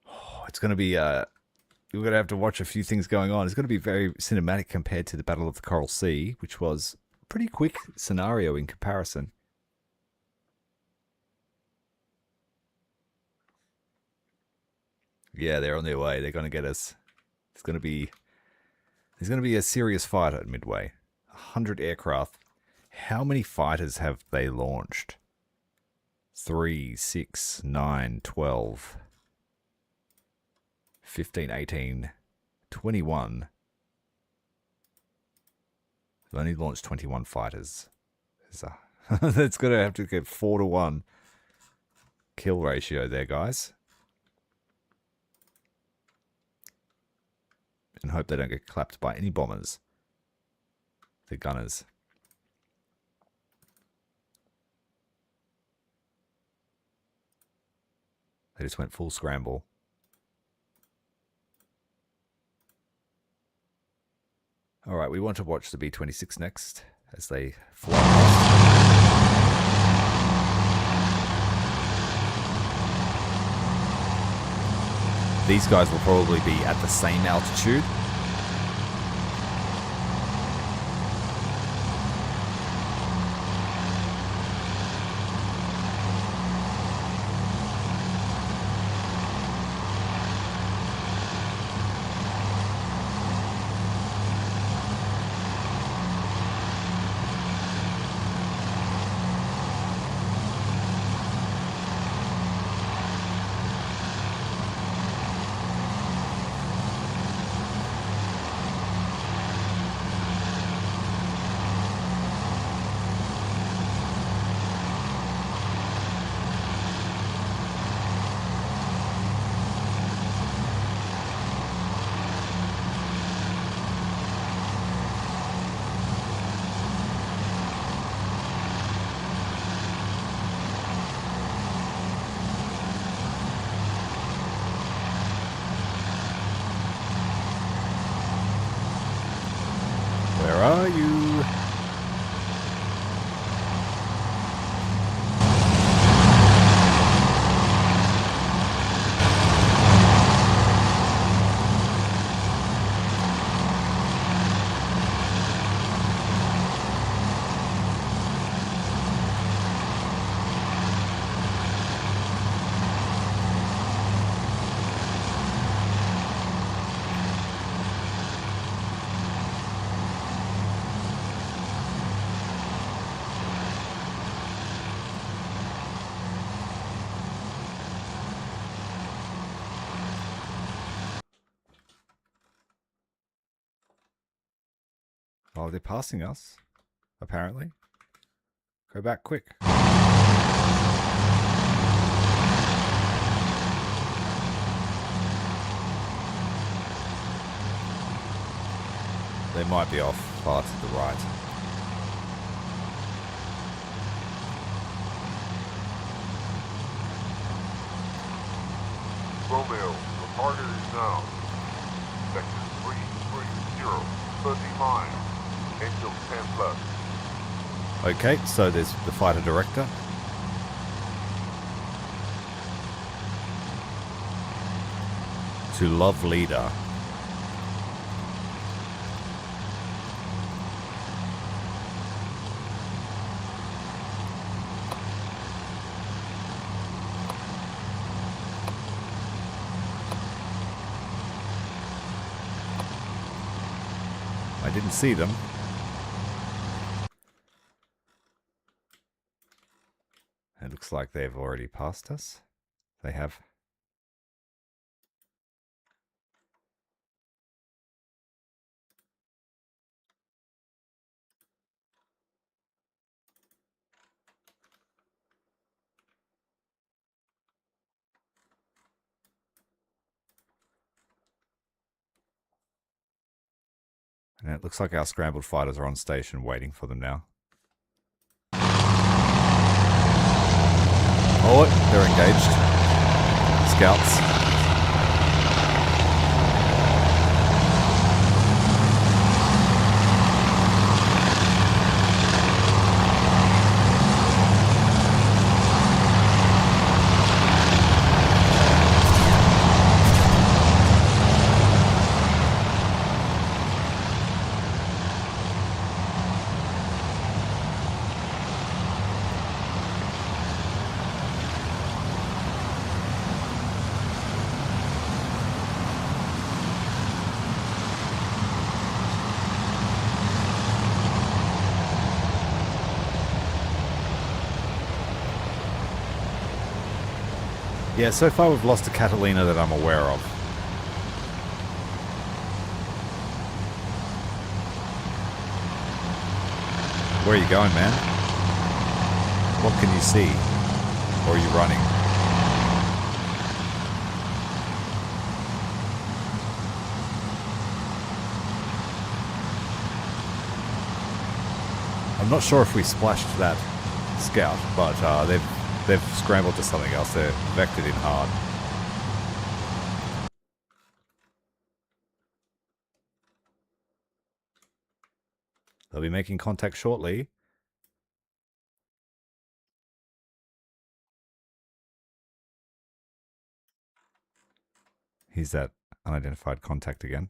Oh, it's going to be, we're going to have to watch a few things going on. It's going to be very cinematic compared to the Battle of the Coral Sea, which was a pretty quick scenario in comparison. Yeah, they're on their way. They're going to get us. There's going to be a serious fight at Midway. 100 aircraft. How many fighters have they launched? 3, 6, 9, 12, 15, 18, 21. They've only launched 21 fighters. That's going to have to get 4-to-1 kill ratio there, guys. And hope they don't get clapped by any bombers. The gunners. They just went full scramble. Alright, we want to watch the B-26 next as they fly past. These guys will probably be at the same altitude. Oh, they're passing us, apparently. Go back quick. They might be off far to the right. Romeo, the target is now. Sector 330, 30 miles. Angel 10 left. Okay, so there's the fighter director. To love leader. I didn't see them. It looks like they've already passed us. They have. And it looks like our scrambled fighters are on station waiting for them now. Oh, they're engaged. Scouts. Yeah, so far we've lost a Catalina that I'm aware of. Where are you going, man? What can you see? Or are you running? I'm not sure if we splashed that scout, but they've scrambled to something else. They're vectored in hard. They'll be making contact shortly. Here's that unidentified contact again.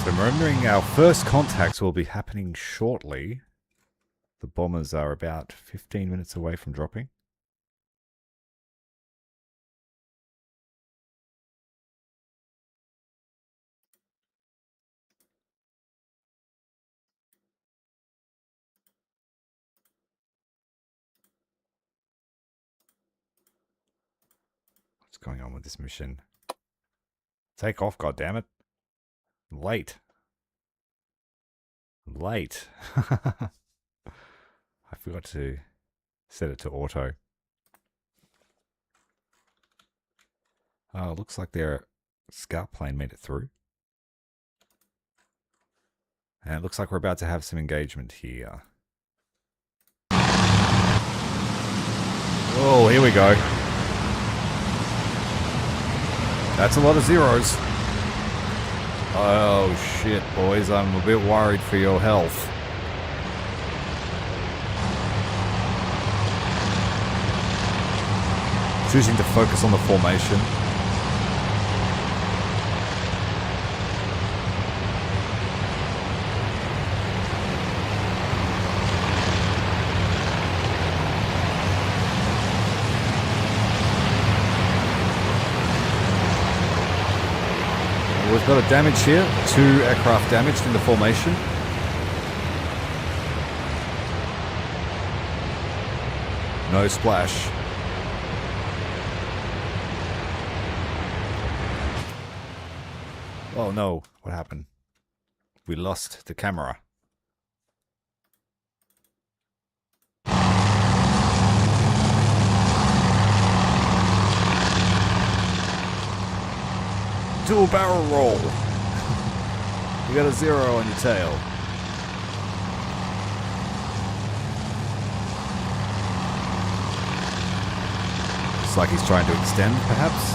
So remembering our first contacts will be happening shortly. The bombers are about 15 minutes away from dropping. What's going on with this mission? Take off, goddammit. Late. Late. I forgot to set it to auto. Oh, looks like their scout plane made it through. And it looks like we're about to have some engagement here. Oh, here we go. That's a lot of zeros. Oh shit, boys, I'm a bit worried for your health. Choosing to focus on the formation. Got a damage here. 2 aircraft damaged in the formation. No splash. Oh no, what happened? We lost the camera. Dual barrel roll. You got a 0 on your tail. Looks like he's trying to extend, perhaps.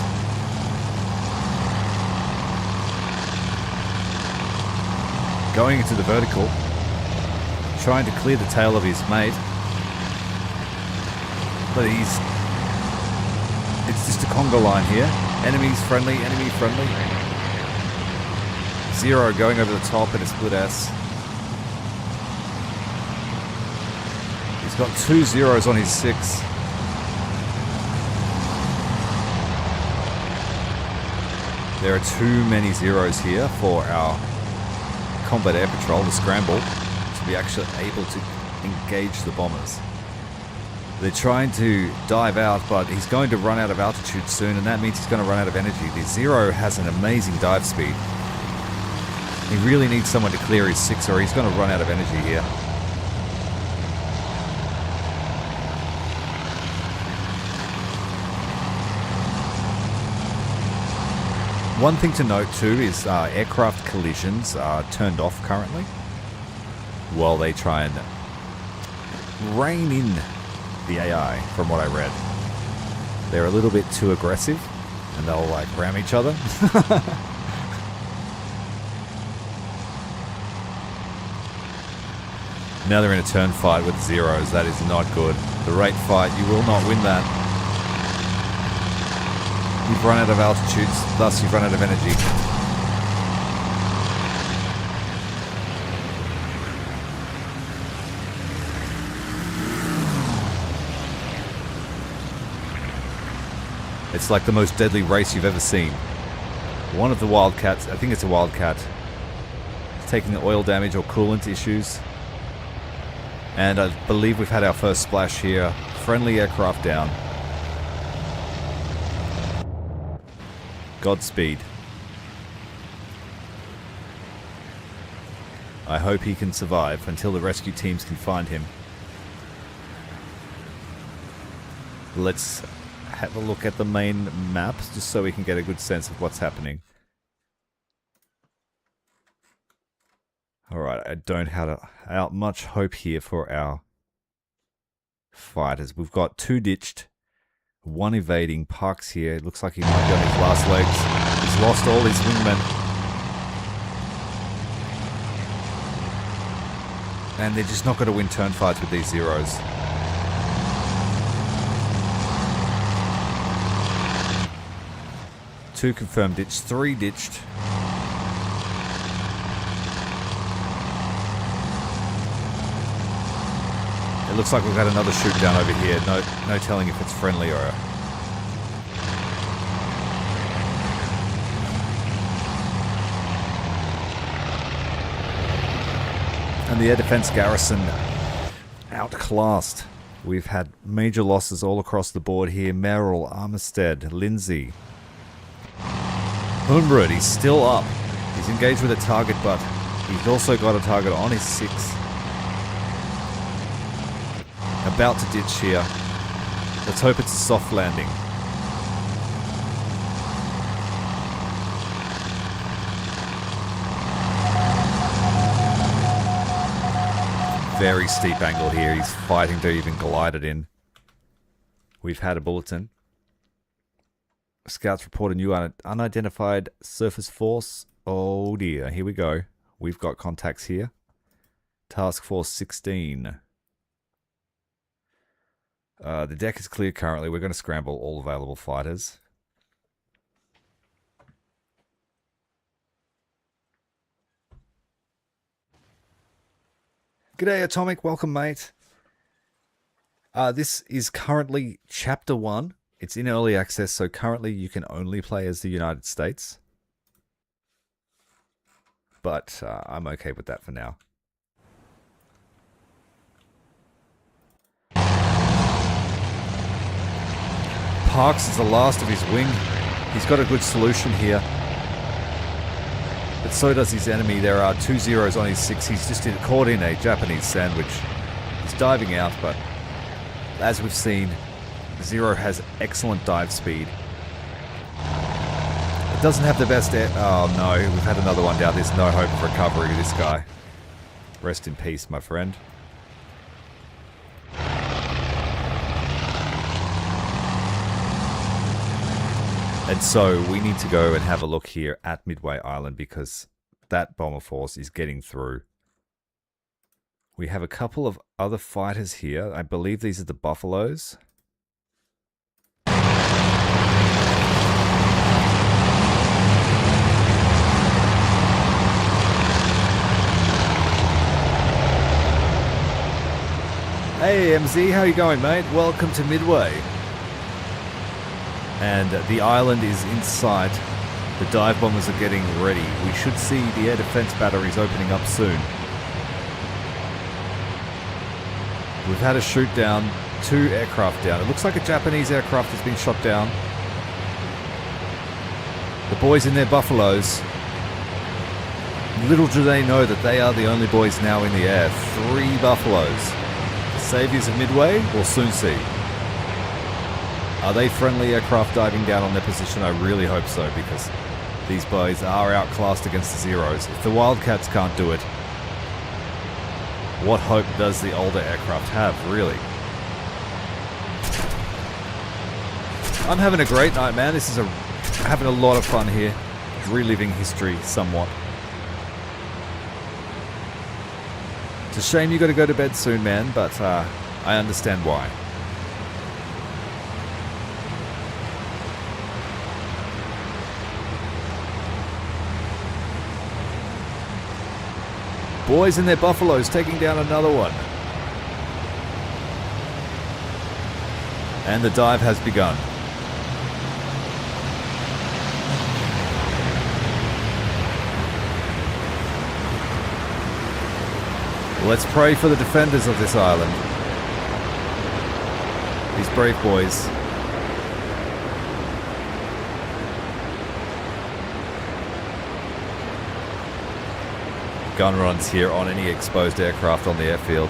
Going into the vertical. Trying to clear the tail of his mate. But it's just a Congo line here. Enemies friendly, enemy friendly. 0 going over the top in a split S. He's got 2 zeros on his 6. There are too many zeros here for our combat air patrol, the scramble, to be actually able to engage the bombers. They're trying to dive out, but he's going to run out of altitude soon, and that means he's going to run out of energy. The 0 has an amazing dive speed. He really needs someone to clear his 6, or he's going to run out of energy here. One thing to note too is aircraft collisions are turned off currently while they try and rein in the AI, from what I read. They're a little bit too aggressive and they'll like ram each other. Now they're in a turn fight with zeros. That is not good. The rate fight, you will not win that. You've run out of altitudes, thus you've run out of energy. It's like the most deadly race you've ever seen. One of the Wildcats, I think it's a Wildcat, is taking the oil damage or coolant issues. And I believe we've had our first splash here. Friendly aircraft down. Godspeed. I hope he can survive until the rescue teams can find him. Let's have a look at the main maps just so we can get a good sense of what's happening. Alright, I don't have much hope here for our fighters. We've got 2 ditched, 1 evading. Parks here. It looks like he might be on his last legs. He's lost all his wingmen. And they're just not going to win turn fights with these zeros. Two confirmed ditched, 3 ditched. It looks like we've got another shoot down over here. No telling if it's friendly or... And the air defense garrison outclassed. We've had major losses all across the board here. Merrill, Armistead, Lindsay. Humbrud, he's still up. He's engaged with a target, but he's also got a target on his 6. About to ditch here. Let's hope it's a soft landing. Very steep angle here. He's fighting to even glide it in. We've had a bulletin. Scouts report a new unidentified surface force. Oh dear, here we go. We've got contacts here. Task Force 16. The deck is clear currently. We're going to scramble all available fighters. G'day Atomic, welcome mate. This is currently Chapter 1. It's in early access, so currently you can only play as the United States. but I'm okay with that for now. Parks is the last of his wing. He's got a good solution here. But so does his enemy. There are 2 zeros on his 6. He's just caught in a Japanese sandwich. He's diving out, but as we've seen, Zero has excellent dive speed. It doesn't have the best air... Oh no, we've had another one down. There's no hope of recovery of this guy. Rest in peace, my friend. And so we need to go and have a look here at Midway Island because that bomber force is getting through. We have a couple of other fighters here. I believe these are the Buffaloes. Hey MZ, how you going, mate? Welcome to Midway. And the island is in sight. The dive bombers are getting ready. We should see the air defense batteries opening up soon. We've had a shoot down, 2 aircraft down. It looks like a Japanese aircraft has been shot down. The boys in their Buffaloes. Little do they know that they are the only boys now in the air. 3 Buffaloes. The saviors of Midway, we'll soon see. Are they friendly aircraft diving down on their position? I really hope so, because these boys are outclassed against the Zeros. If the Wildcats can't do it, what hope does the older aircraft have, really? I'm having a great night, man. This is having a lot of fun here. Reliving history somewhat. It's a shame you got to go to bed soon, man, but I understand why. Boys in their Buffaloes taking down another one. And the dive has begun. Let's pray for the defenders of this island. These brave boys. Gun runs here on any exposed aircraft on the airfield.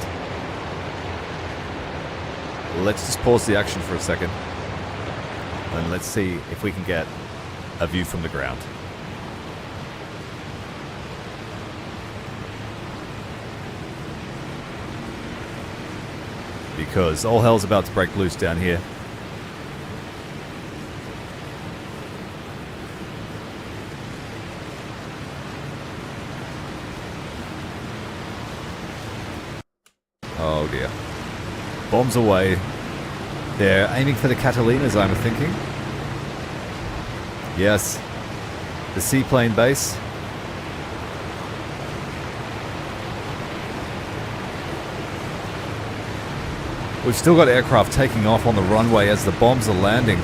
Let's just pause the action for a second. And let's see if we can get a view from the ground. Because all hell's about to break loose down here. Oh dear. Bombs away. They're aiming for the Catalinas, I'm thinking. Yes. The seaplane base. We've still got aircraft taking off on the runway as the bombs are landing.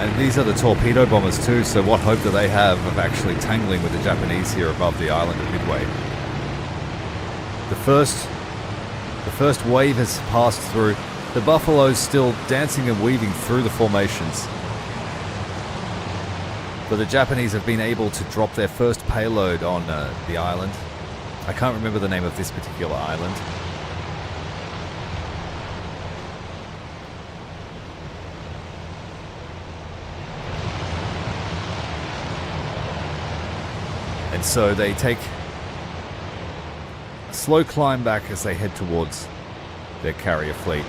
And these are the torpedo bombers too, so what hope do they have of actually tangling with the Japanese here above the island of Midway? The first wave has passed through. The Buffaloes still dancing and weaving through the formations. But the Japanese have been able to drop their first payload on the island. I can't remember the name of this particular island. And so they take a slow climb back as they head towards their carrier fleet.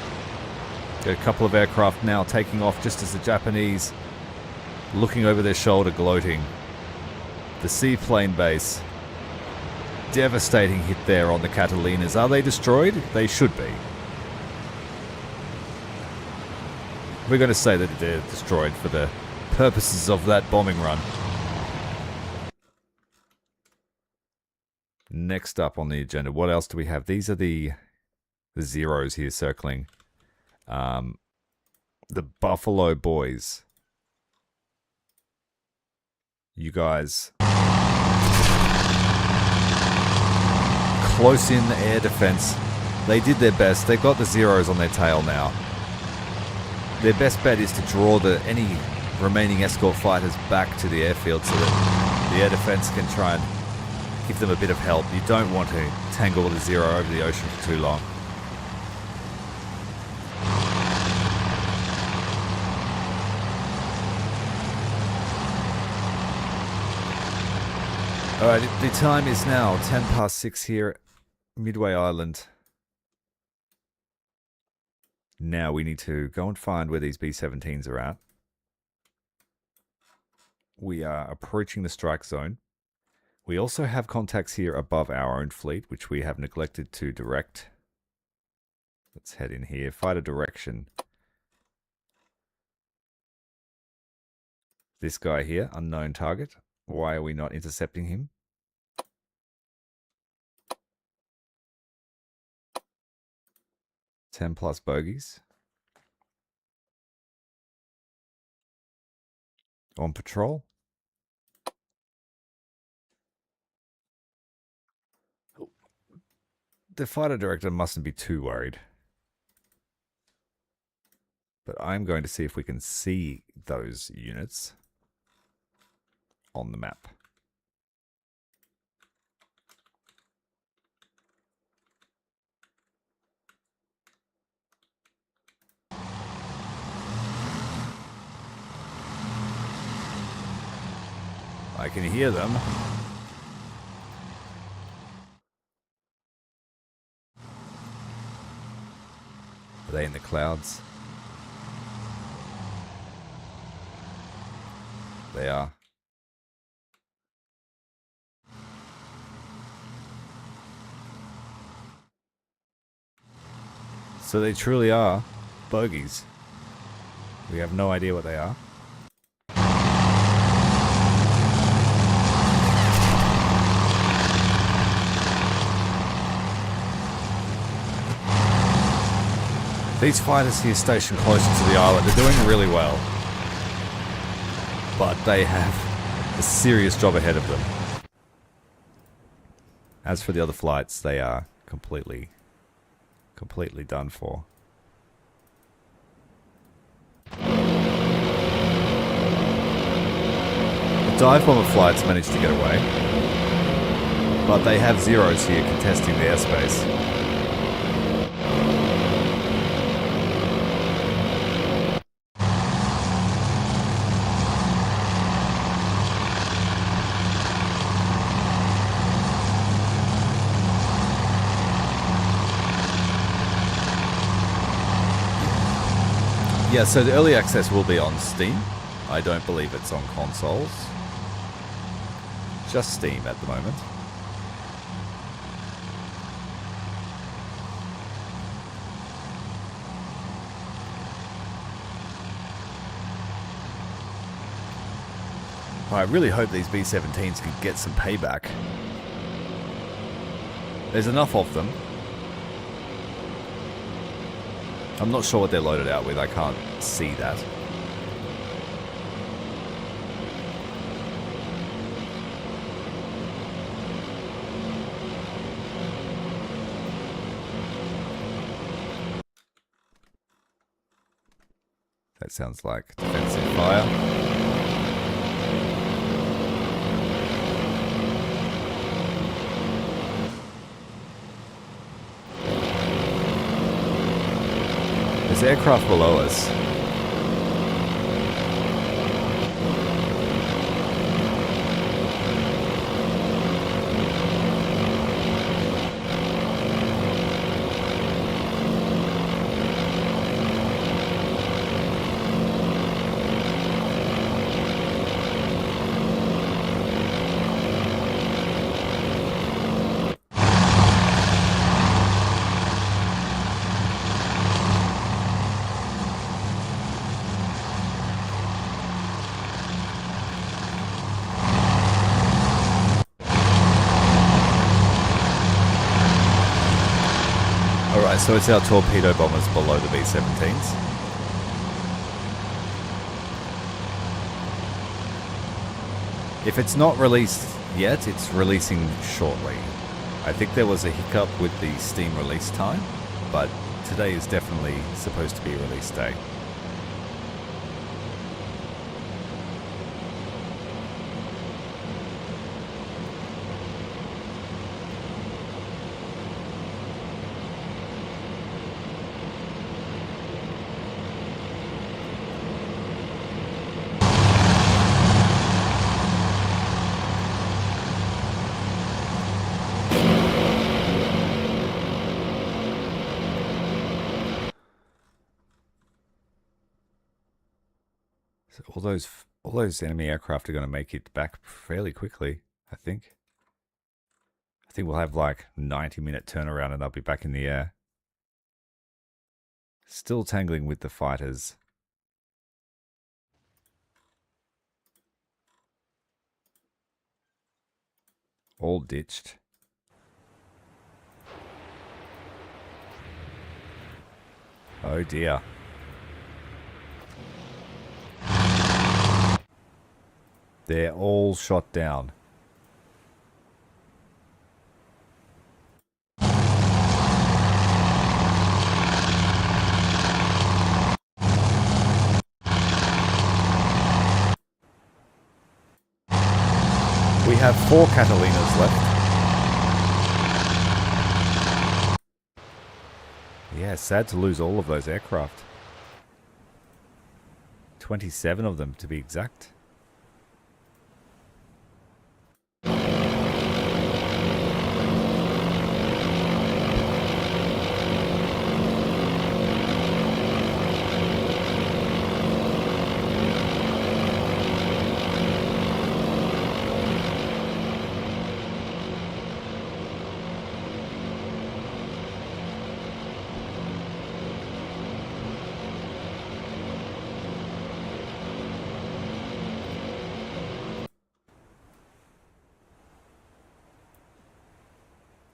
Got a couple of aircraft now taking off just as the Japanese, looking over their shoulder, gloating. The seaplane base. Devastating hit there on the Catalinas. Are they destroyed? They should be. We're going to say that they're destroyed for the purposes of that bombing run. Next up on the agenda, what else do we have? These are the Zeros here circling. The Buffalo boys. You guys close in air defense. They did their best. They've got the zeros on their tail now. Their best bet is to draw any remaining escort fighters back to the airfield so that the air defense can try and give them a bit of help. You don't want to tangle the zero over the ocean for too long. Alright, the time is now 10 past 6 here, Midway Island. Now we need to go and find where these B-17s are at. We are approaching the strike zone. We also have contacts here above our own fleet, which we have neglected to direct. Let's head in here. Fighter direction. This guy here, unknown target. Why are we not intercepting him? Ten plus bogeys. On patrol. The fighter director mustn't be too worried. But I'm going to see if we can see those units on the map. I can hear them. Are they in the clouds? They are. So they truly are bogeys. We have no idea what they are. These fighters here stationed closer to the island are doing really well. But they have a serious job ahead of them. As for the other flights, they are completely done for. The dive bomber flights managed to get away, but they have zeros here contesting the airspace. Yeah, so the early access will be on Steam. I don't believe it's on consoles. Just Steam at the moment. I really hope these B-17s can get some payback. There's enough of them. I'm not sure what they're loaded out with, I can't see that. That sounds like defensive fire. There's aircraft below us. So it's our torpedo bombers below the B-17s. If it's not released yet, it's releasing shortly. I think there was a hiccup with the Steam release time, but today is definitely supposed to be release day. So all those enemy aircraft are going to make it back fairly quickly, I think. I think we'll have like 90-minute turnaround and they'll be back in the air. Still tangling with the fighters. All ditched. Oh dear. They're all shot down. We have 4 Catalinas left. Yeah, sad to lose all of those aircraft. 27 of them to be exact.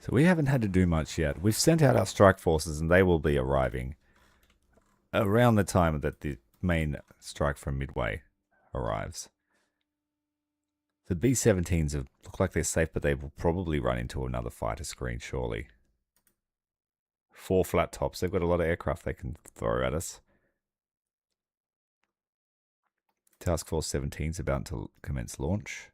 So we haven't had to do much yet. We've sent out our strike forces and they will be arriving around the time that the main strike from Midway arrives. The B-17s look like they're safe, but they will probably run into another fighter screen shortly. 4 flat tops. They've got a lot of aircraft they can throw at us. Task Force 17 is about to commence launch.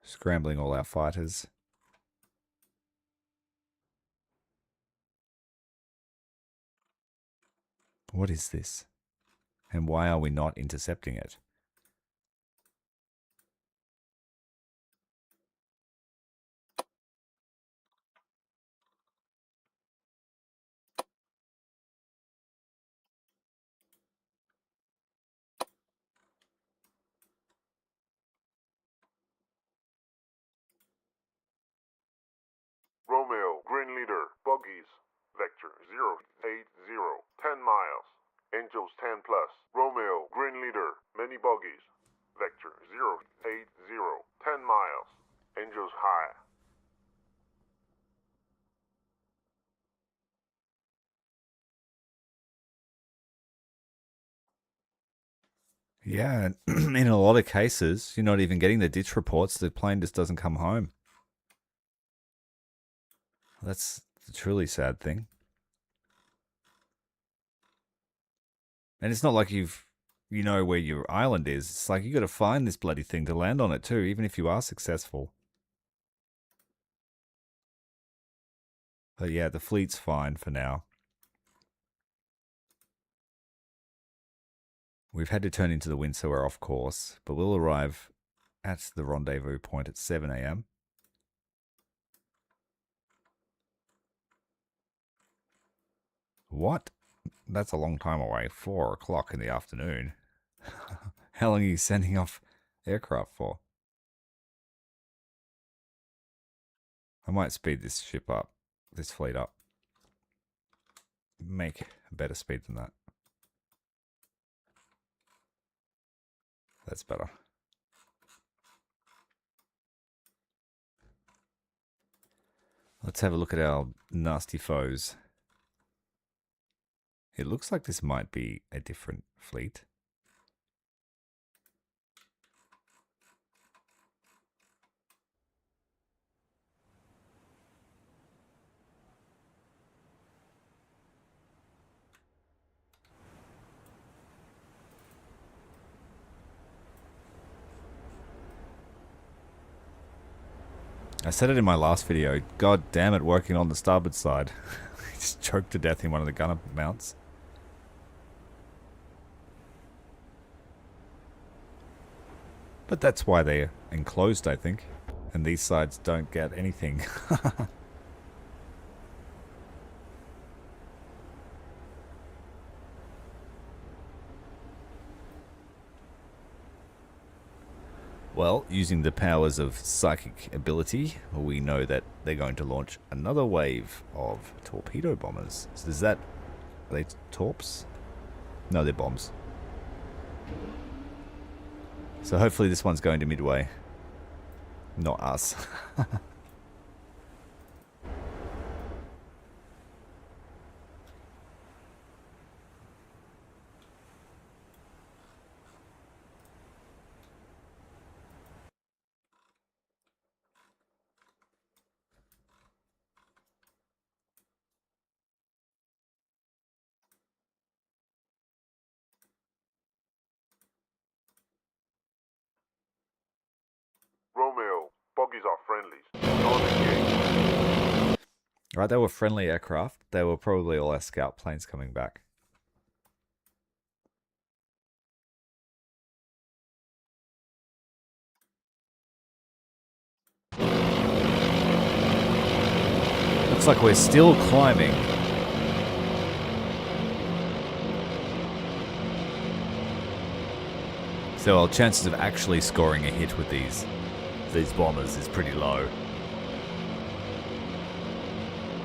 Scrambling all our fighters. What is this? And why are we not intercepting it? Romeo, Green Leader, Buggies, Vector 080, 10 miles. Angels 10 plus. Romeo, Green Leader, many Buggies, Vector 080, 10 miles. Angels high. Yeah, in a lot of cases, you're not even getting the ditch reports. The plane just doesn't come home. That's a truly sad thing. And it's not like you know where your island is. It's like you got to find this bloody thing to land on it too, even if you are successful. But yeah, the fleet's fine for now. We've had to turn into the wind, so we're off course, but we'll arrive at the rendezvous point at 7 a.m. What? That's a long time away. 4 o'clock in the afternoon. How long are you sending off aircraft for? I might speed this ship up, this fleet up. Make a better speed than that. That's better. Let's have a look at our nasty foes. It looks like this might be a different fleet. I said it in my last video. God damn it, working on the starboard side. Just choked to death in one of the gunner mounts. But that's why they're enclosed, I think. And these sides don't get anything. Well, using the powers of psychic ability, we know that they're going to launch another wave of torpedo bombers. So is that... are they torps? No, they're bombs. So hopefully this one's going to Midway. Not us. Romeo, buggies are friendlies. Non-engaged. Right, they were friendly aircraft. They were probably all our scout planes coming back. Looks like we're still climbing. So our chances of actually scoring a hit with these bombers is pretty low.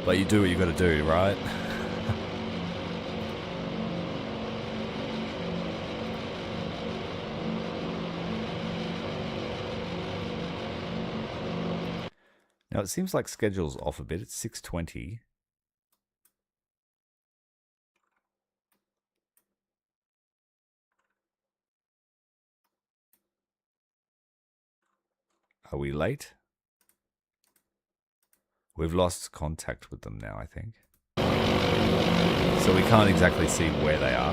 But you do what you gotta do, right? Now it seems like schedule's off a bit. It's 6:20. Are we late? We've lost contact with them now, I think. So we can't exactly see where they are.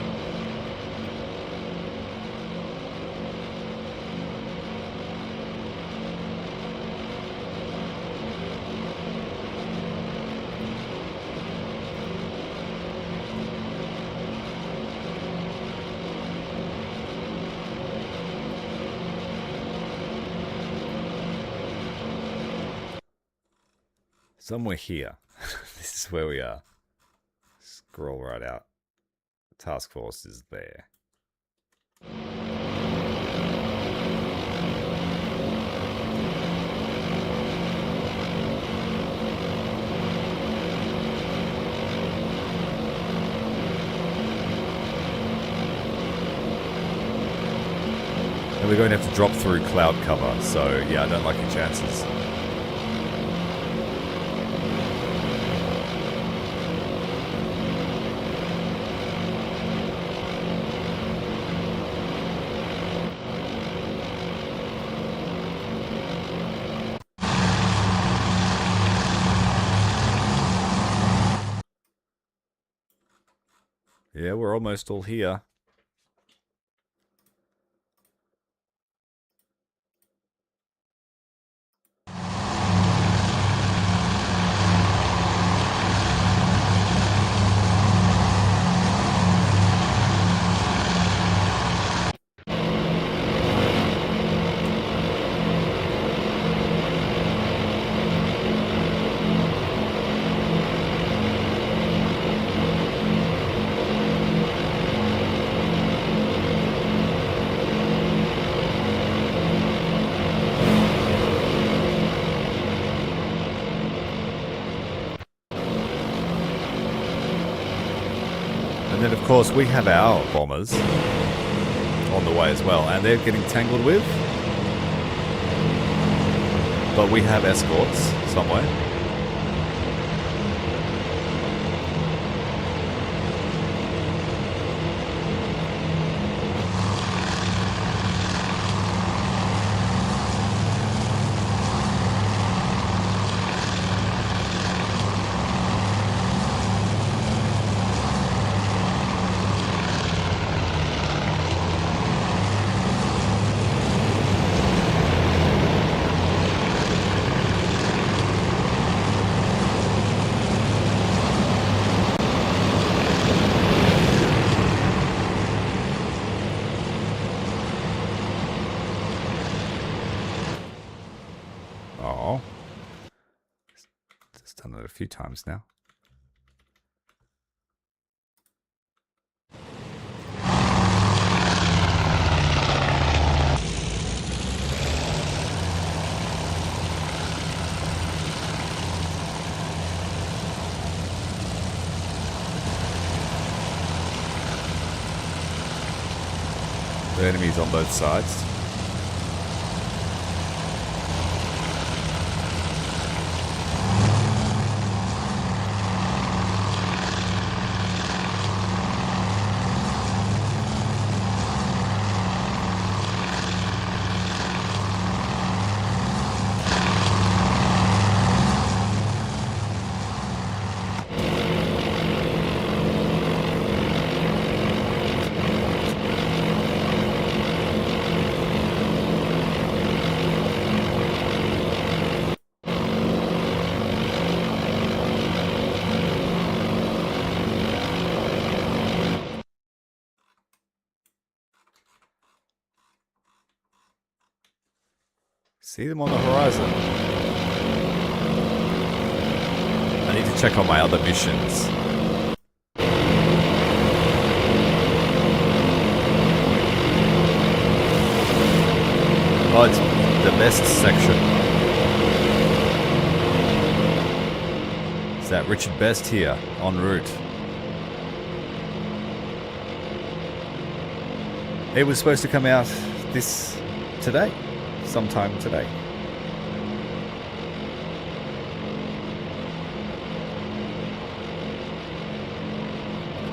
Somewhere here. This is where we are. Scroll right out. Task Force is there. And we're going to have to drop through cloud cover, so yeah, I don't like your chances. Yeah, we're almost all here. And then, of course, we have our bombers on the way as well, and they're getting tangled with. But we have escorts somewhere. few times now. The enemies on both sides. See them on the horizon. I need to check on my other missions. Oh, it's the best section. Is that Richard Best here, en route? It was supposed to come out today. Sometime today.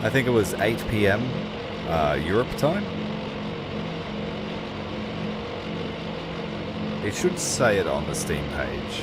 I think it was 8 p.m. Europe time. It should say it on the Steam page.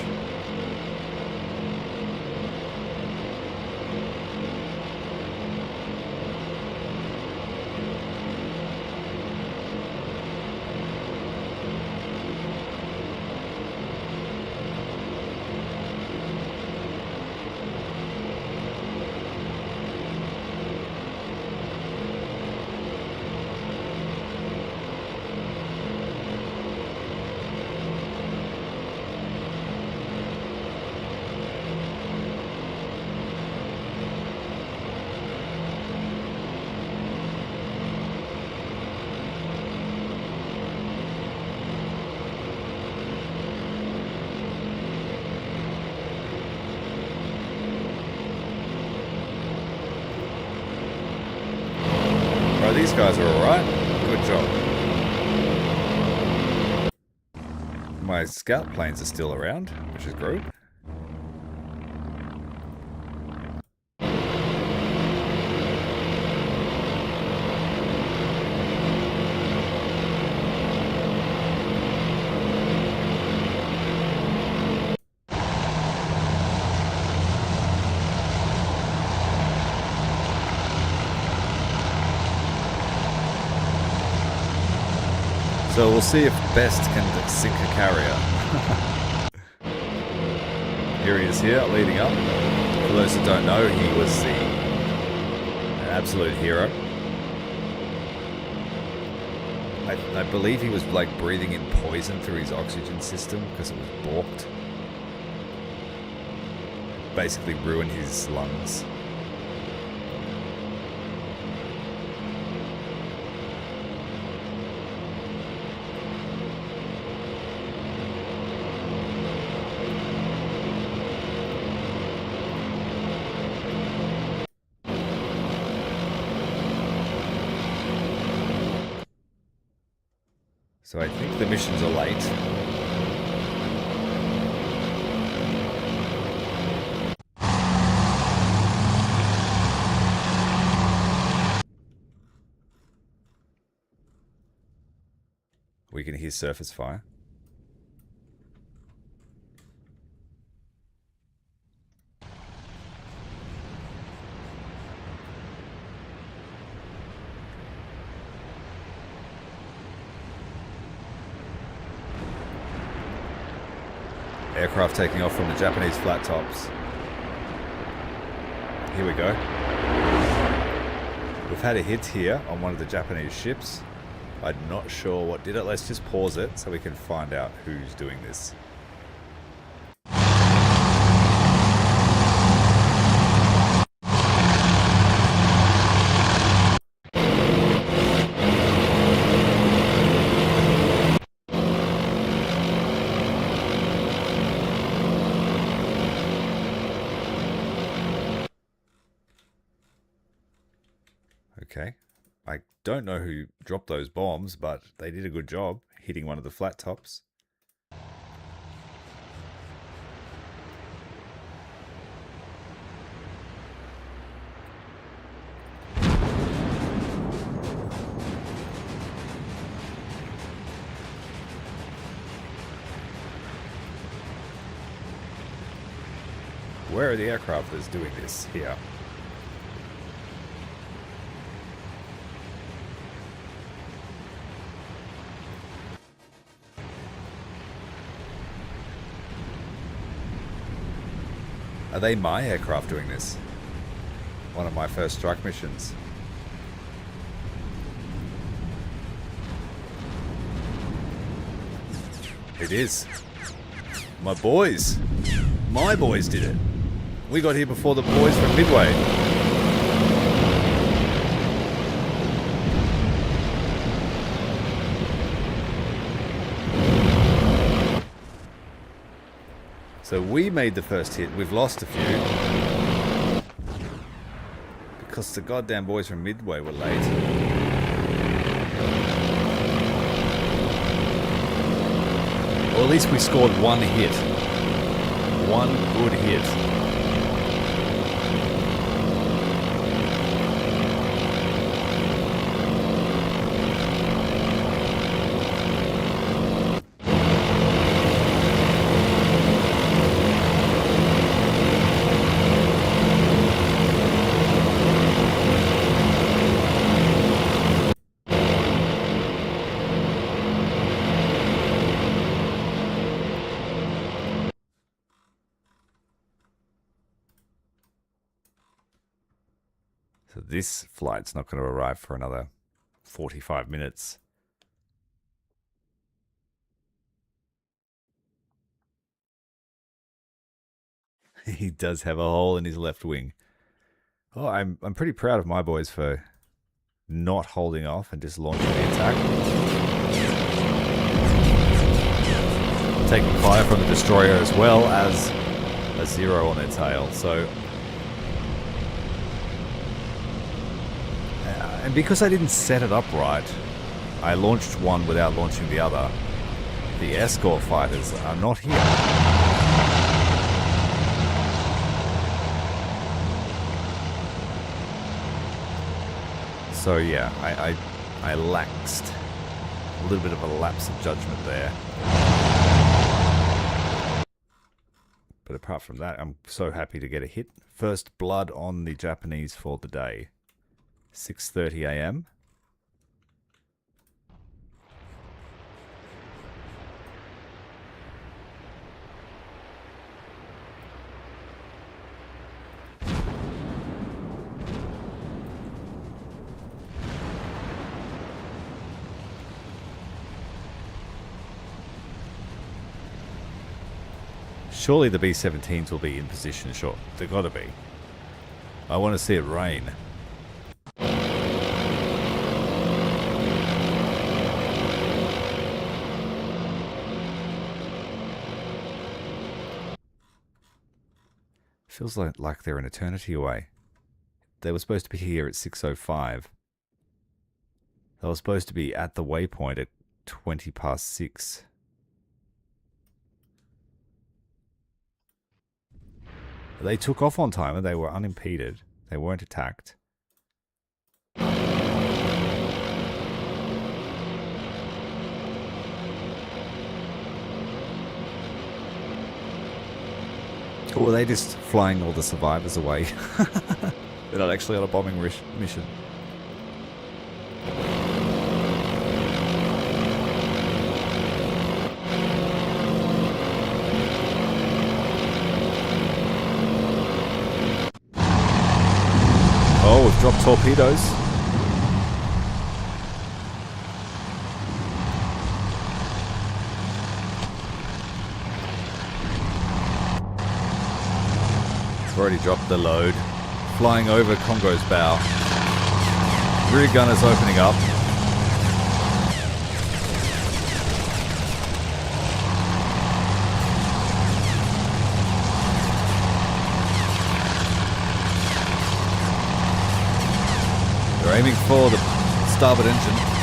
These guys are alright. Good job. My scout planes are still around, which is great. So we'll see if Best can sink a carrier. Here he is here, leading up. For those who don't know, he was an absolute hero. I believe he was like breathing in poison through his oxygen system because it was balked. Basically ruined his lungs. So I think the missions are late. We can hear surface fire. Aircraft taking off from the Japanese flat tops. Here we go. We've had a hit here on one of the Japanese ships. I'm not sure what did it. Let's just pause it so we can find out who's doing this. Okay. I don't know who dropped those bombs, but they did a good job hitting one of the flat tops. Where are the aircrafters doing this here? Are they my aircraft doing this? One of my first strike missions. It is. My boys. My boys did it. We got here before the boys from Midway. So we made the first hit. We've lost a few. Because the goddamn boys from Midway were late. Or at least we scored one hit. One good hit. So this flight's not going to arrive for another 45 minutes. He does have a hole in his left wing. Oh, I'm pretty proud of my boys for not holding off and just launching the attack. Taking fire from the destroyer as well as a 0 on their tail. So, and because I didn't set it up right, I launched one without launching the other. The escort fighters are not here. So yeah, I laxed. A little bit of a lapse of judgment there. But apart from that, I'm so happy to get a hit. First blood on the Japanese for the day. 6:30 a.m. Surely the B-17s will be in position, sure. They've got to be. I want to see it rain. Feels like they're an eternity away. They were supposed to be here at 6:05. They were supposed to be at the waypoint at 20 past 6. They took off on time and they were unimpeded. They weren't attacked. Or were they just flying all the survivors away? They're not actually on a bombing mission. Oh, we've dropped torpedoes. We've already dropped the load. Flying over Congo's bow. Rear gunners opening up. They're aiming for the starboard engine.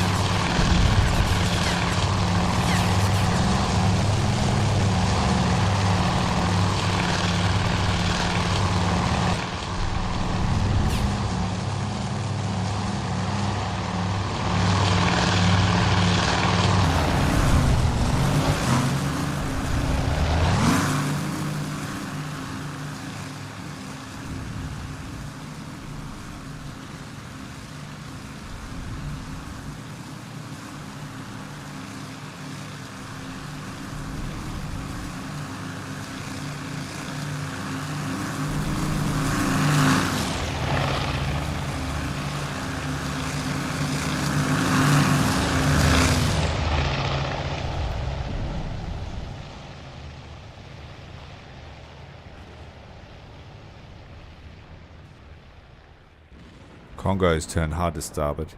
Congo's turned hard to starboard.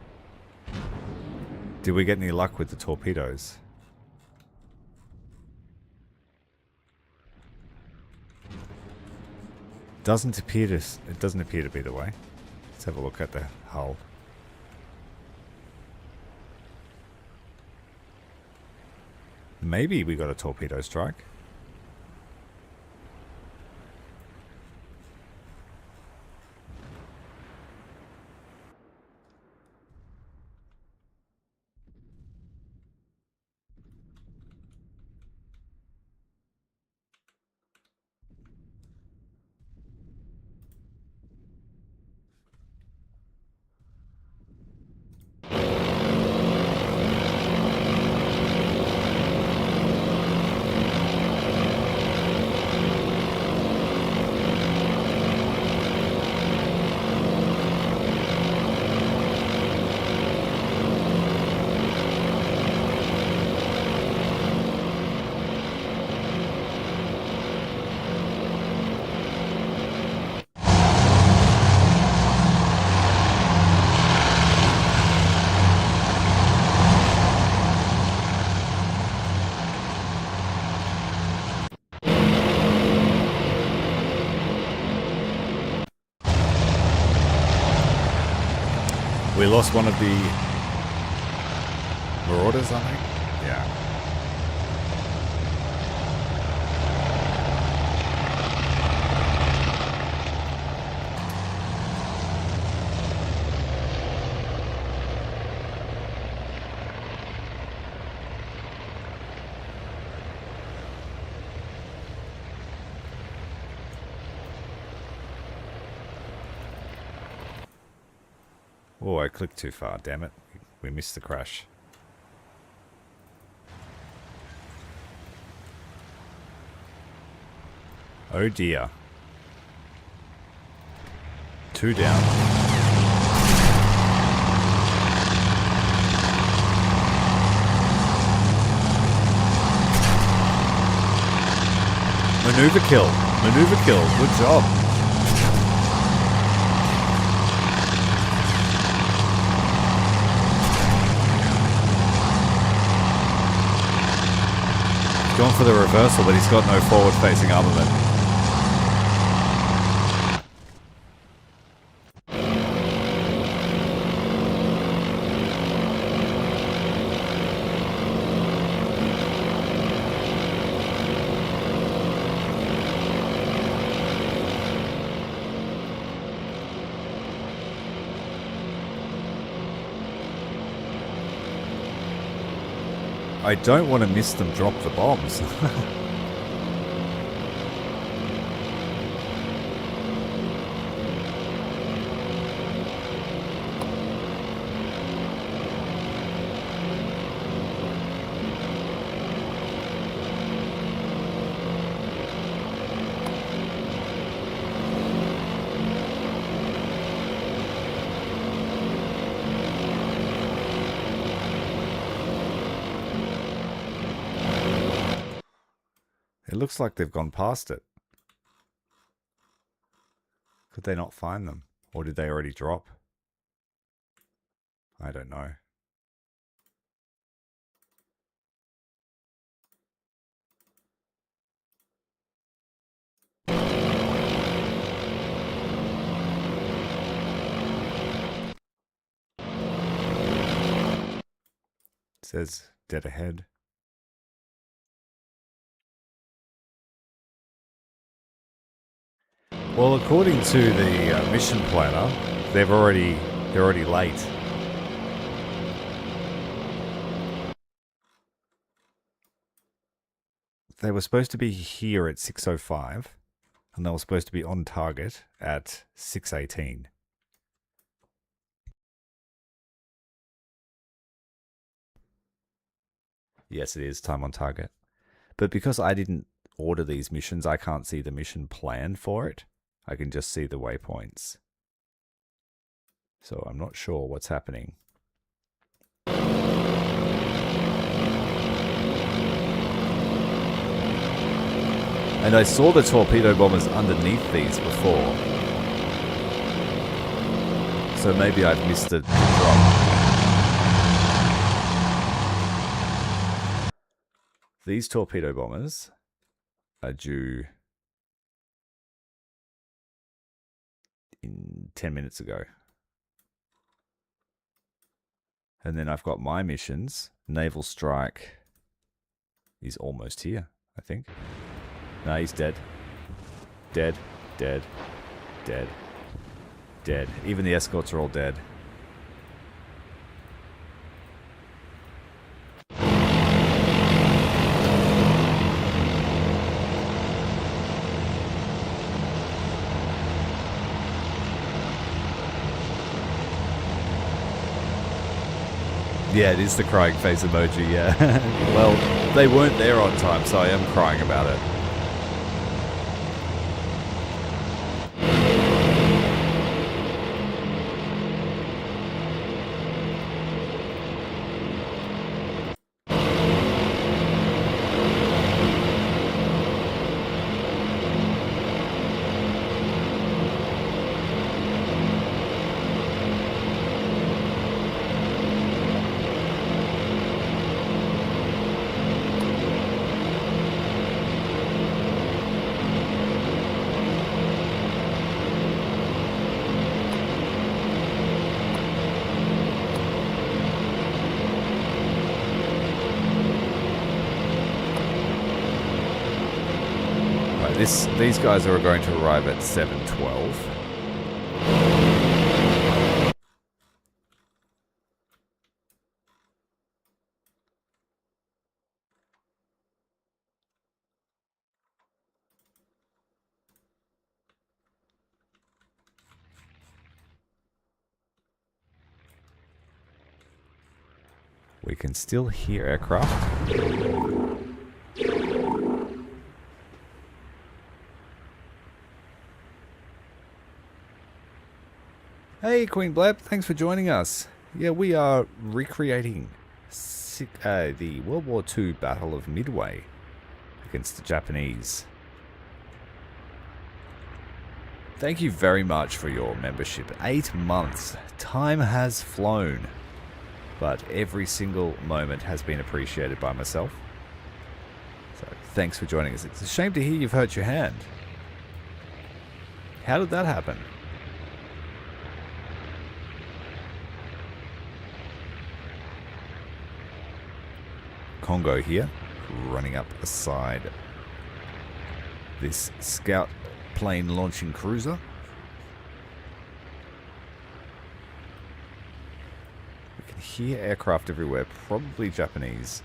Did we get any luck with the torpedoes? It doesn't appear to be the way. Let's have a look at the hull. Maybe we got a torpedo strike. We lost one of the Marauders, I think. Yeah. Oh, I clicked too far, damn it. We missed the crash. Oh dear. 2 down. Maneuver kill. Maneuver kill. Good job. Gone for the reversal, but he's got no forward-facing armament. I don't want to miss them drop the bombs. It looks like they've gone past it. Could they not find them? Or did they already drop? I don't know. says dead ahead. Well, according to the mission planner, they're already late. They were supposed to be here at 6:05, and they were supposed to be on target at 6:18. Yes, it is time on target. But because I didn't order these missions, I can't see the mission plan for it. I can just see the waypoints. So I'm not sure what's happening. And I saw the torpedo bombers underneath these before. So maybe I've missed a drop. These torpedo bombers are due in 10 minutes ago. And then I've got my missions. Naval strike is almost here, I think. No, he's dead. Dead, dead, dead, dead. Even the escorts are all dead. Yeah, it is the crying face emoji, yeah. Well, they weren't there on time, so I am crying about it. These guys are going to arrive at 7:12. We can still hear aircraft. Hey, Queen Bleb, thanks for joining us. Yeah, we are recreating the World War II Battle of Midway against the Japanese. Thank you very much for your membership. 8 months. Time has flown. But every single moment has been appreciated by myself. So thanks for joining us. It's a shame to hear you've hurt your hand. How did that happen? Congo here, running up beside this scout plane launching cruiser. We can hear aircraft everywhere, probably Japanese.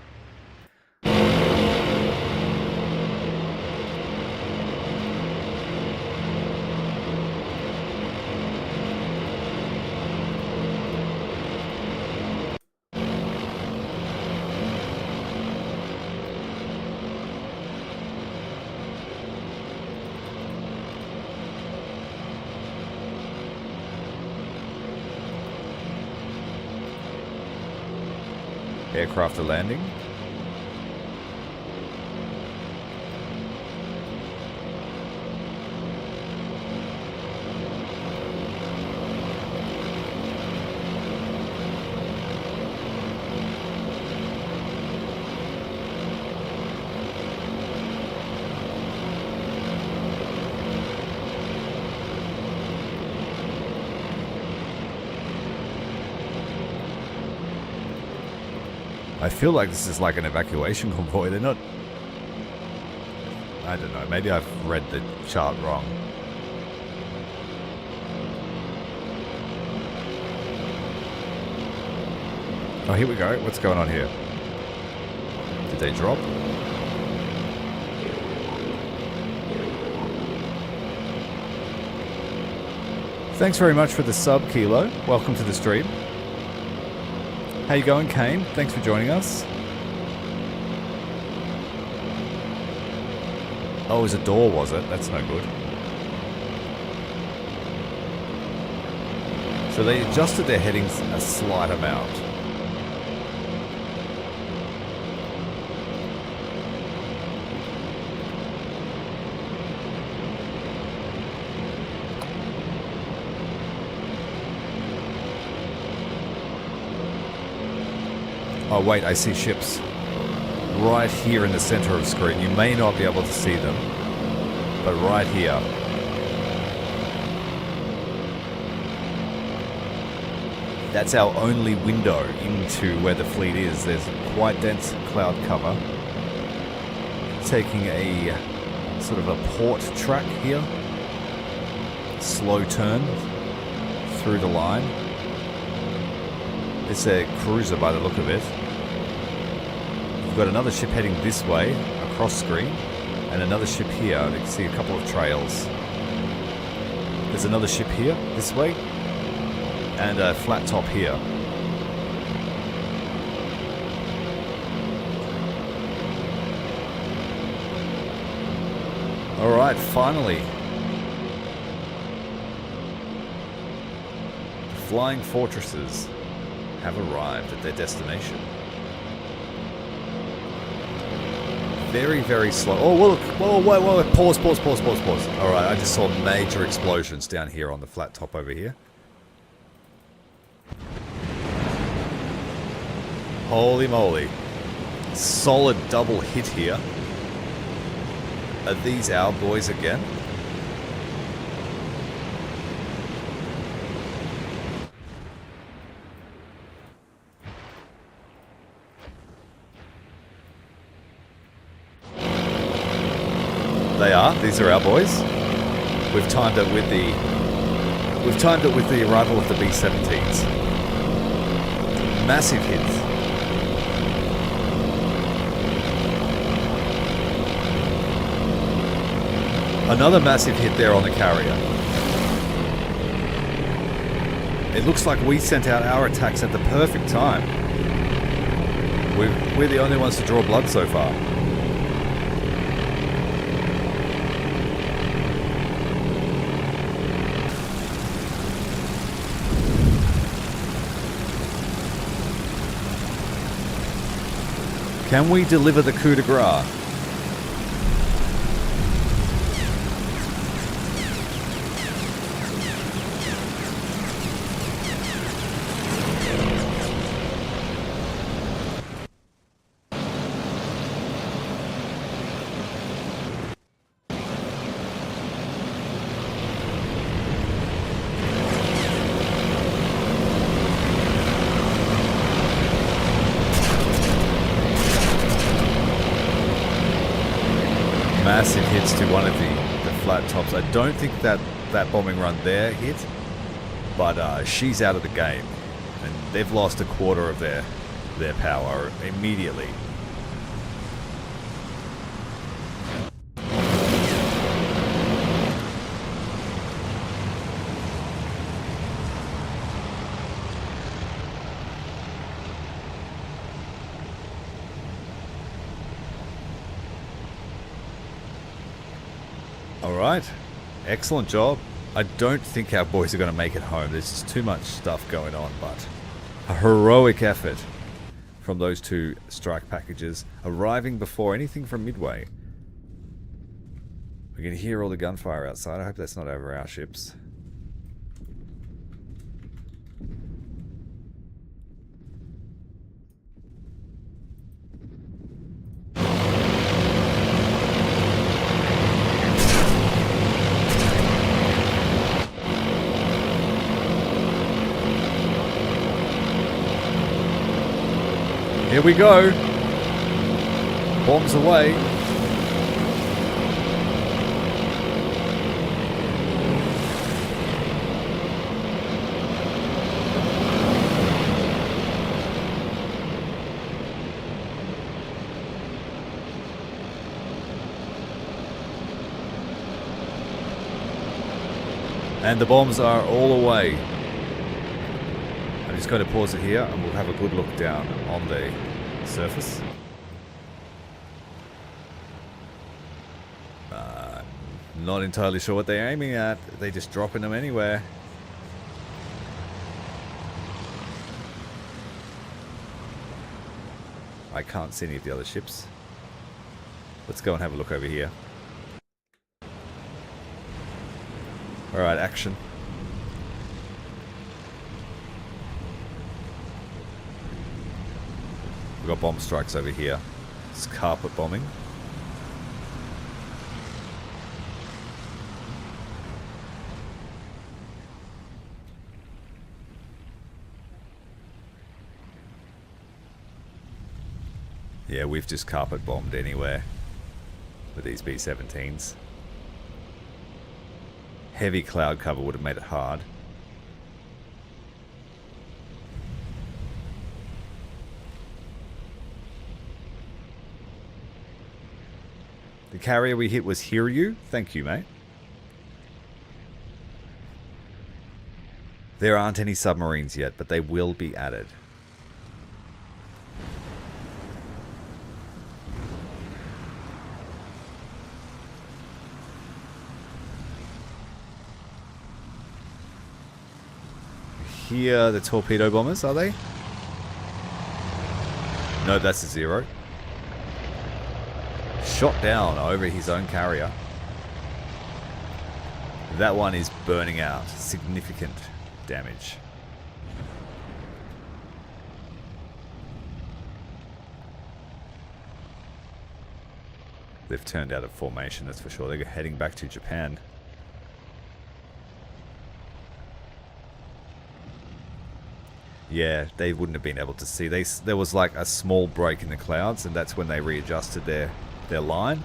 Aircraft are landing. I feel like this is like an evacuation convoy. They're not... I don't know. Maybe I've read the chart wrong. Oh, here we go. What's going on here? Did they drop? Thanks very much for the sub, Kilo. Welcome to the stream. How you going, Kane? Thanks for joining us. Oh, it was a door, was it? That's no good. So they adjusted their headings a slight amount. Oh wait, I see ships right here in the center of the screen. You may not be able to see them, but right here. That's our only window into where the fleet is. There's quite dense cloud cover. Taking a sort of a port track here. Slow turn through the line. It's a cruiser by the look of it. We've got another ship heading this way, across screen, and another ship here. You can see a couple of trails. There's another ship here, this way, and a flat top here. Alright, finally. The flying fortresses have arrived at their destination. Very, very slow. Oh, look. Whoa, whoa. Pause. Alright, I just saw major explosions down here on the flat top over here. Holy moly. Solid double hit here. Are these our boys again? They are. These are our boys. We've timed it with the arrival of the B-17s. Massive hits. Another massive hit there on the carrier. It looks like we sent out our attacks at the perfect time. We're the only ones to draw blood so far. Can we deliver the coup de grace? Massive hits to one of the flat tops. I don't think that bombing run there hit, but she's out of the game, and they've lost a quarter of their power immediately. Alright, excellent job. I don't think our boys are going to make it home. There's just too much stuff going on, but a heroic effort from those two strike packages arriving before anything from Midway. We can hear all the gunfire outside. I hope that's not over our ships. Here we go. Bombs away. And the bombs are all away. I'm just going to pause it here and we'll have a good look down on the surface. Not entirely sure what they're aiming at. They're just dropping them anywhere. I can't see any of the other ships. Let's go and have a look over here. Alright, action. We've got bomb strikes over here. It's carpet bombing. Yeah, we've just carpet bombed anywhere with these B-17s. Heavy cloud cover would have made it hard. The carrier we hit was Hiryu. Thank you, mate. There aren't any submarines yet, but they will be added. Here, the torpedo bombers, are they? No, that's a zero. Shot down over his own carrier. That one is burning out. Significant damage. They've turned out of formation, that's for sure. They're heading back to Japan. Yeah, they wouldn't have been able to see. There was like a small break in the clouds, and that's when they readjusted their line.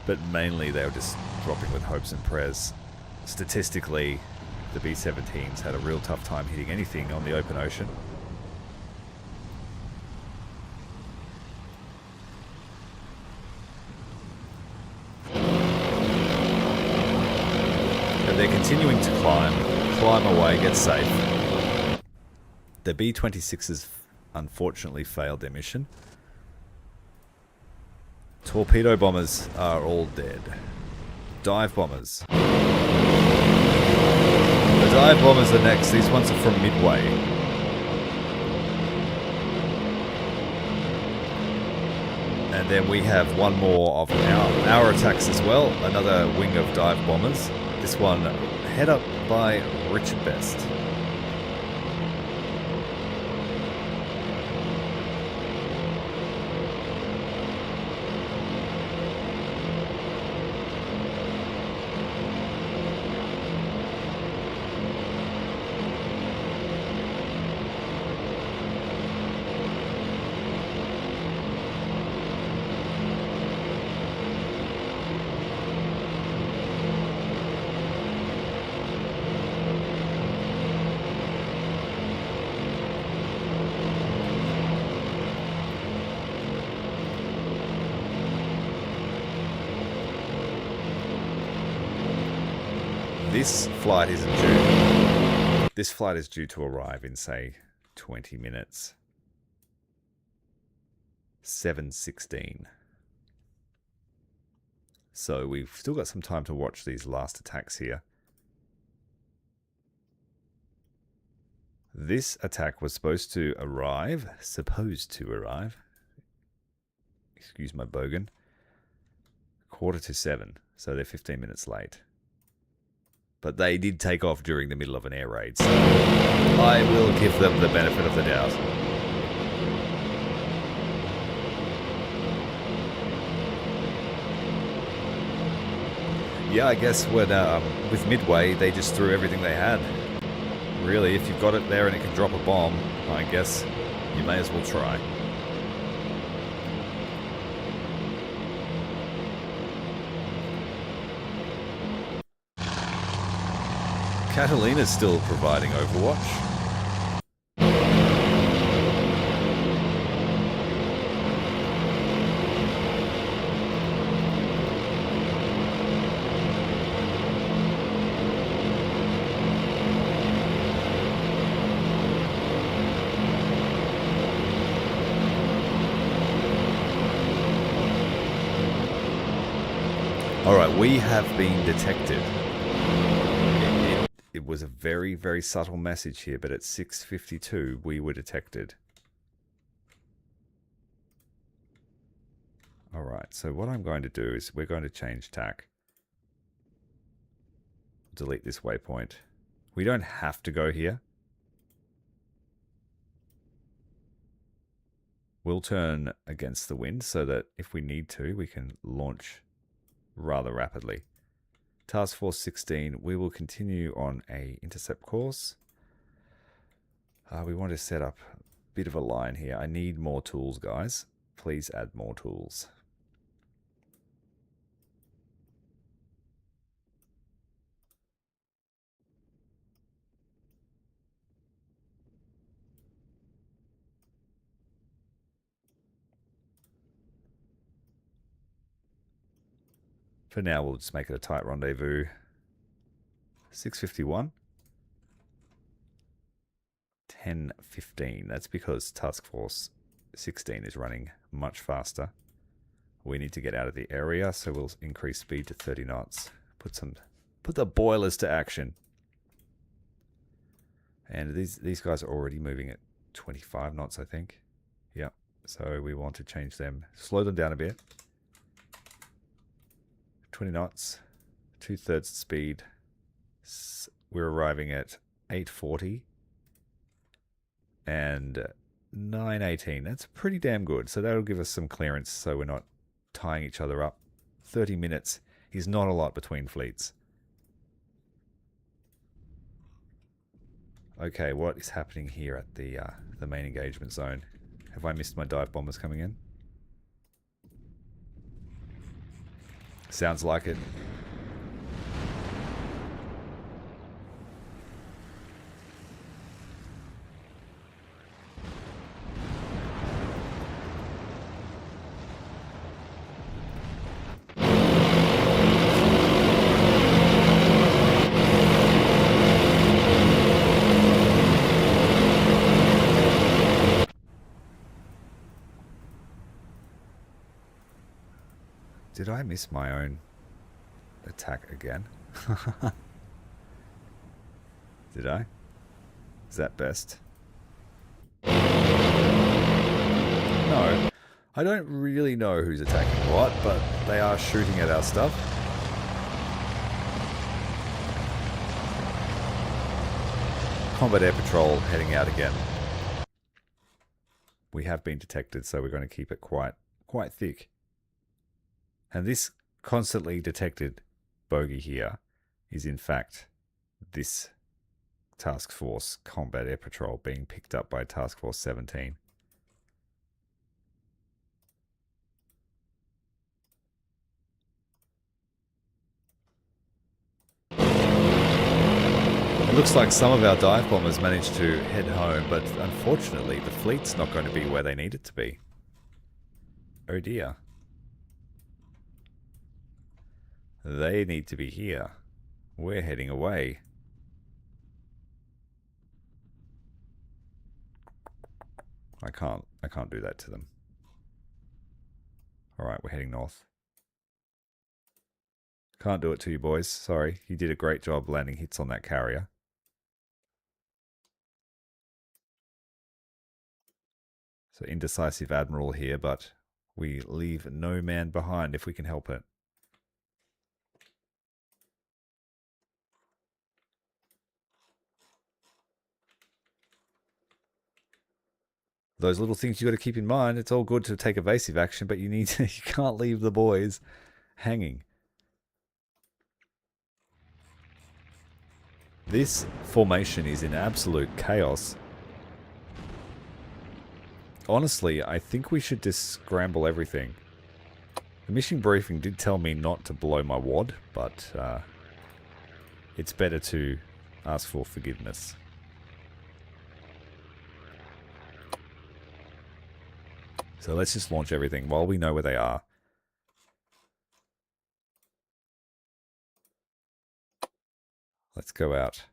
But mainly they were just dropping with hopes and prayers. Statistically, the B-17s had a real tough time hitting anything on the open ocean. And they're continuing to climb away, get safe. The B-26s unfortunately failed their mission. Torpedo bombers are all dead. Dive bombers. The dive bombers are next. These ones are from Midway. And then we have one more of our attacks as well. Another wing of dive bombers. This one head up by Richard Best. This flight isn't due. This flight is due to arrive in, say, 20 minutes. 7:16. So we've still got some time to watch these last attacks here. This attack was supposed to arrive, excuse my bogan, 6:45, so they're 15 minutes late. But they did take off during the middle of an air raid, so I will give them the benefit of the doubt. Yeah, I guess when, with Midway, they just threw everything they had. Really, if you've got it there and it can drop a bomb, I guess you may as well try. Catalina's still providing Overwatch. Alright, we have been detected. It was a very, very subtle message here, but at 6:52 we were detected. Alright, so what I'm going to do is we're going to change tack. Delete this waypoint. We don't have to go here. We'll turn against the wind so that if we need to, we can launch rather rapidly. Task Force 16, we will continue on a intercept course. We want to set up a bit of a line here. I need more tools, guys. Please add more tools. For now, we'll just make it a tight rendezvous. 6:51. 10:15. That's because Task Force 16 is running much faster. We need to get out of the area, so we'll increase speed to 30 knots. Put the boilers to action. And these guys are already moving at 25 knots, I think. Yep. So we want to change them, slow them down a bit. 20 knots, 2/3 speed. We're arriving at 8:40 and 9:18. That's pretty damn good. So that'll give us some clearance so we're not tying each other up. 30 minutes is not a lot between fleets. Okay, what is happening here at the main engagement zone? Have I missed my dive bombers coming in? Sounds like it. Did I miss my own attack again? Did I? Is that best? No. I don't really know who's attacking what, but they are shooting at our stuff. Combat Air Patrol heading out again. We have been detected, so we're going to keep it quite thick. And this constantly detected bogey here is in fact this Task Force Combat Air Patrol being picked up by Task Force 17. It looks like some of our dive bombers managed to head home, but unfortunately the fleet's not going to be where they need it to be. Oh dear. They need to be here. We're heading away. I can't do that to them. Alright, we're heading north. Can't do it to you boys. Sorry. You did a great job landing hits on that carrier. So indecisive Admiral here, but we leave no man behind if we can help it. Those little things you got to keep in mind. It's all good to take evasive action, but you can't leave the boys hanging. This formation is in absolute chaos. Honestly, I think we should just scramble everything. The mission briefing did tell me not to blow my wad, but it's better to ask for forgiveness. So let's just launch everything while we know where they are. Let's go out.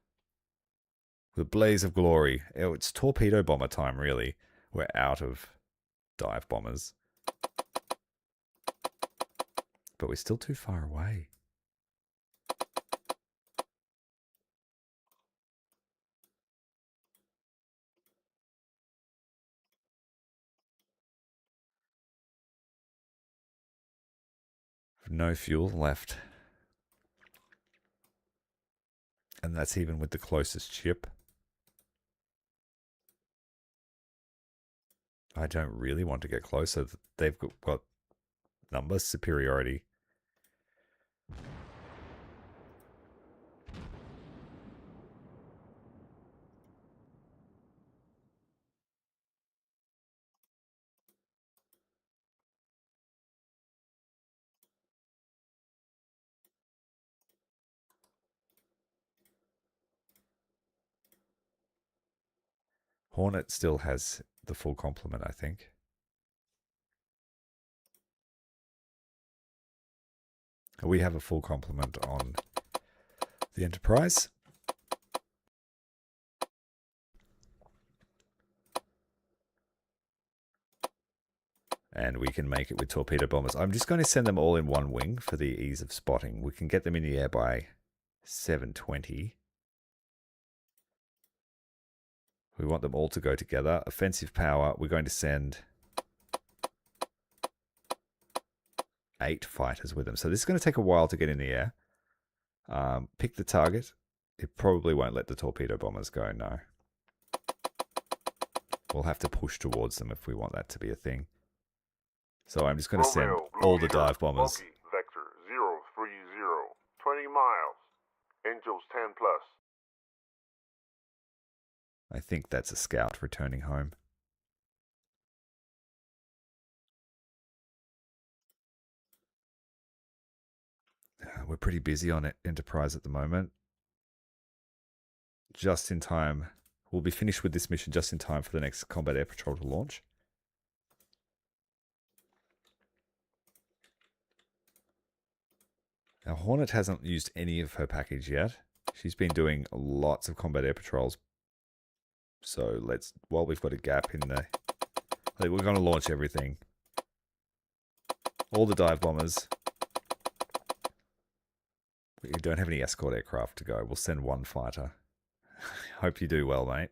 The blaze of glory. Oh, it's torpedo bomber time, really. We're out of dive bombers. But we're still too far away. No fuel left. And that's even with the closest ship. I don't really want to get closer. They've got number superiority. Hornet still has the full complement, I think. We have a full complement on the Enterprise. And we can make it with torpedo bombers. I'm just going to send them all in one wing for the ease of spotting. We can get them in the air by 7:20. We want them all to go together. Offensive power, we're going to send 8 fighters with them. So this is going to take a while to get in the air. Pick the target. It probably won't let the torpedo bombers go, no. We'll have to push towards them if we want that to be a thing. So I'm just going to send all the dive bombers. Monkey, Vector 030, 20 miles. Angels 10 plus. I think that's a scout returning home. We're pretty busy on Enterprise at the moment. Just in time. We'll be finished with this mission just in time for the next combat air patrol to launch. Now, Hornet hasn't used any of her package yet. She's been doing lots of combat air patrols. So let's, while we've got a gap in the... we're going to launch everything. All the dive bombers. We don't have any escort aircraft to go. We'll send one fighter. Hope you do well, mate.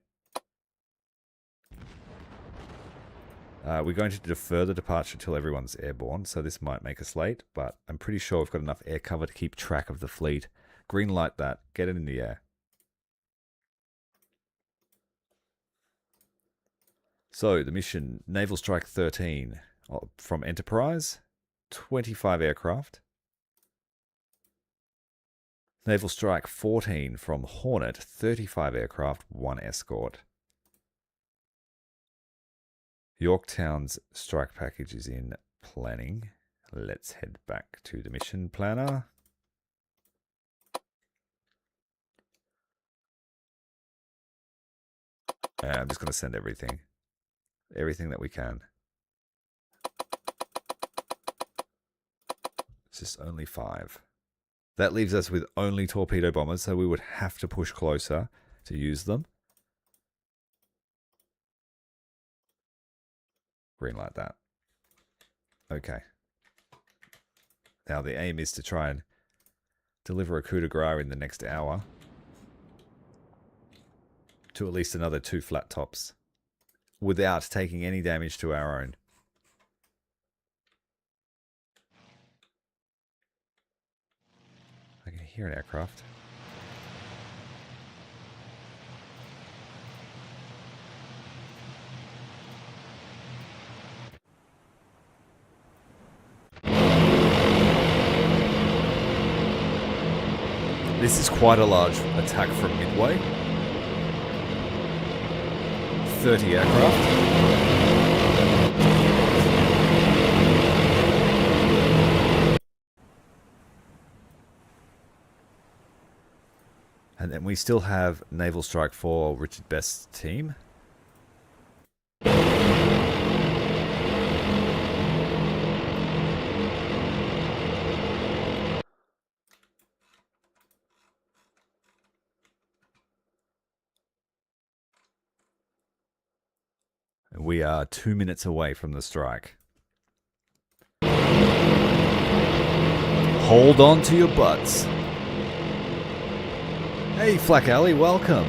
We're going to defer the departure till everyone's airborne, so this might make us late, but I'm pretty sure we've got enough air cover to keep track of the fleet. Green light that. Get it in the air. So, the mission, Naval Strike 13 from Enterprise, 25 aircraft. Naval Strike 14 from Hornet, 35 aircraft, 1 escort. Yorktown's strike package is in planning. Let's head back to the mission planner. I'm just going to send everything. Everything that we can. It's just only 5. That leaves us with only torpedo bombers, so we would have to push closer to use them. Green light that. Okay. Now the aim is to try and deliver a coup de grace in the next hour. To at least another 2 flat tops. Without taking any damage to our own. I can hear an aircraft. This is quite a large attack from Midway. 30 aircraft. And then we still have Naval Strike for Richard Best's team. We are 2 minutes away from the strike. Hold on to your butts. Hey, Flak Alley, welcome.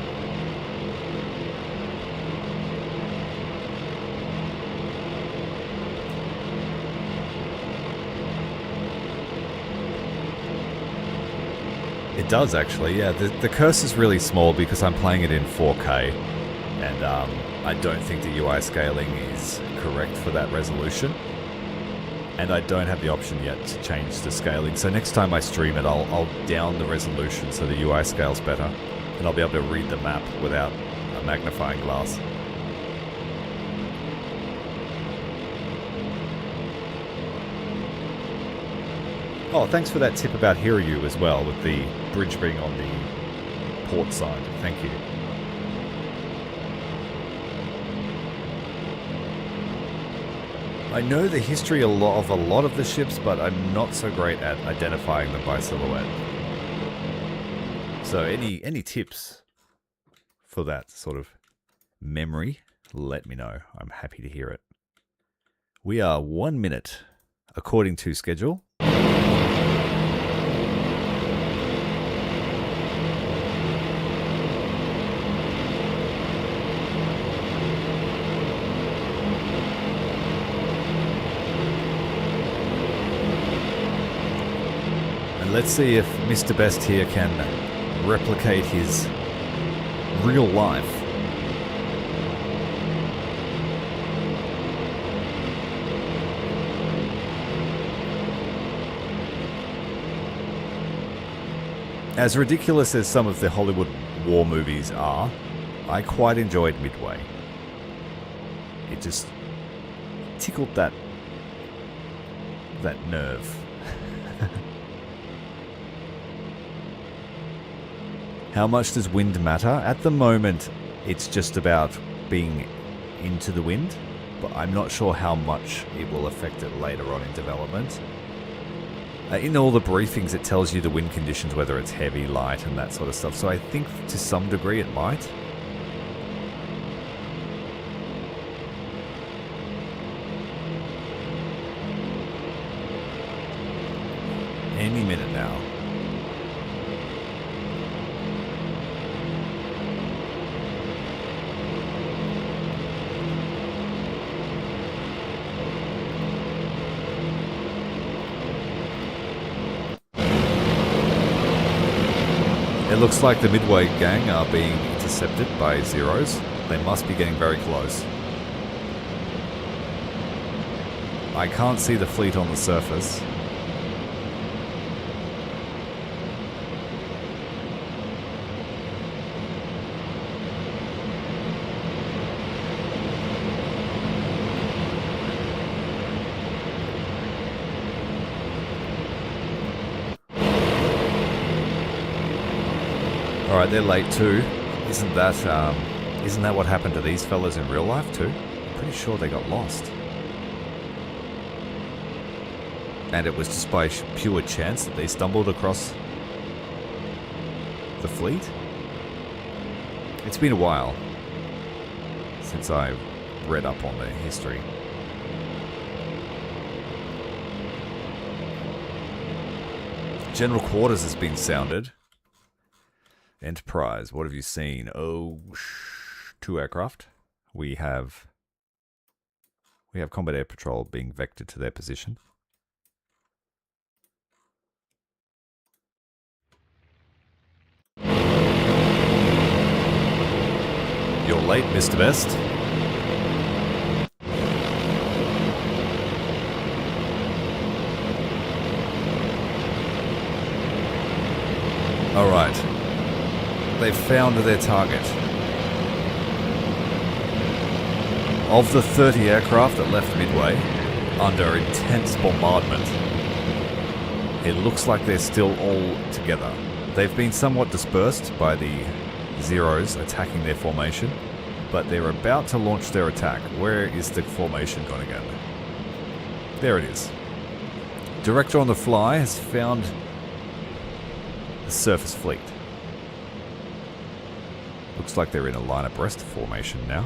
It does actually, yeah. The cursor is really small because I'm playing it in 4K, and I don't think the UI scaling is correct for that resolution. And I don't have the option yet to change the scaling. So next time I stream it, I'll down the resolution so the UI scales better, and I'll be able to read the map without a magnifying glass. Oh, thanks for that tip about Hiryu as well, with the bridge being on the port side. Thank you. I know the history of a lot of the ships, but I'm not so great at identifying them by silhouette. So any tips for that sort of memory, let me know. I'm happy to hear it. We are 1 minute, according to schedule. Let's see if Mr. Best here can replicate his real life. As ridiculous as some of the Hollywood war movies are, I quite enjoyed Midway. It just tickled that nerve. How much does wind matter? At the moment, it's just about being into the wind, but I'm not sure how much it will affect it later on in development. In all the briefings, it tells you the wind conditions, whether it's heavy, light, and that sort of stuff, so I think to some degree it might. Any minute now. It looks like the Midway gang are being intercepted by Zeros. They must be getting very close. I can't see the fleet on the surface. Alright, they're late too. Isn't that what happened to these fellas in real life too? I'm pretty sure they got lost. And it was just by pure chance that they stumbled across the fleet? It's been a while since I read up on the history. General Quarters has been sounded. Enterprise, what have you seen? Oh, 2 aircraft. We have combat air patrol being vectored to their position. You're late, Mr. Best. All right. They've found their target. Of the 30 aircraft that left Midway under intense bombardment, it looks like they're still all together. They've been somewhat dispersed by the Zeros attacking their formation, but they're about to launch their attack. Where is the formation going to go? There it is. Director on the fly has found the surface fleet. Looks like they're in a line abreast formation now.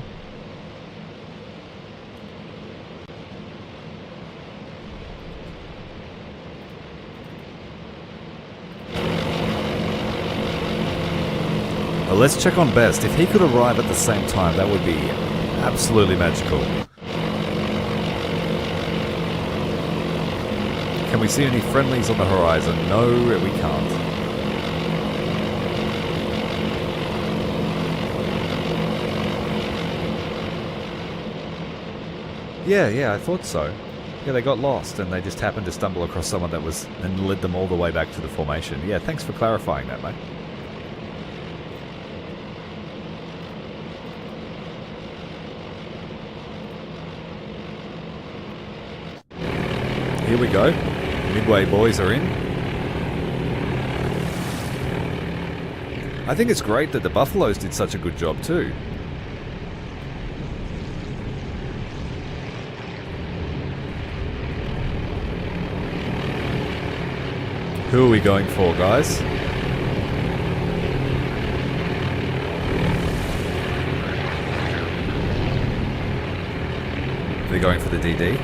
Well, let's check on Best. If he could arrive at the same time, that would be absolutely magical. Can we see any friendlies on the horizon? No, we can't. Yeah, I thought so. Yeah, they got lost and they just happened to stumble across someone that was and led them all the way back to the formation. Yeah, thanks for clarifying that, mate. Here we go. Midway boys are in. I think it's great that the Buffaloes did such a good job too. Who are we going for, guys? They're going for the DD.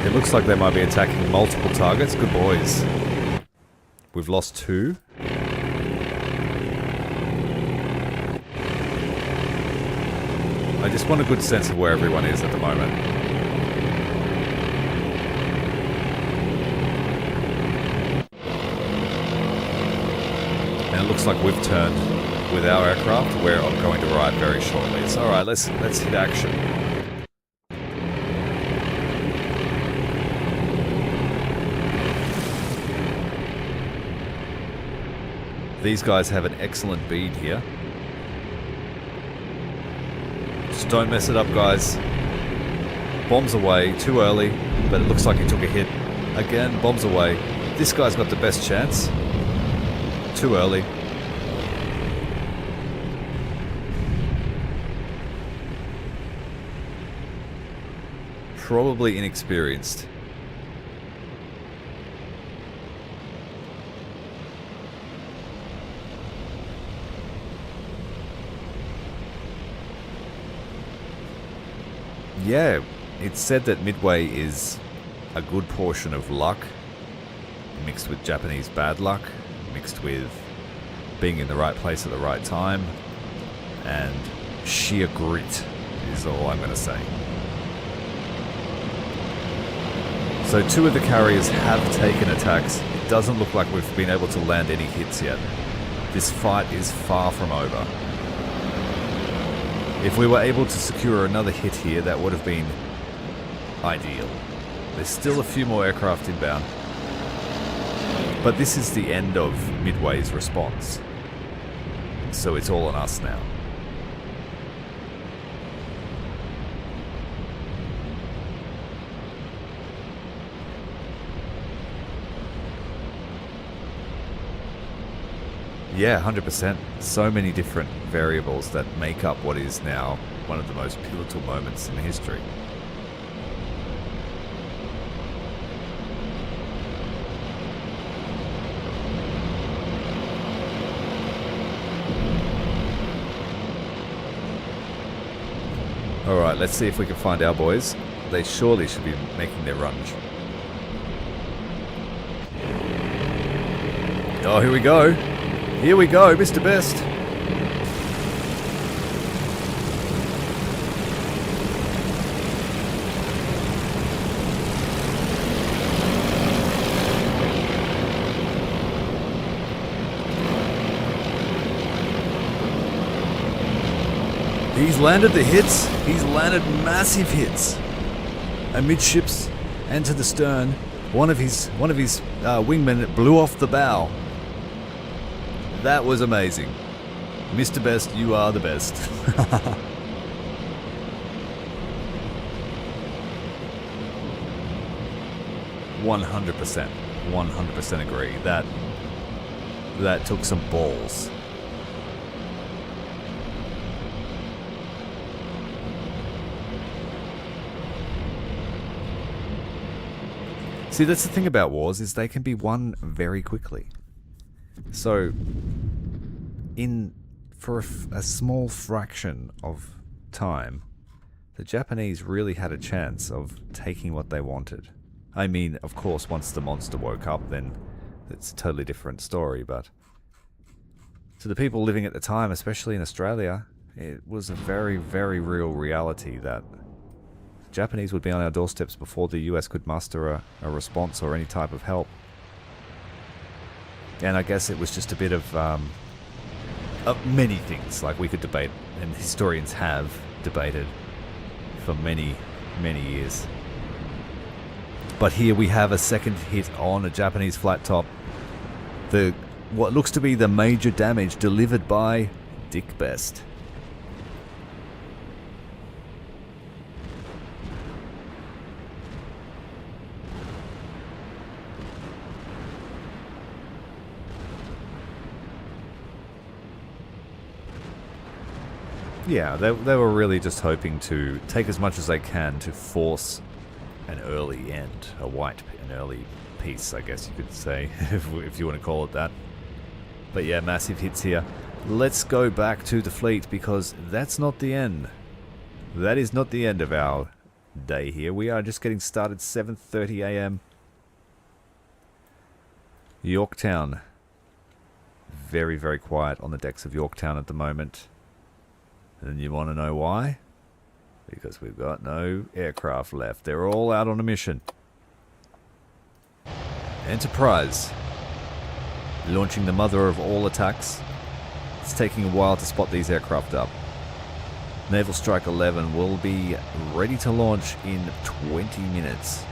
It looks like they might be attacking multiple targets. Good boys. We've lost 2. I just want a good sense of where everyone is at the moment. And it looks like we've turned with our aircraft. We're going to arrive very shortly. So alright, let's hit action. These guys have an excellent bead here. Just don't mess it up, guys. Bombs away, too early, but it looks like he took a hit. Again, bombs away. This guy's got the best chance. Too early. Probably inexperienced. Yeah, it's said that Midway is a good portion of luck, mixed with Japanese bad luck, mixed with being in the right place at the right time, and sheer grit is all I'm going to say. So 2 of the carriers have taken attacks. It doesn't look like we've been able to land any hits yet. This fight is far from over. If we were able to secure another hit here, that would have been ideal. There's still a few more aircraft inbound. But this is the end of Midway's response. So it's all on us now. Yeah, 100%. So many different variables that make up what is now one of the most pivotal moments in history. Alright, let's see if we can find our boys. They surely should be making their run. Oh, here we go. Here we go, Mr. Best. He's landed the hits. He's landed massive hits. Amidships and to the stern. One of his wingmen blew off the bow. That was amazing. Mr. Best, you are the best. 100% agree. That took some balls. See, that's the thing about wars, is they can be won very quickly. So, for a small fraction of time, the Japanese really had a chance of taking what they wanted. I mean, of course, once the monster woke up, then it's a totally different story, but to the people living at the time, especially in Australia, it was a very, very real reality that the Japanese would be on our doorsteps before the US could muster a response or any type of help. And I guess it was just a bit of many things, like we could debate, and historians have debated for many, many years. But here we have a second hit on a Japanese flat top. What looks to be the major damage delivered by Dick Best. Yeah, they were really just hoping to take as much as they can to force an early end, an early peace, I guess you could say, if you want to call it that. But yeah, massive hits here. Let's go back to the fleet, because that's not the end. That is not the end of our day here. We are just getting started, 7:30 AM. Yorktown. Very, very quiet on the decks of Yorktown at the moment. And you want to know why? Because we've got no aircraft left. They're all out on a mission. Enterprise. Launching the mother of all attacks. It's taking a while to spot these aircraft up. Naval Strike 11 will be ready to launch in 20 minutes.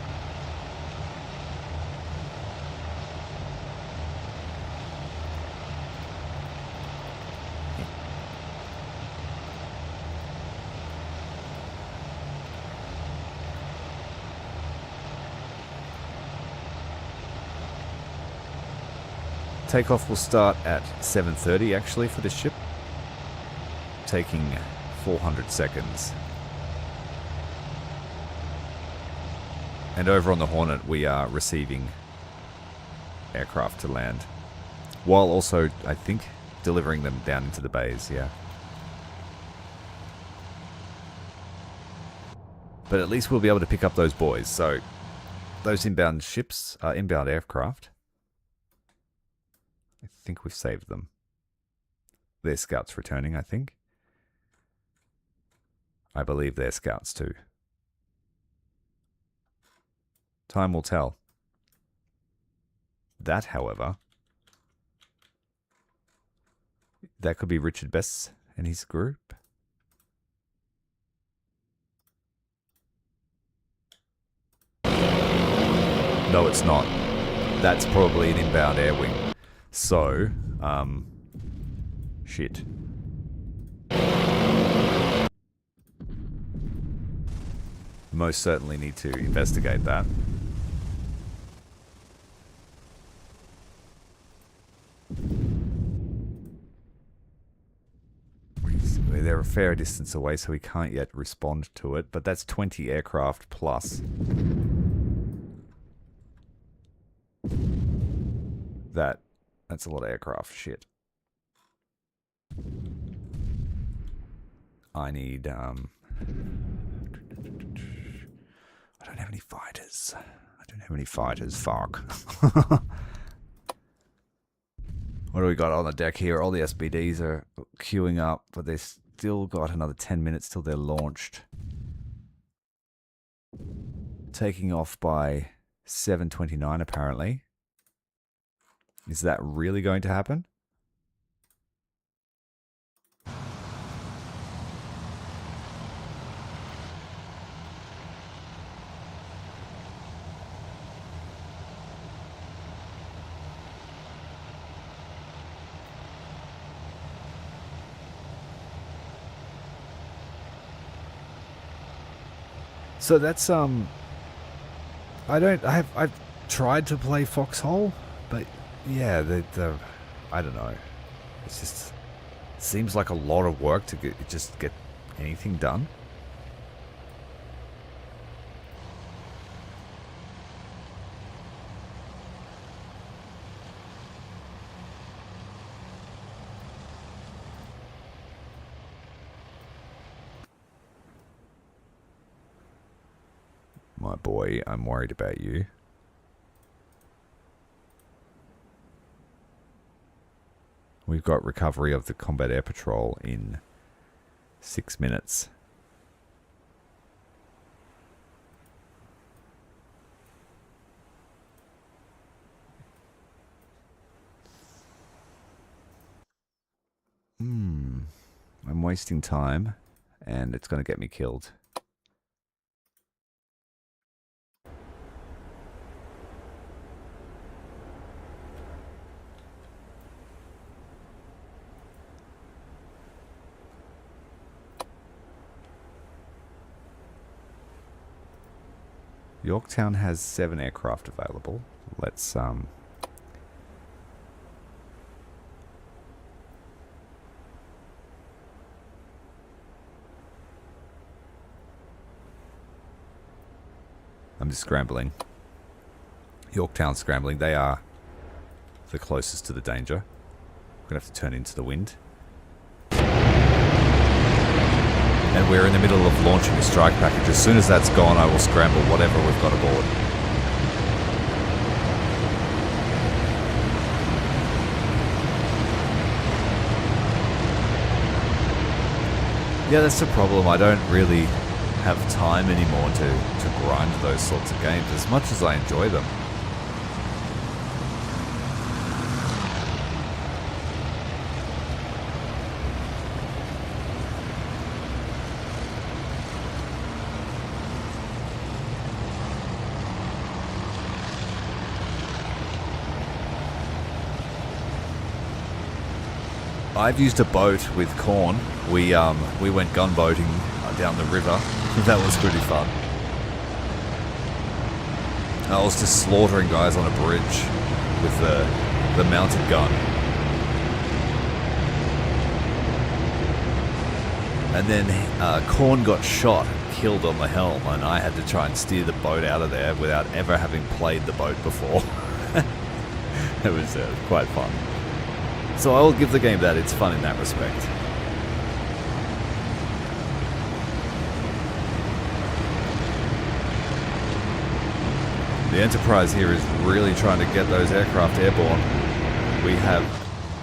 Takeoff will start at 7:30 actually for this ship, taking 400 seconds. And over on the Hornet we are receiving aircraft to land, while also, I think, delivering them down into the bays, yeah. But at least we'll be able to pick up those boys. So those inbound ships, inbound aircraft, I think we've saved them. They're scouts returning, I think. I believe they're scouts too. Time will tell. That, however, that could be Richard Best and his group. No, it's not. That's probably an inbound air wing. So, shit. Most certainly need to investigate that. They're a fair distance away, so we can't yet respond to it, but that's 20 aircraft plus. That's a lot of aircraft. Shit. I need, I don't have any fighters. Fuck. What do we got on the deck here? All the SBDs are queuing up, but they've still got another 10 minutes till they're launched. Taking off by 7:29 apparently. Is that really going to happen? So that's I've tried to play Foxhole, but yeah, the I don't know. It's just seems like a lot of work to just get anything done. My boy, I'm worried about you. We've got recovery of the combat air patrol in 6 minutes. I'm wasting time, and it's going to get me killed. Yorktown has 7 aircraft available. Let's I'm just scrambling. Yorktown's scrambling. They are the closest to the danger. We're going to have to turn into the wind. And we're in the middle of launching a strike package. As soon as that's gone, I will scramble whatever we've got aboard. Yeah, that's the problem. I don't really have time anymore to grind those sorts of games as much as I enjoy them. I've used a boat with Corn. We went gunboating down the river. That was pretty fun. I was just slaughtering guys on a bridge with the mounted gun. And then Corn got shot and killed on the helm, and I had to try and steer the boat out of there without ever having played the boat before. It was quite fun. So I will give the game that. It's fun in that respect. The Enterprise here is really trying to get those aircraft airborne. We have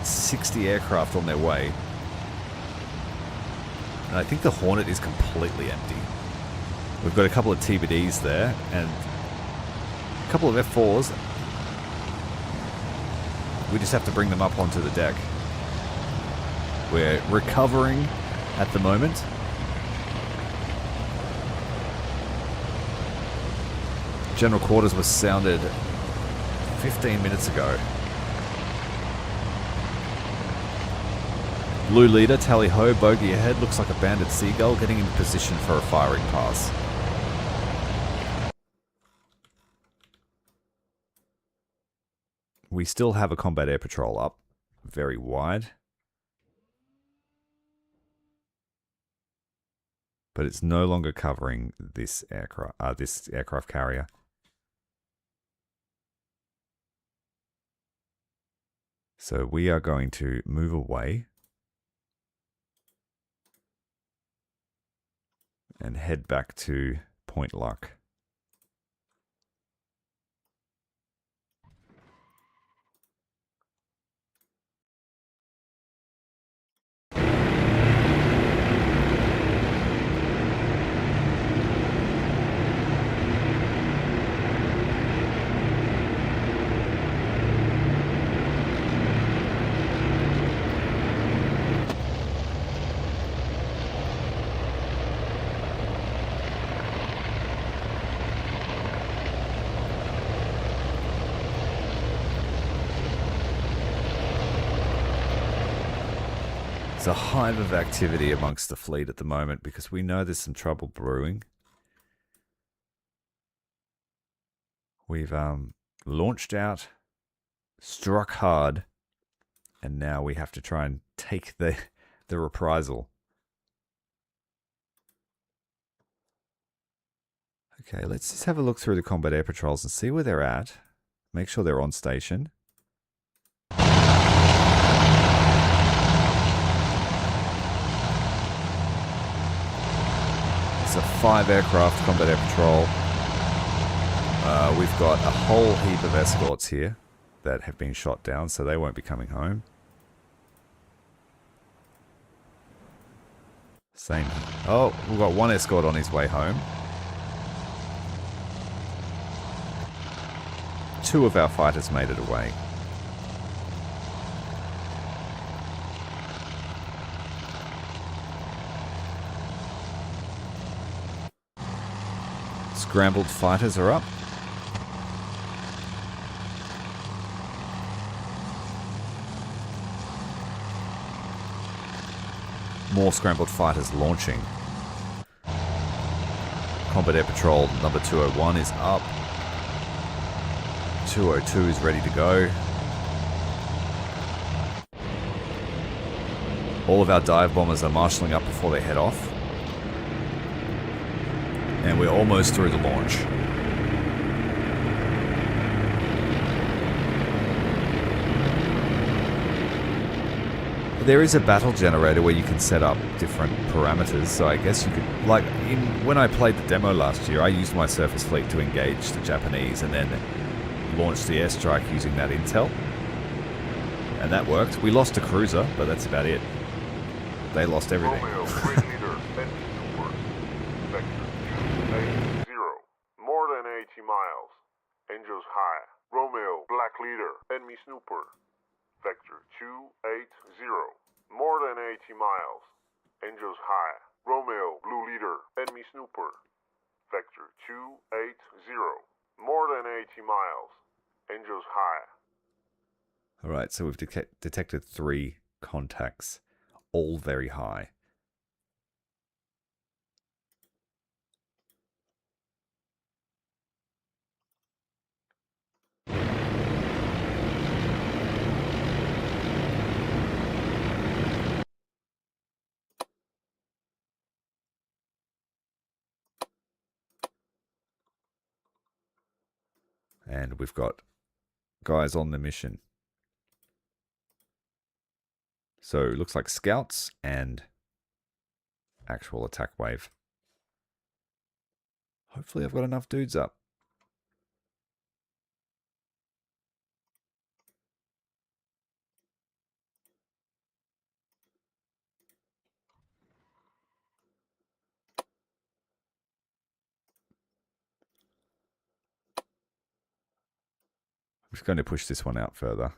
60 aircraft on their way. And I think the Hornet is completely empty. We've got a couple of TBDs there and a couple of F4s. We just have to bring them up onto the deck. We're recovering at the moment. General quarters was sounded 15 minutes ago. Blue leader, tally ho, bogey ahead, looks like a banded seagull getting into position for a firing pass. We still have a combat air patrol up, very wide. But it's no longer covering this aircraft carrier. So we are going to move away and head back to Point Luck. It's a hive of activity amongst the fleet at the moment because we know there's some trouble brewing. We've launched out, struck hard, and now we have to try and take the reprisal. Okay, let's just have a look through the combat air patrols and see where they're at. Make sure they're on station. It's a 5 aircraft combat air patrol. We've got a whole heap of escorts here that have been shot down, so they won't be coming home. Same. Oh, we've got one escort on his way home. 2 of our fighters made it away. Scrambled fighters are up. More scrambled fighters launching. Combat Air Patrol number 201 is up. 202 is ready to go. All of our dive bombers are marshalling up before they head off. And we're almost through the launch. There is a battle generator where you can set up different parameters, so I guess you could, like, when I played the demo last year, I used my surface fleet to engage the Japanese and then launch the airstrike using that intel. And that worked. We lost a cruiser, but that's about it. They lost everything. Romeo, Green Leader, enemy super. Vector 280, more than 80 miles. Angels high. Romeo, Black Leader, enemy snooper. Vector 280, more than 80 miles. Angels high. Romeo, Blue Leader, enemy snooper. Vector 280, more than 80 miles. Angels high. Alright, so we've detected 3 contacts, all very high. And we've got guys on the mission. So it looks like scouts and actual attack wave. Hopefully I've got enough dudes up. I'm just going to push this one out further.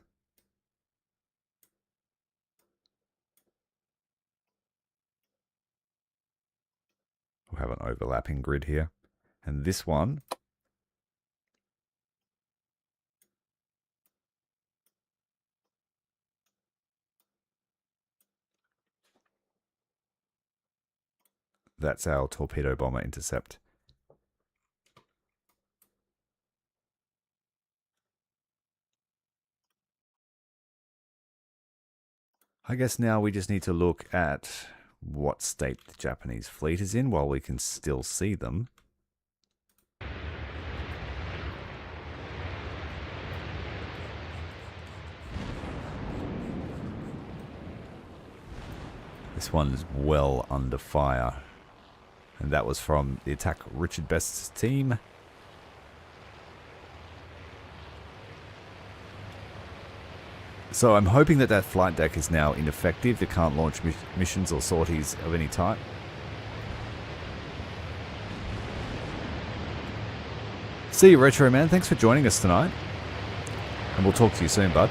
We'll have an overlapping grid here. And this one, that's our torpedo bomber intercept. I guess now we just need to look at what state the Japanese fleet is in while we can still see them. This one is well under fire. And that was from the attack Richard Best's team. So I'm hoping that that flight deck is now ineffective. It can't launch missions or sorties of any type. See you, Retro Man. Thanks for joining us tonight. And we'll talk to you soon, bud.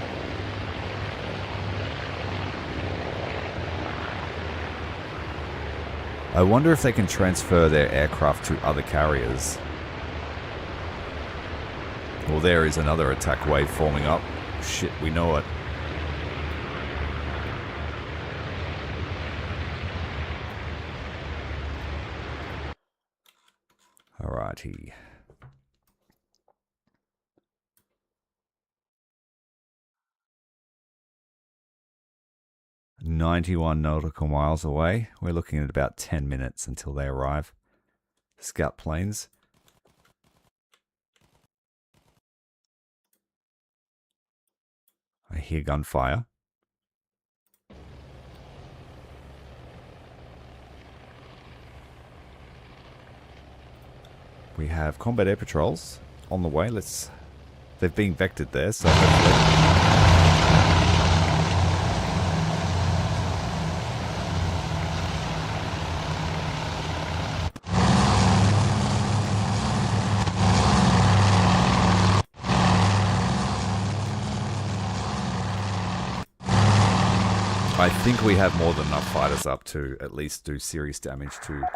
I wonder if they can transfer their aircraft to other carriers. Well, there is another attack wave forming up. Shit, we know it. Alrighty. 91 nautical miles away. We're looking at about 10 minutes until they arrive. Scout planes. I hear gunfire. We have combat air patrols on the way. They've been vectored there, so hopefully. I think we have more than enough fighters up to at least do serious damage to...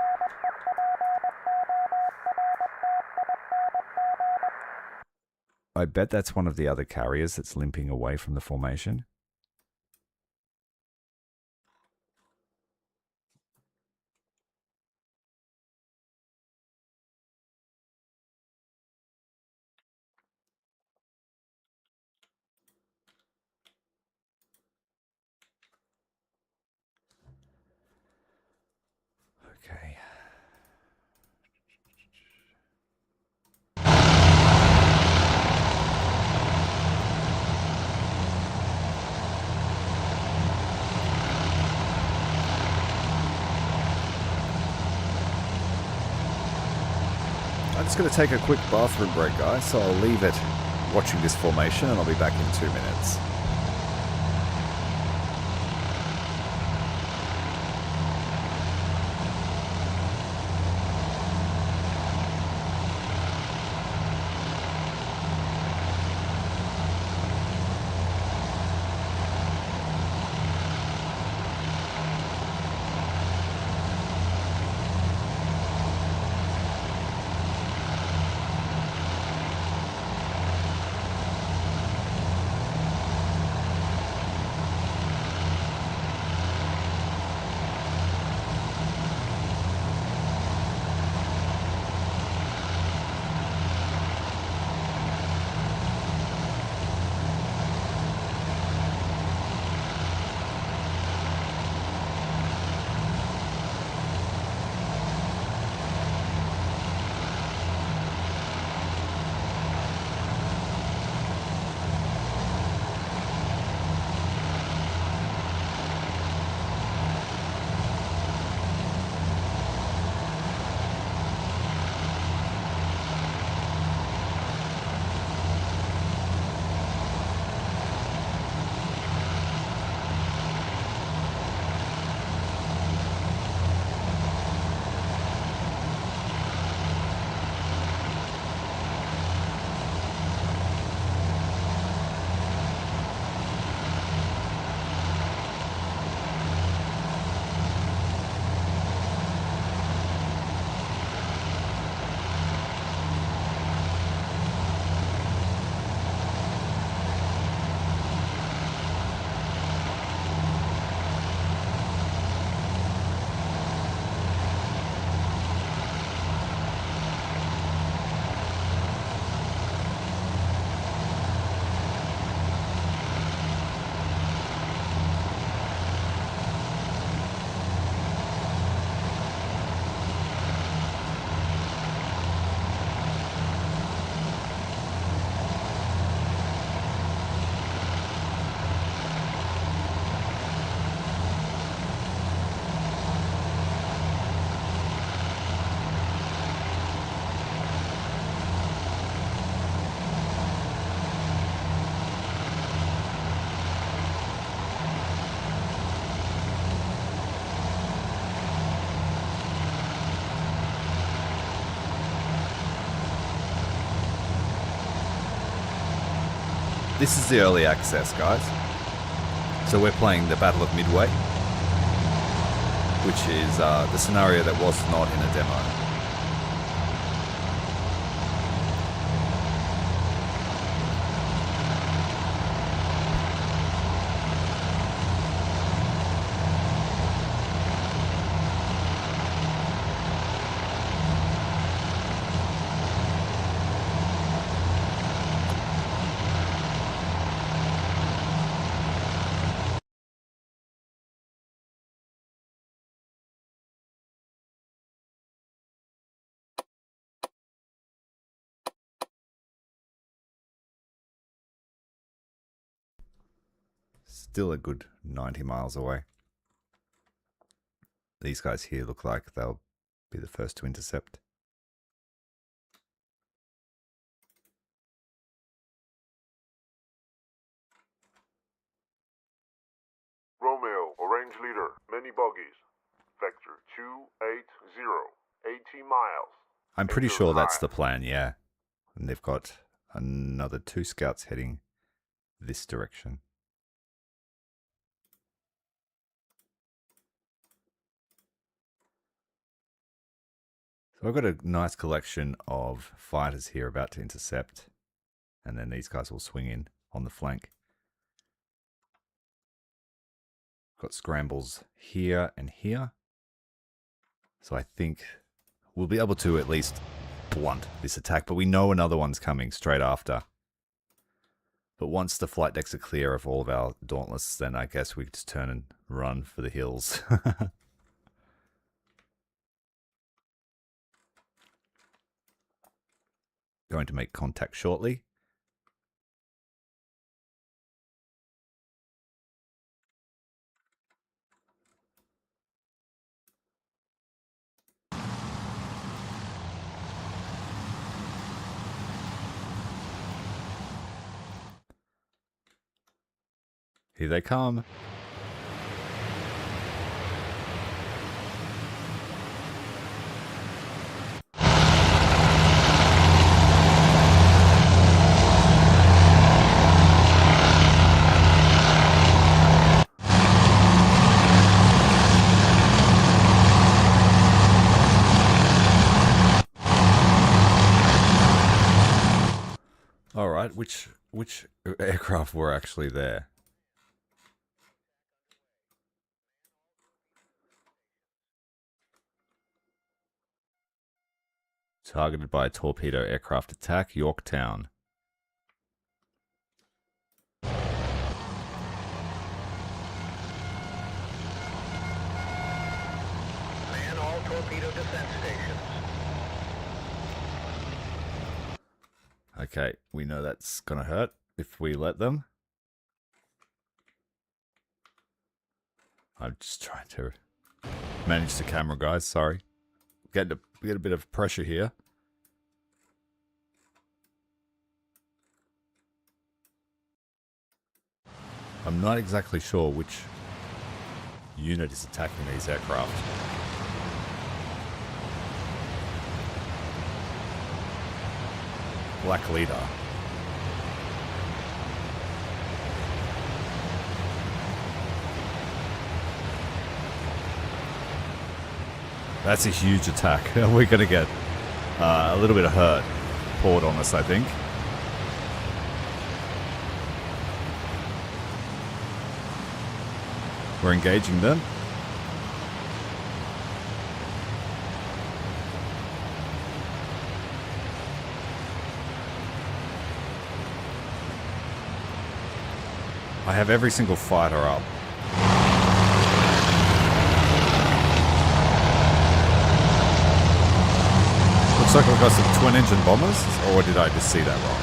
I bet that's one of the other carriers that's limping away from the formation. Okay. I'm just going to take a quick bathroom break, guys, so I'll leave it watching this formation and I'll be back in 2 minutes. This is the early access, guys. So we're playing the Battle of Midway, which is the scenario that was not in a demo. still a good 90 miles away. These guys here look like they'll be the first to intercept. Romeo, Orange Leader, many bogies. Vector 280, 80 miles. I'm pretty sure that's the plan, yeah. And they've got another 2 scouts heading this direction. So I've got a nice collection of fighters here about to intercept. And then these guys will swing in on the flank. Got scrambles here and here. So I think we'll be able to at least blunt this attack. But we know another one's coming straight after. But once the flight decks are clear of all of our Dauntless, then I guess we could just turn and run for the hills. Going to make contact shortly. Here they come. All right, which aircraft were actually there? Targeted by a torpedo aircraft attack, Yorktown. Man all torpedo descent stations. Okay, we know that's gonna hurt if we let them. I'm just trying to manage the camera, guys. Sorry. Get a bit of pressure here. I'm not exactly sure which unit is attacking these aircraft. Black Leader. That's a huge attack. We're going to get a little bit of hurt poured on us, I think. We're engaging them. I have every single fighter up. Looks like we've got some twin-engine bombers, or did I just see that wrong?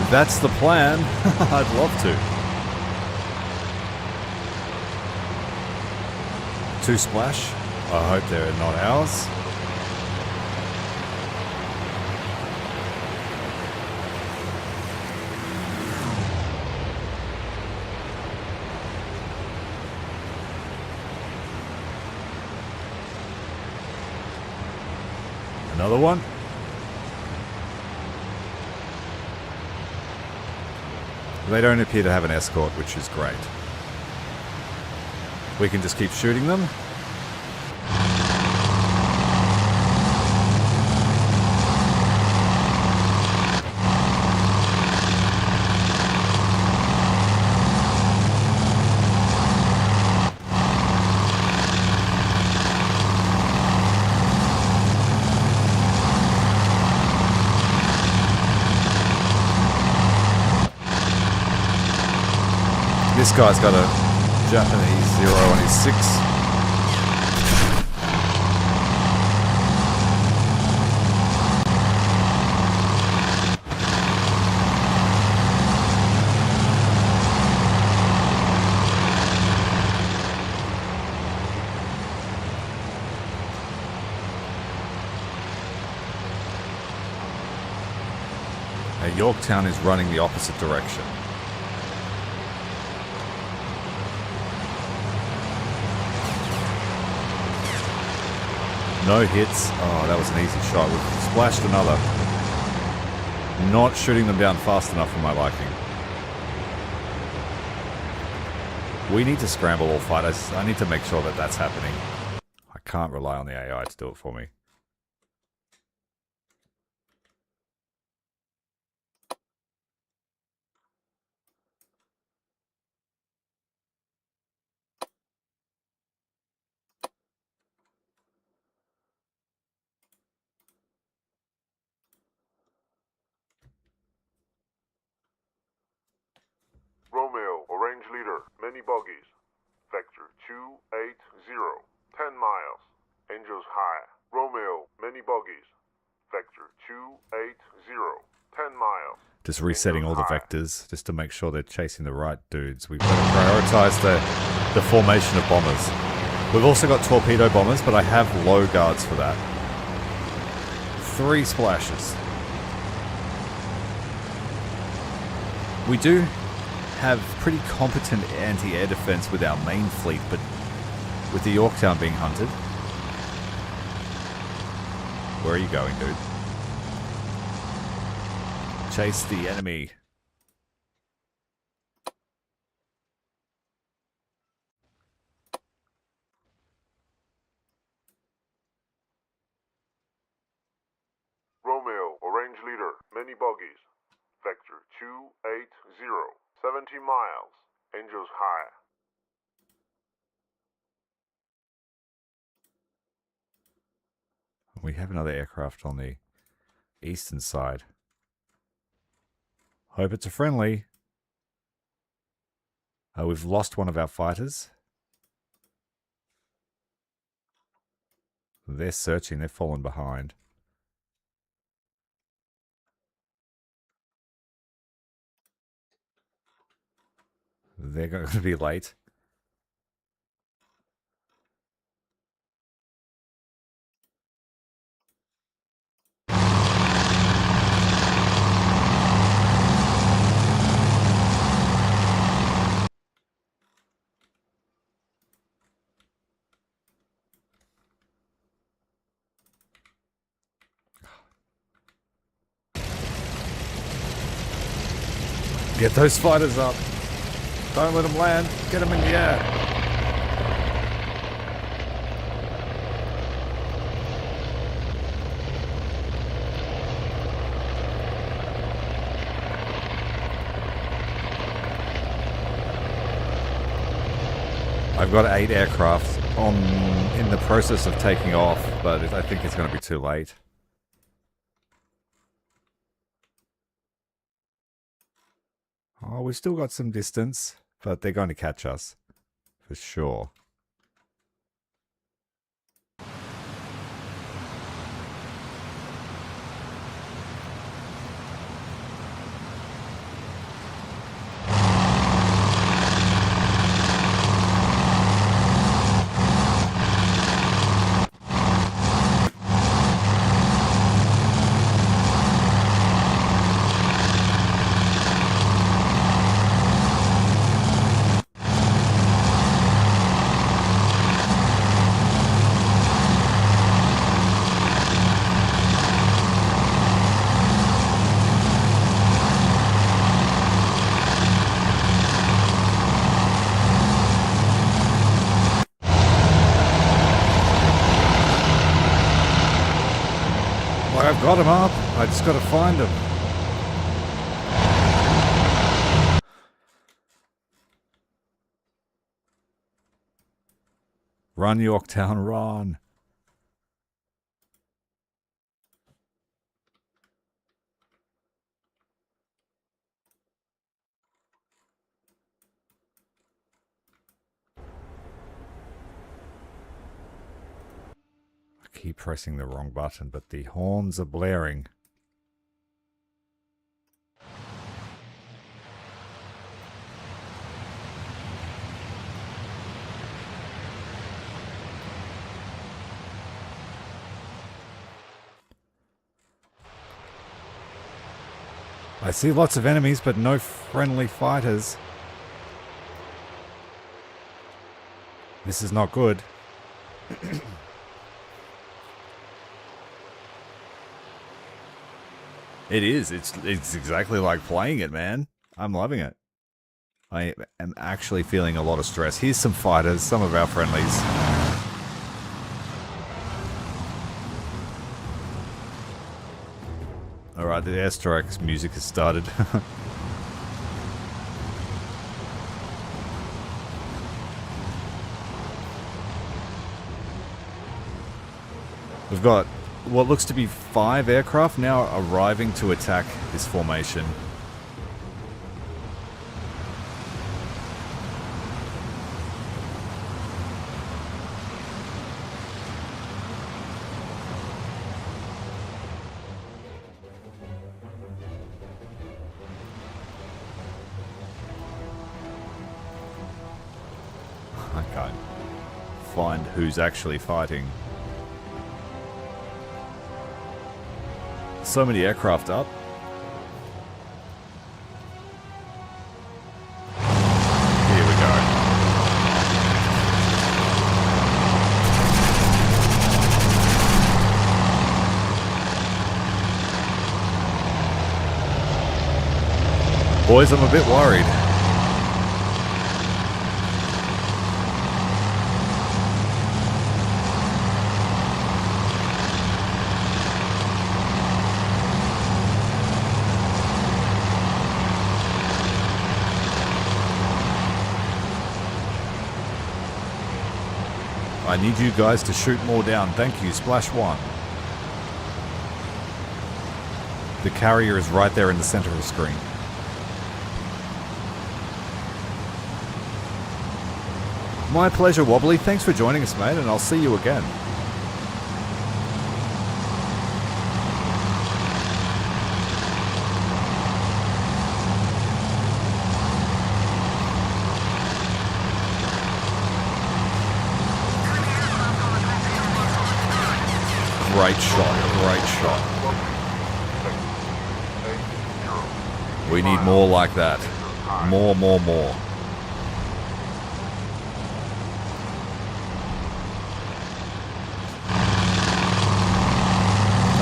If that's the plan, I'd love to. 2 splash. I hope they're not ours. Another one. They don't appear to have an escort, which is great. We can just keep shooting them. This guy's got a Japanese 0 on his 6. Yorktown is running the opposite direction. No hits. Oh, that was an easy shot. We've splashed another. Not shooting them down fast enough for my liking. We need to scramble all fighters. I need to make sure that that's happening. I can't rely on the AI to do it for me. Romeo, orange leader, many buggies. Vector 280, 10 miles. Angels high. Romeo, many buggies. Vector 280, 10 miles. Just resetting all the vectors just to make sure they're chasing the right dudes. We've got to prioritize the formation of bombers. We've also got torpedo bombers, but I have low guards for that. 3 splashes. We do have pretty competent anti-air defense with our main fleet, but with the Yorktown being hunted. Where are you going, dude? Chase the enemy. Romeo, orange leader, many buggies. Vector 280, 70 miles. Angels high. We have another aircraft on the eastern side. Hope it's a friendly. We've lost one of our fighters. They're searching. They've fallen behind. They're going to be late. Get those fighters up. Don't let them land. Get them in the air. I've got 8 aircraft in the process of taking off, but I think it's going to be too late. Oh, we've still got some distance, but they're going to catch us, for sure. I've got him up. I just got to find him. Run, Yorktown, run. keep pressing the wrong button, but the horns are blaring. I see lots of enemies, but no friendly fighters. This is not good. It is. It's exactly like playing it, man. I'm loving it. I am actually feeling a lot of stress. Here's some fighters, some of our friendlies. Alright, the airstrikes music has started. We've got what looks to be 5 aircraft now arriving to attack this formation. I can't find who's actually fighting. So many aircraft up. Here we go. Boys, I'm a bit worried. I need you guys to shoot more down. Thank you. Splash 1. The carrier is right there in the center of the screen. My pleasure, Wobbly. Thanks for joining us, mate, and I'll see you again. Great shot, great shot. We need more like that. More.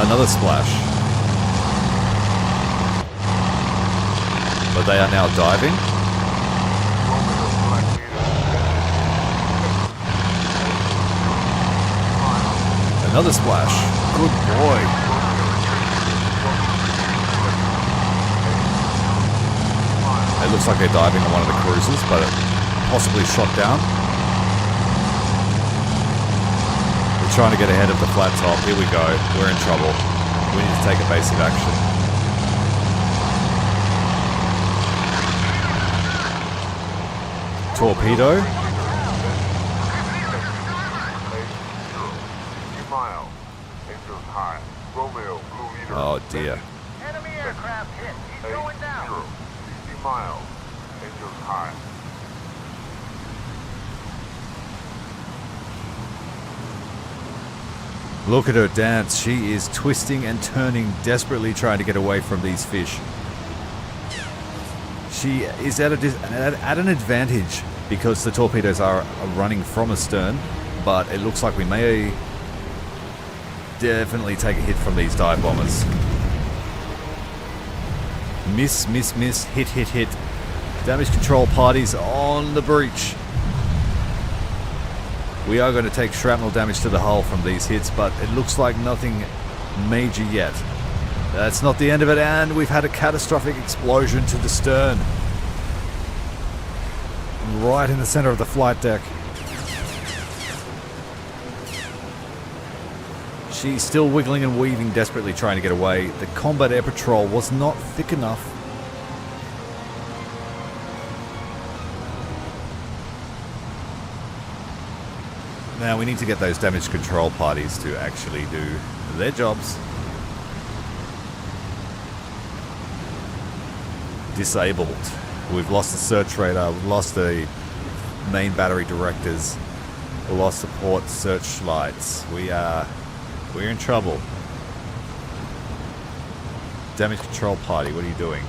Another splash. But they are now diving. Another splash. Good boy. It looks like they're diving on one of the cruisers, but it possibly shot down. We're trying to get ahead of the flat top. Here we go. We're in trouble. We need to take evasive action. Torpedo. Oh dear. Enemy aircraft hit. He's going down. 60 miles. Engines high. Look at her dance. She is twisting and turning, desperately trying to get away from these fish. She is at an advantage because the torpedoes are running from astern, but it looks like we may definitely take a hit from these dive bombers. Miss, hit. Damage control parties on the breach. We are going to take shrapnel damage to the hull from these hits, but it looks like nothing major yet. That's not the end of it, and we've had a catastrophic explosion to the stern. Right in the center of the flight deck. She's still wiggling and weaving, desperately trying to get away. The combat air patrol was not thick enough. Now we need to get those damage control parties to actually do their jobs. Disabled. We've lost the search radar, we've lost the main battery directors, we lost support searchlights. We're in trouble. Damage control party, what are you doing?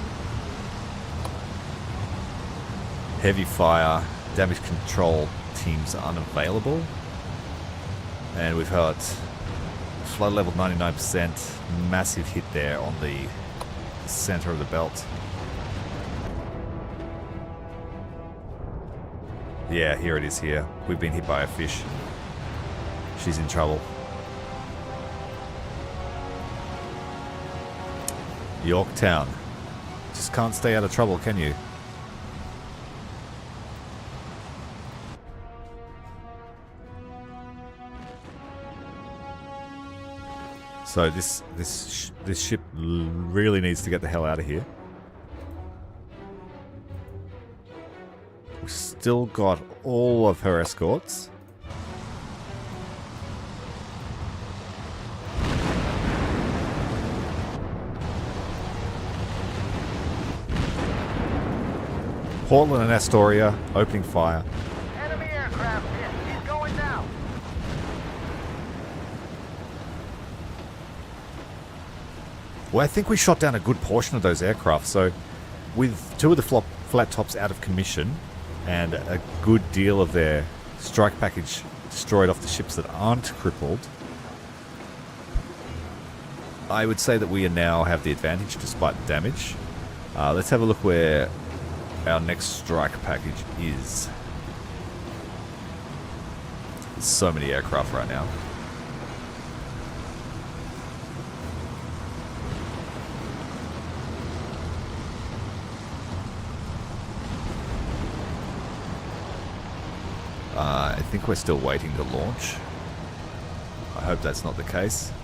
Heavy fire, damage control teams unavailable. And we've got flood level 99%, massive hit there on the center of the belt. Yeah, here it is here. We've been hit by a fish. She's in trouble. Yorktown. Just can't stay out of trouble, can you? So this ship really needs to get the hell out of here. We've still got all of her escorts. Portland and Astoria opening fire. Enemy aircraft hit. He's going down. Well, I think we shot down a good portion of those aircraft. So with two of the flat tops out of commission and a good deal of their strike package destroyed off the ships that aren't crippled, I would say that we now have the advantage despite the damage. Let's have a look where our next strike package is. There's so many aircraft right now. I think we're still waiting to launch. I hope that's not the case. –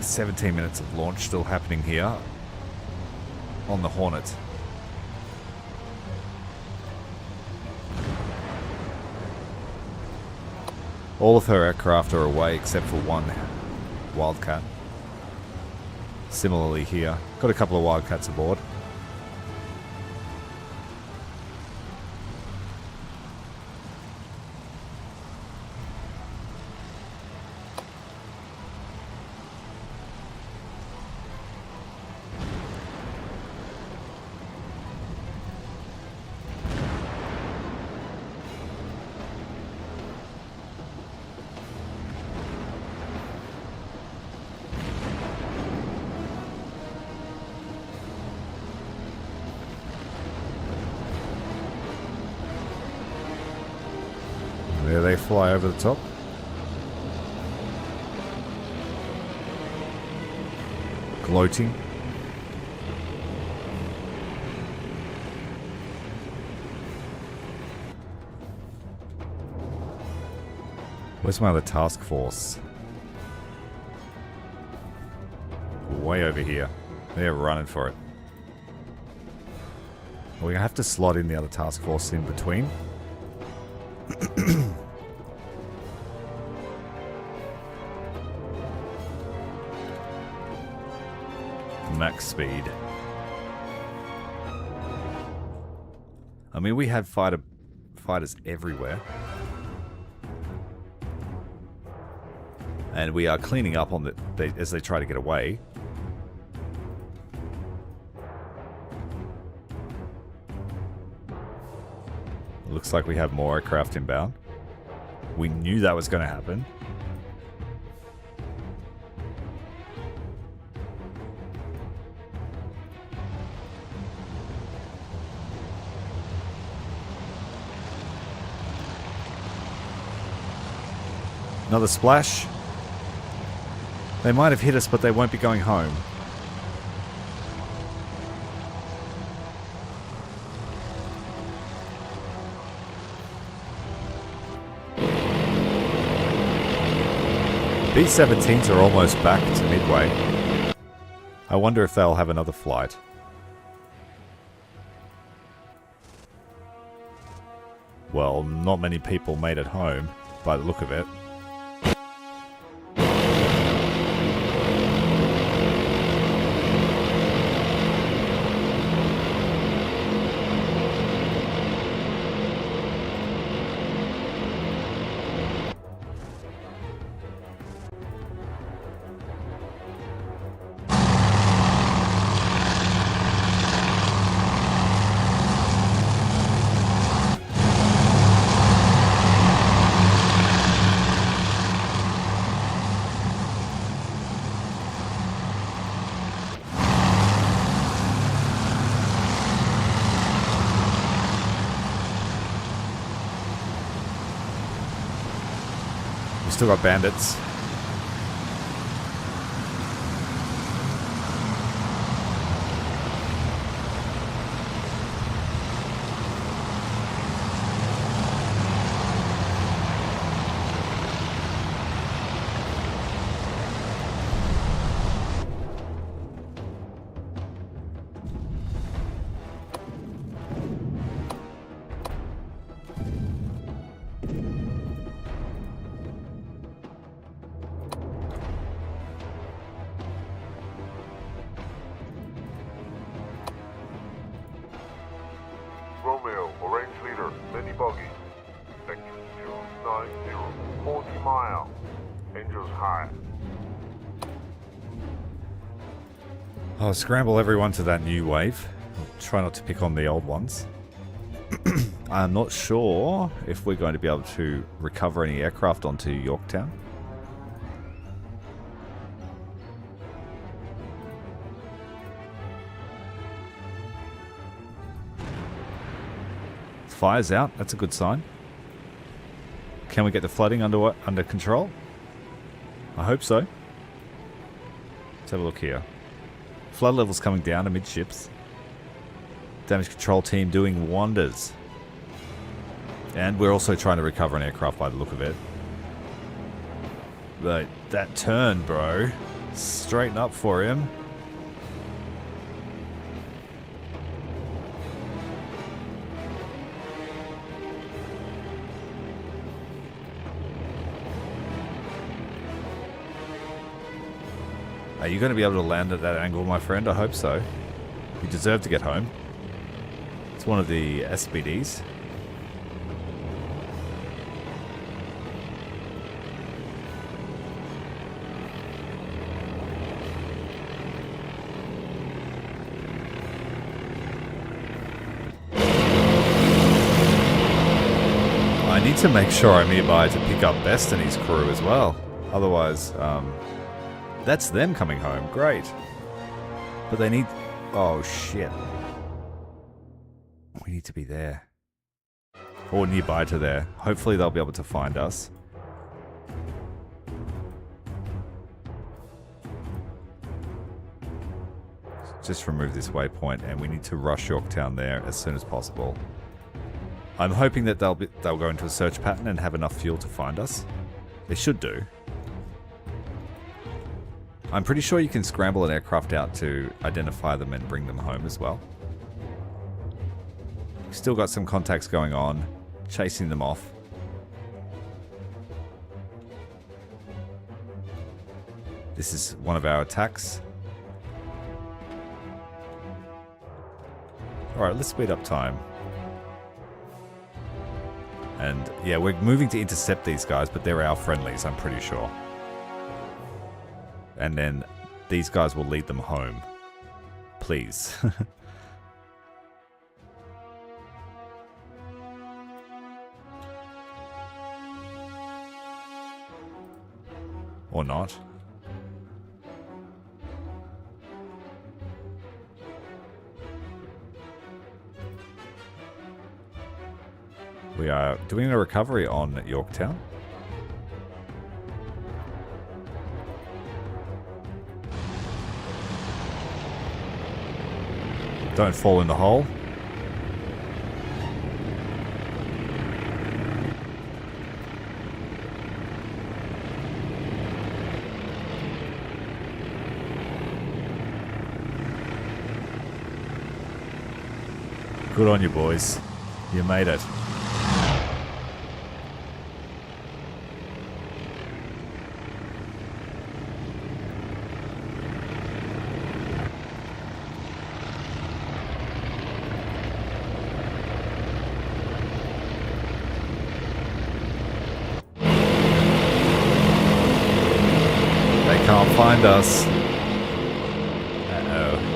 17 minutes of launch still happening here on the Hornet. All of her aircraft are away except for one Wildcat. Similarly here. Got a couple of Wildcats aboard. There they fly over the top. Gloating. Where's my other task force? Way over here. They're running for it. We're gonna have to slot in the other task force in between. Max speed. I mean, we had fighters everywhere. And we are cleaning up on as they try to get away. Looks like we have more aircraft inbound. We knew that was going to happen. Another splash. They might have hit us, but they won't be going home. B-17s are almost back to Midway. I wonder if they'll have another flight. Well, not many people made it home, by the look of it. Still got bandits. Romeo, orange leader, mini buggy. Section 290, 40 mile. Angels high. I'll scramble everyone to that new wave. Try not to pick on the old ones. I'm not sure if we're going to be able to recover any aircraft onto Yorktown. Fire's out. That's a good sign. Can we get the flooding under control? I hope so. Let's have a look here. Flood levels coming down amidships. Damage control team doing wonders. And we're also trying to recover an aircraft by the look of it. But that turn, bro. Straighten up for him. Are you going to be able to land at that angle, my friend? I hope so. You deserve to get home. It's one of the SBDs. I need to make sure I'm nearby to pick up Best and his crew as well. Otherwise, that's them coming home. Great. But they need... Oh, shit. We need to be there. Or nearby to there. Hopefully they'll be able to find us. Just remove this waypoint and we need to rush Yorktown there as soon as possible. I'm hoping that they'll go into a search pattern and have enough fuel to find us. They should do. I'm pretty sure you can scramble an aircraft out to identify them and bring them home as well. Still got some contacts going on, chasing them off. This is one of our attacks. Alright, let's speed up time. And yeah, we're moving to intercept these guys, but they're our friendlies, I'm pretty sure. And then these guys will lead them home. Please. Or not. We are doing a recovery on Yorktown. Don't fall in the hole. Good on you, boys. You made it. They can't find us. Uh-oh.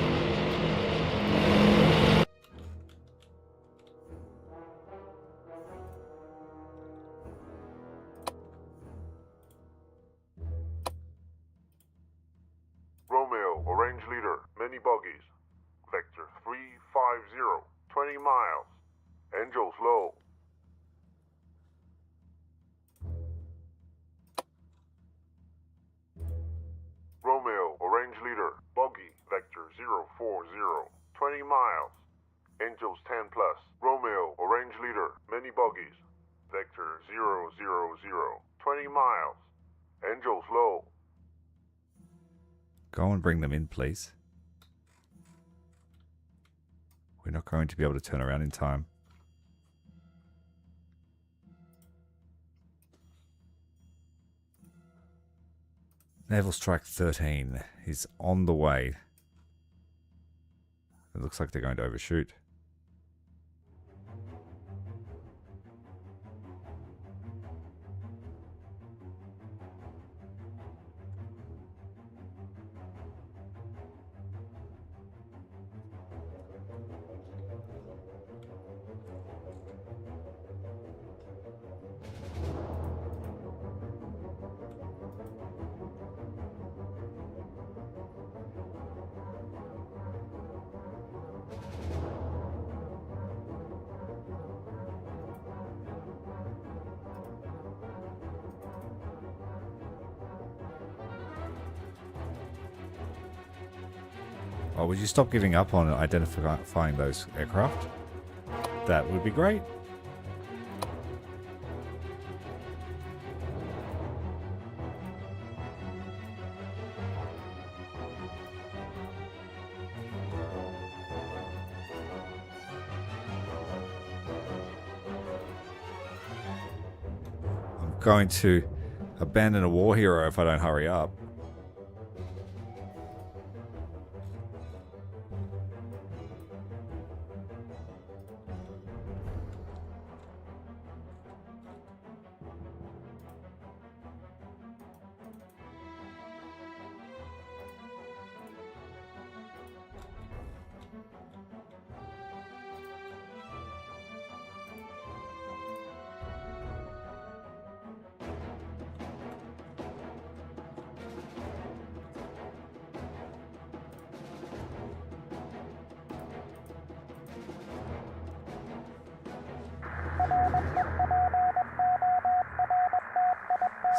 Romeo, orange leader, many buggies. Vector 350, 20 miles. Angels low. Romeo, orange leader, buggy, vector 040, 20 miles. Angels 10 plus. Romeo, orange leader, many buggies. Vector 000, 20 miles. Angels low. Go and bring them in, please. We're not going to be able to turn around in time. Naval Strike 13 is on the way. It looks like they're going to overshoot. Oh, would you stop giving up on identifying those aircraft? That would be great. I'm going to abandon a war hero if I don't hurry up.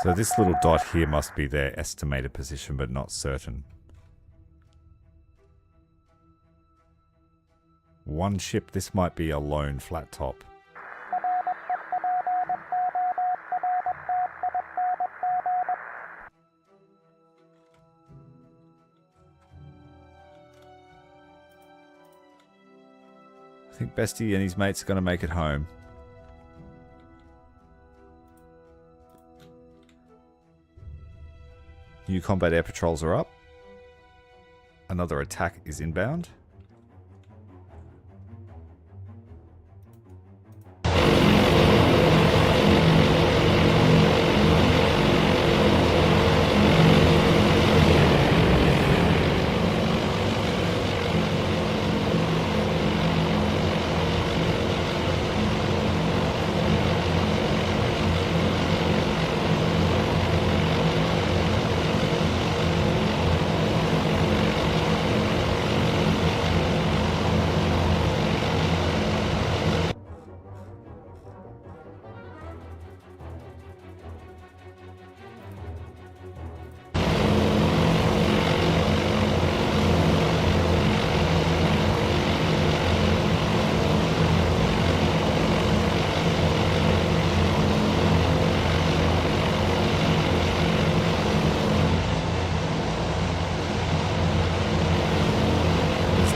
So this little dot here must be their estimated position, but not certain. One ship, this might be a lone flat top. I think Bestie and his mates are going to make it home. New combat air patrols are up. Another attack is inbound.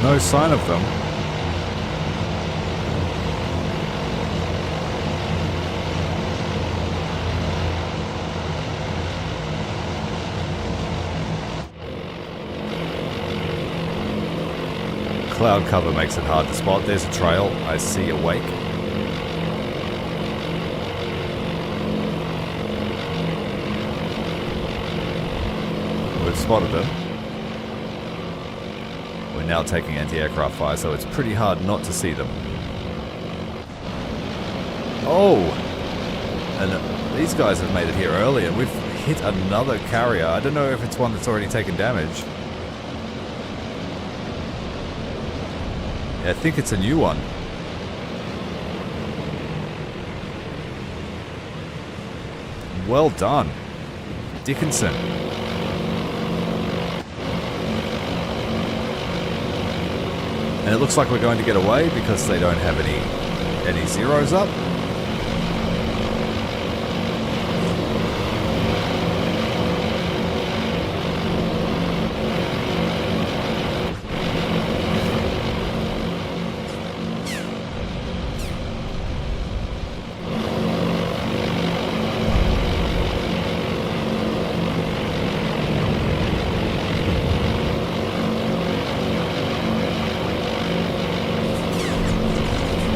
No sign of them. cloud cover makes it hard to spot. There's a trail. I see a wake. We've spotted them. We're now taking anti-aircraft fire, so it's pretty hard not to see them. Oh! And these guys have made it here early, and we've hit another carrier. I don't know if it's one that's already taken damage. I think it's a new one. Well done, Dickinson. And it looks like we're going to get away because they don't have any zeros up.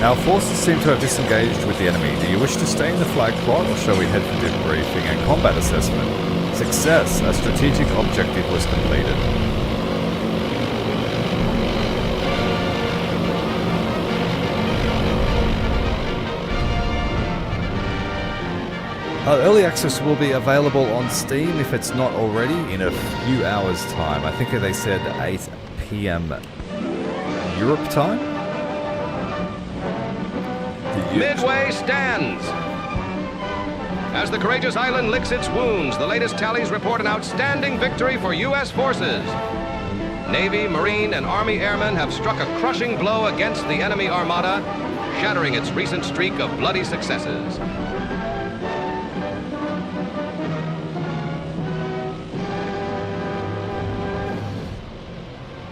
Our forces seem to have disengaged with the enemy. Do you wish to stay in the flag plot, or shall we head for debriefing and combat assessment? Success! A strategic objective was completed. Early access will be available on Steam if it's not already in a few hours' time. I think they said 8 p.m. Europe time? Midway stands! As the courageous island licks its wounds, the latest tallies report an outstanding victory for U.S. forces. Navy, Marine, and Army airmen have struck a crushing blow against the enemy armada, shattering its recent streak of bloody successes.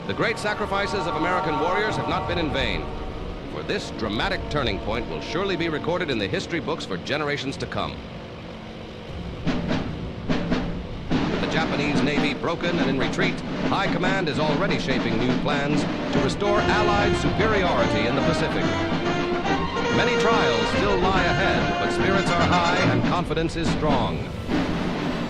The great sacrifices of American warriors have not been in vain. For this dramatic turning point will surely be recorded in the history books for generations to come. With the Japanese Navy broken and in retreat, High Command is already shaping new plans to restore Allied superiority in the Pacific. Many trials still lie ahead, but spirits are high and confidence is strong.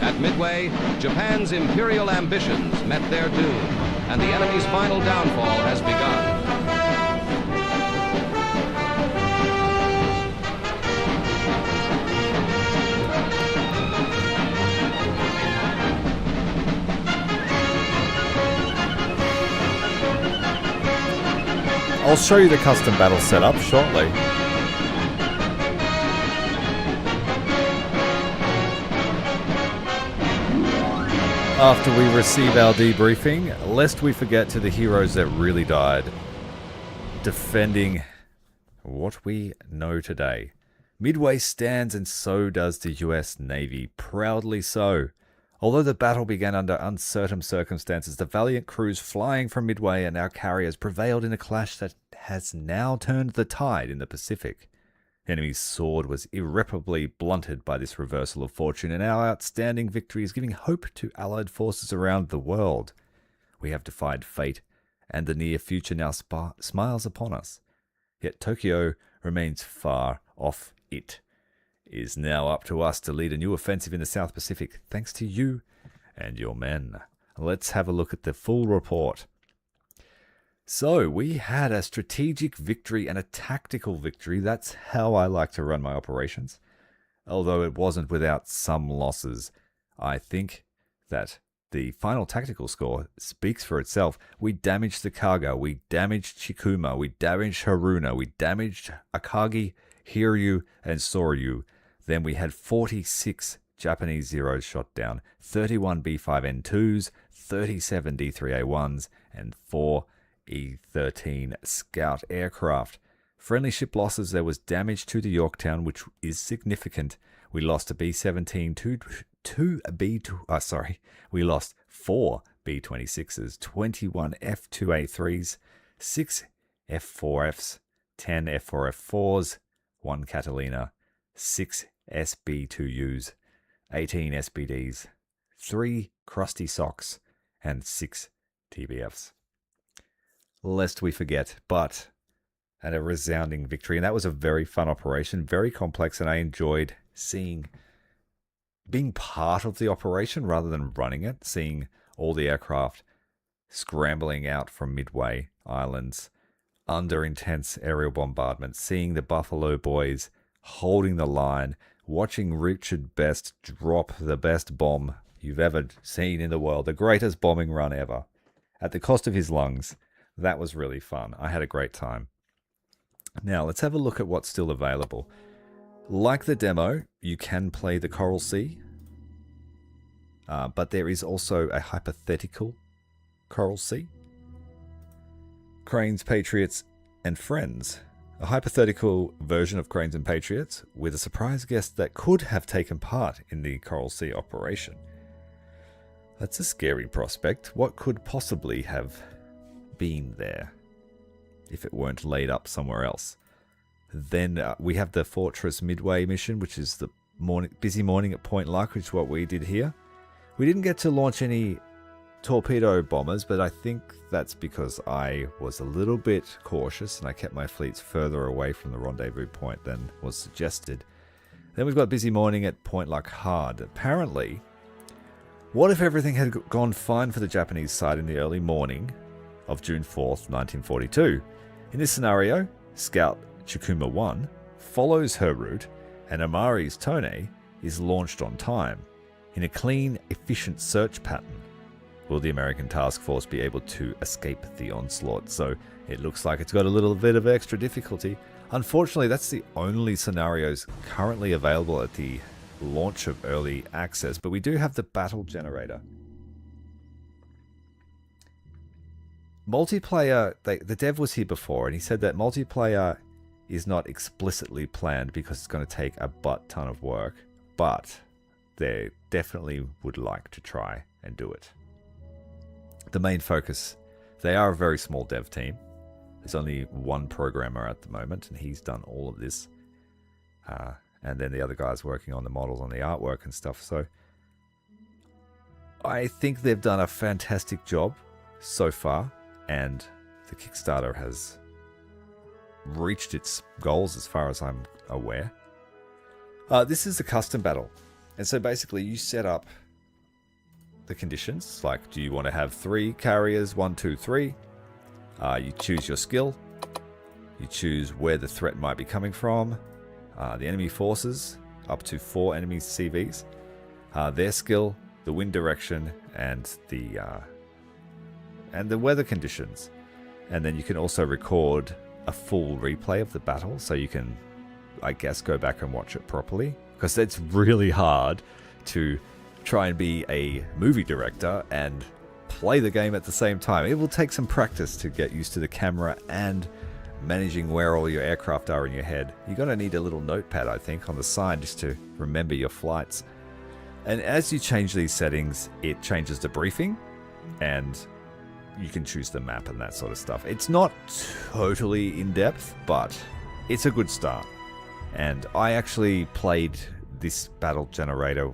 At Midway, Japan's imperial ambitions met their doom, and the enemy's final downfall has begun. I'll show you the custom battle setup shortly. After we receive our debriefing, lest we forget to the heroes that really died, defending what we know today. Midway stands, and so does the US Navy, proudly so. Although the battle began under uncertain circumstances, the valiant crews flying from Midway and our carriers prevailed in a clash that has now turned the tide in the Pacific. The enemy's sword was irreparably blunted by this reversal of fortune, and our outstanding victory is giving hope to Allied forces around the world. We have defied fate, and the near future now smiles upon us. Yet Tokyo remains far off. It is now up to us to lead a new offensive in the South Pacific, thanks to you and your men. Let's have a look at the full report. So, we had a strategic victory and a tactical victory. That's how I like to run my operations. Although it wasn't without some losses. I think that the final tactical score speaks for itself. We damaged the Kaga, we damaged Chikuma, we damaged Haruna, we damaged Akagi, Hiryu, and Soryu. Then we had 46 Japanese Zeros shot down, 31 B5N2s, 37 D3A1s, and 4 E-13 Scout aircraft. Friendly ship losses: there was damage to the Yorktown, which is significant. We lost a B-17, we lost 4 B-26s, 21 F-2A3s, 6 F-4Fs, 10 F-4F4s, 1 Catalina, 6 SB-2Us, 18 SBDs, 3 Crusty Socks, and 6 TBFs. lest we forget, but and a resounding victory. And that was a very fun operation, very complex, and I enjoyed being part of the operation rather than running it, seeing all the aircraft scrambling out from Midway Islands under intense aerial bombardment, seeing the Buffalo boys holding the line, watching Richard Best drop the best bomb you've ever seen in the world, the greatest bombing run ever, at the cost of his lungs. That was really fun. I had a great time. Now, let's have a look at what's still available. Like the demo, you can play the Coral Sea, but there is also a hypothetical Coral Sea. Cranes, Patriots, and Friends. A hypothetical version of Cranes and Patriots with a surprise guest that could have taken part in the Coral Sea operation. That's a scary prospect. What could possibly have been there if it weren't laid up somewhere else? Then we have the Fortress Midway mission, which is the busy morning at Point Luck, which is what we did here. We didn't get to launch any torpedo bombers, but I think that's because I was a little bit cautious and I kept my fleets further away from the rendezvous point than was suggested. Then we've got busy morning at Point Luck Hard. Apparently, what if everything had gone fine for the Japanese side in the early morning of June 4th, 1942? In this scenario, Scout Chikuma 1 follows her route and Amari's Tone is launched on time. In a clean, efficient search pattern, will the American task force be able to escape the onslaught? So it looks like it's got a little bit of extra difficulty. Unfortunately, that's the only scenarios currently available at the launch of early access, but we do have the battle generator. Multiplayer, the dev was here before, and he said that multiplayer is not explicitly planned because it's going to take a butt ton of work, but they definitely would like to try and do it. The main focus, they are a very small dev team. There's only one programmer at the moment, and he's done all of this. And then the other guy's working on the models, on the artwork and stuff. So I think they've done a fantastic job so far, and the Kickstarter has reached its goals as far as I'm aware. This is a custom battle. And so basically you set up the conditions, like do you want to have 3 carriers, 1, 2, 3. You choose your skill. You choose where the threat might be coming from. The enemy forces, up to 4 enemy CVs. Their skill, the wind direction, and the weather conditions. And then you can also record a full replay of the battle, so you can, I guess, go back and watch it properly. Because it's really hard to try and be a movie director and play the game at the same time. It will take some practice to get used to the camera and managing where all your aircraft are in your head. You're going to need a little notepad, I think, on the side just to remember your flights. And as you change these settings, it changes the briefing, and you can choose the map and that sort of stuff. It's not totally in-depth, but it's a good start. And I actually played this battle generator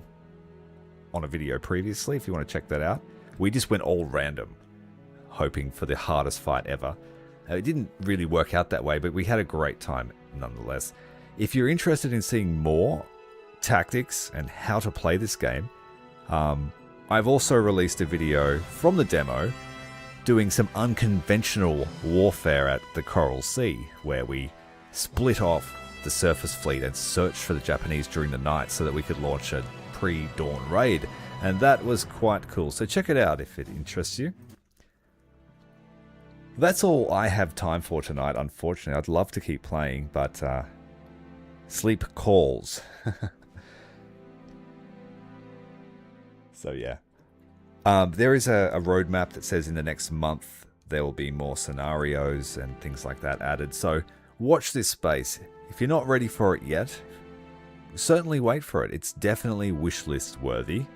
on a video previously, if you want to check that out. We just went all random, hoping for the hardest fight ever. It didn't really work out that way, but we had a great time nonetheless. If you're interested in seeing more tactics and how to play this game, I've also released a video from the demo doing some unconventional warfare at the Coral Sea, where we split off the surface fleet and searched for the Japanese during the night so that we could launch a pre-dawn raid. And that was quite cool. So check it out if it interests you. That's all I have time for tonight, unfortunately. I'd love to keep playing, but sleep calls. So yeah. There is a roadmap that says in the next month there will be more scenarios and things like that added. So watch this space. If you're not ready for it yet, certainly wait for it. It's definitely wishlist worthy,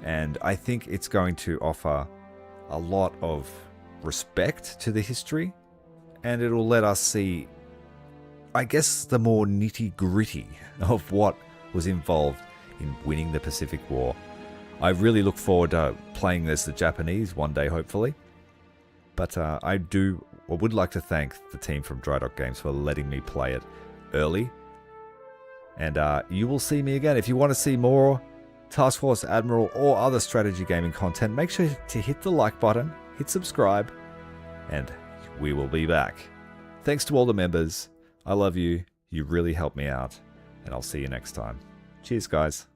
and I think it's going to offer a lot of respect to the history, and it'll let us see, I guess, the more nitty-gritty of what was involved in winning the Pacific War. I really look forward to playing as the Japanese one day, hopefully. But I do I would like to thank the team from Dry Dock Games for letting me play it early. And you will see me again. If you want to see more Task Force Admiral or other strategy gaming content, make sure to hit the like button, hit subscribe, and we will be back. Thanks to all the members. I love you. You really help me out. And I'll see you next time. Cheers, guys.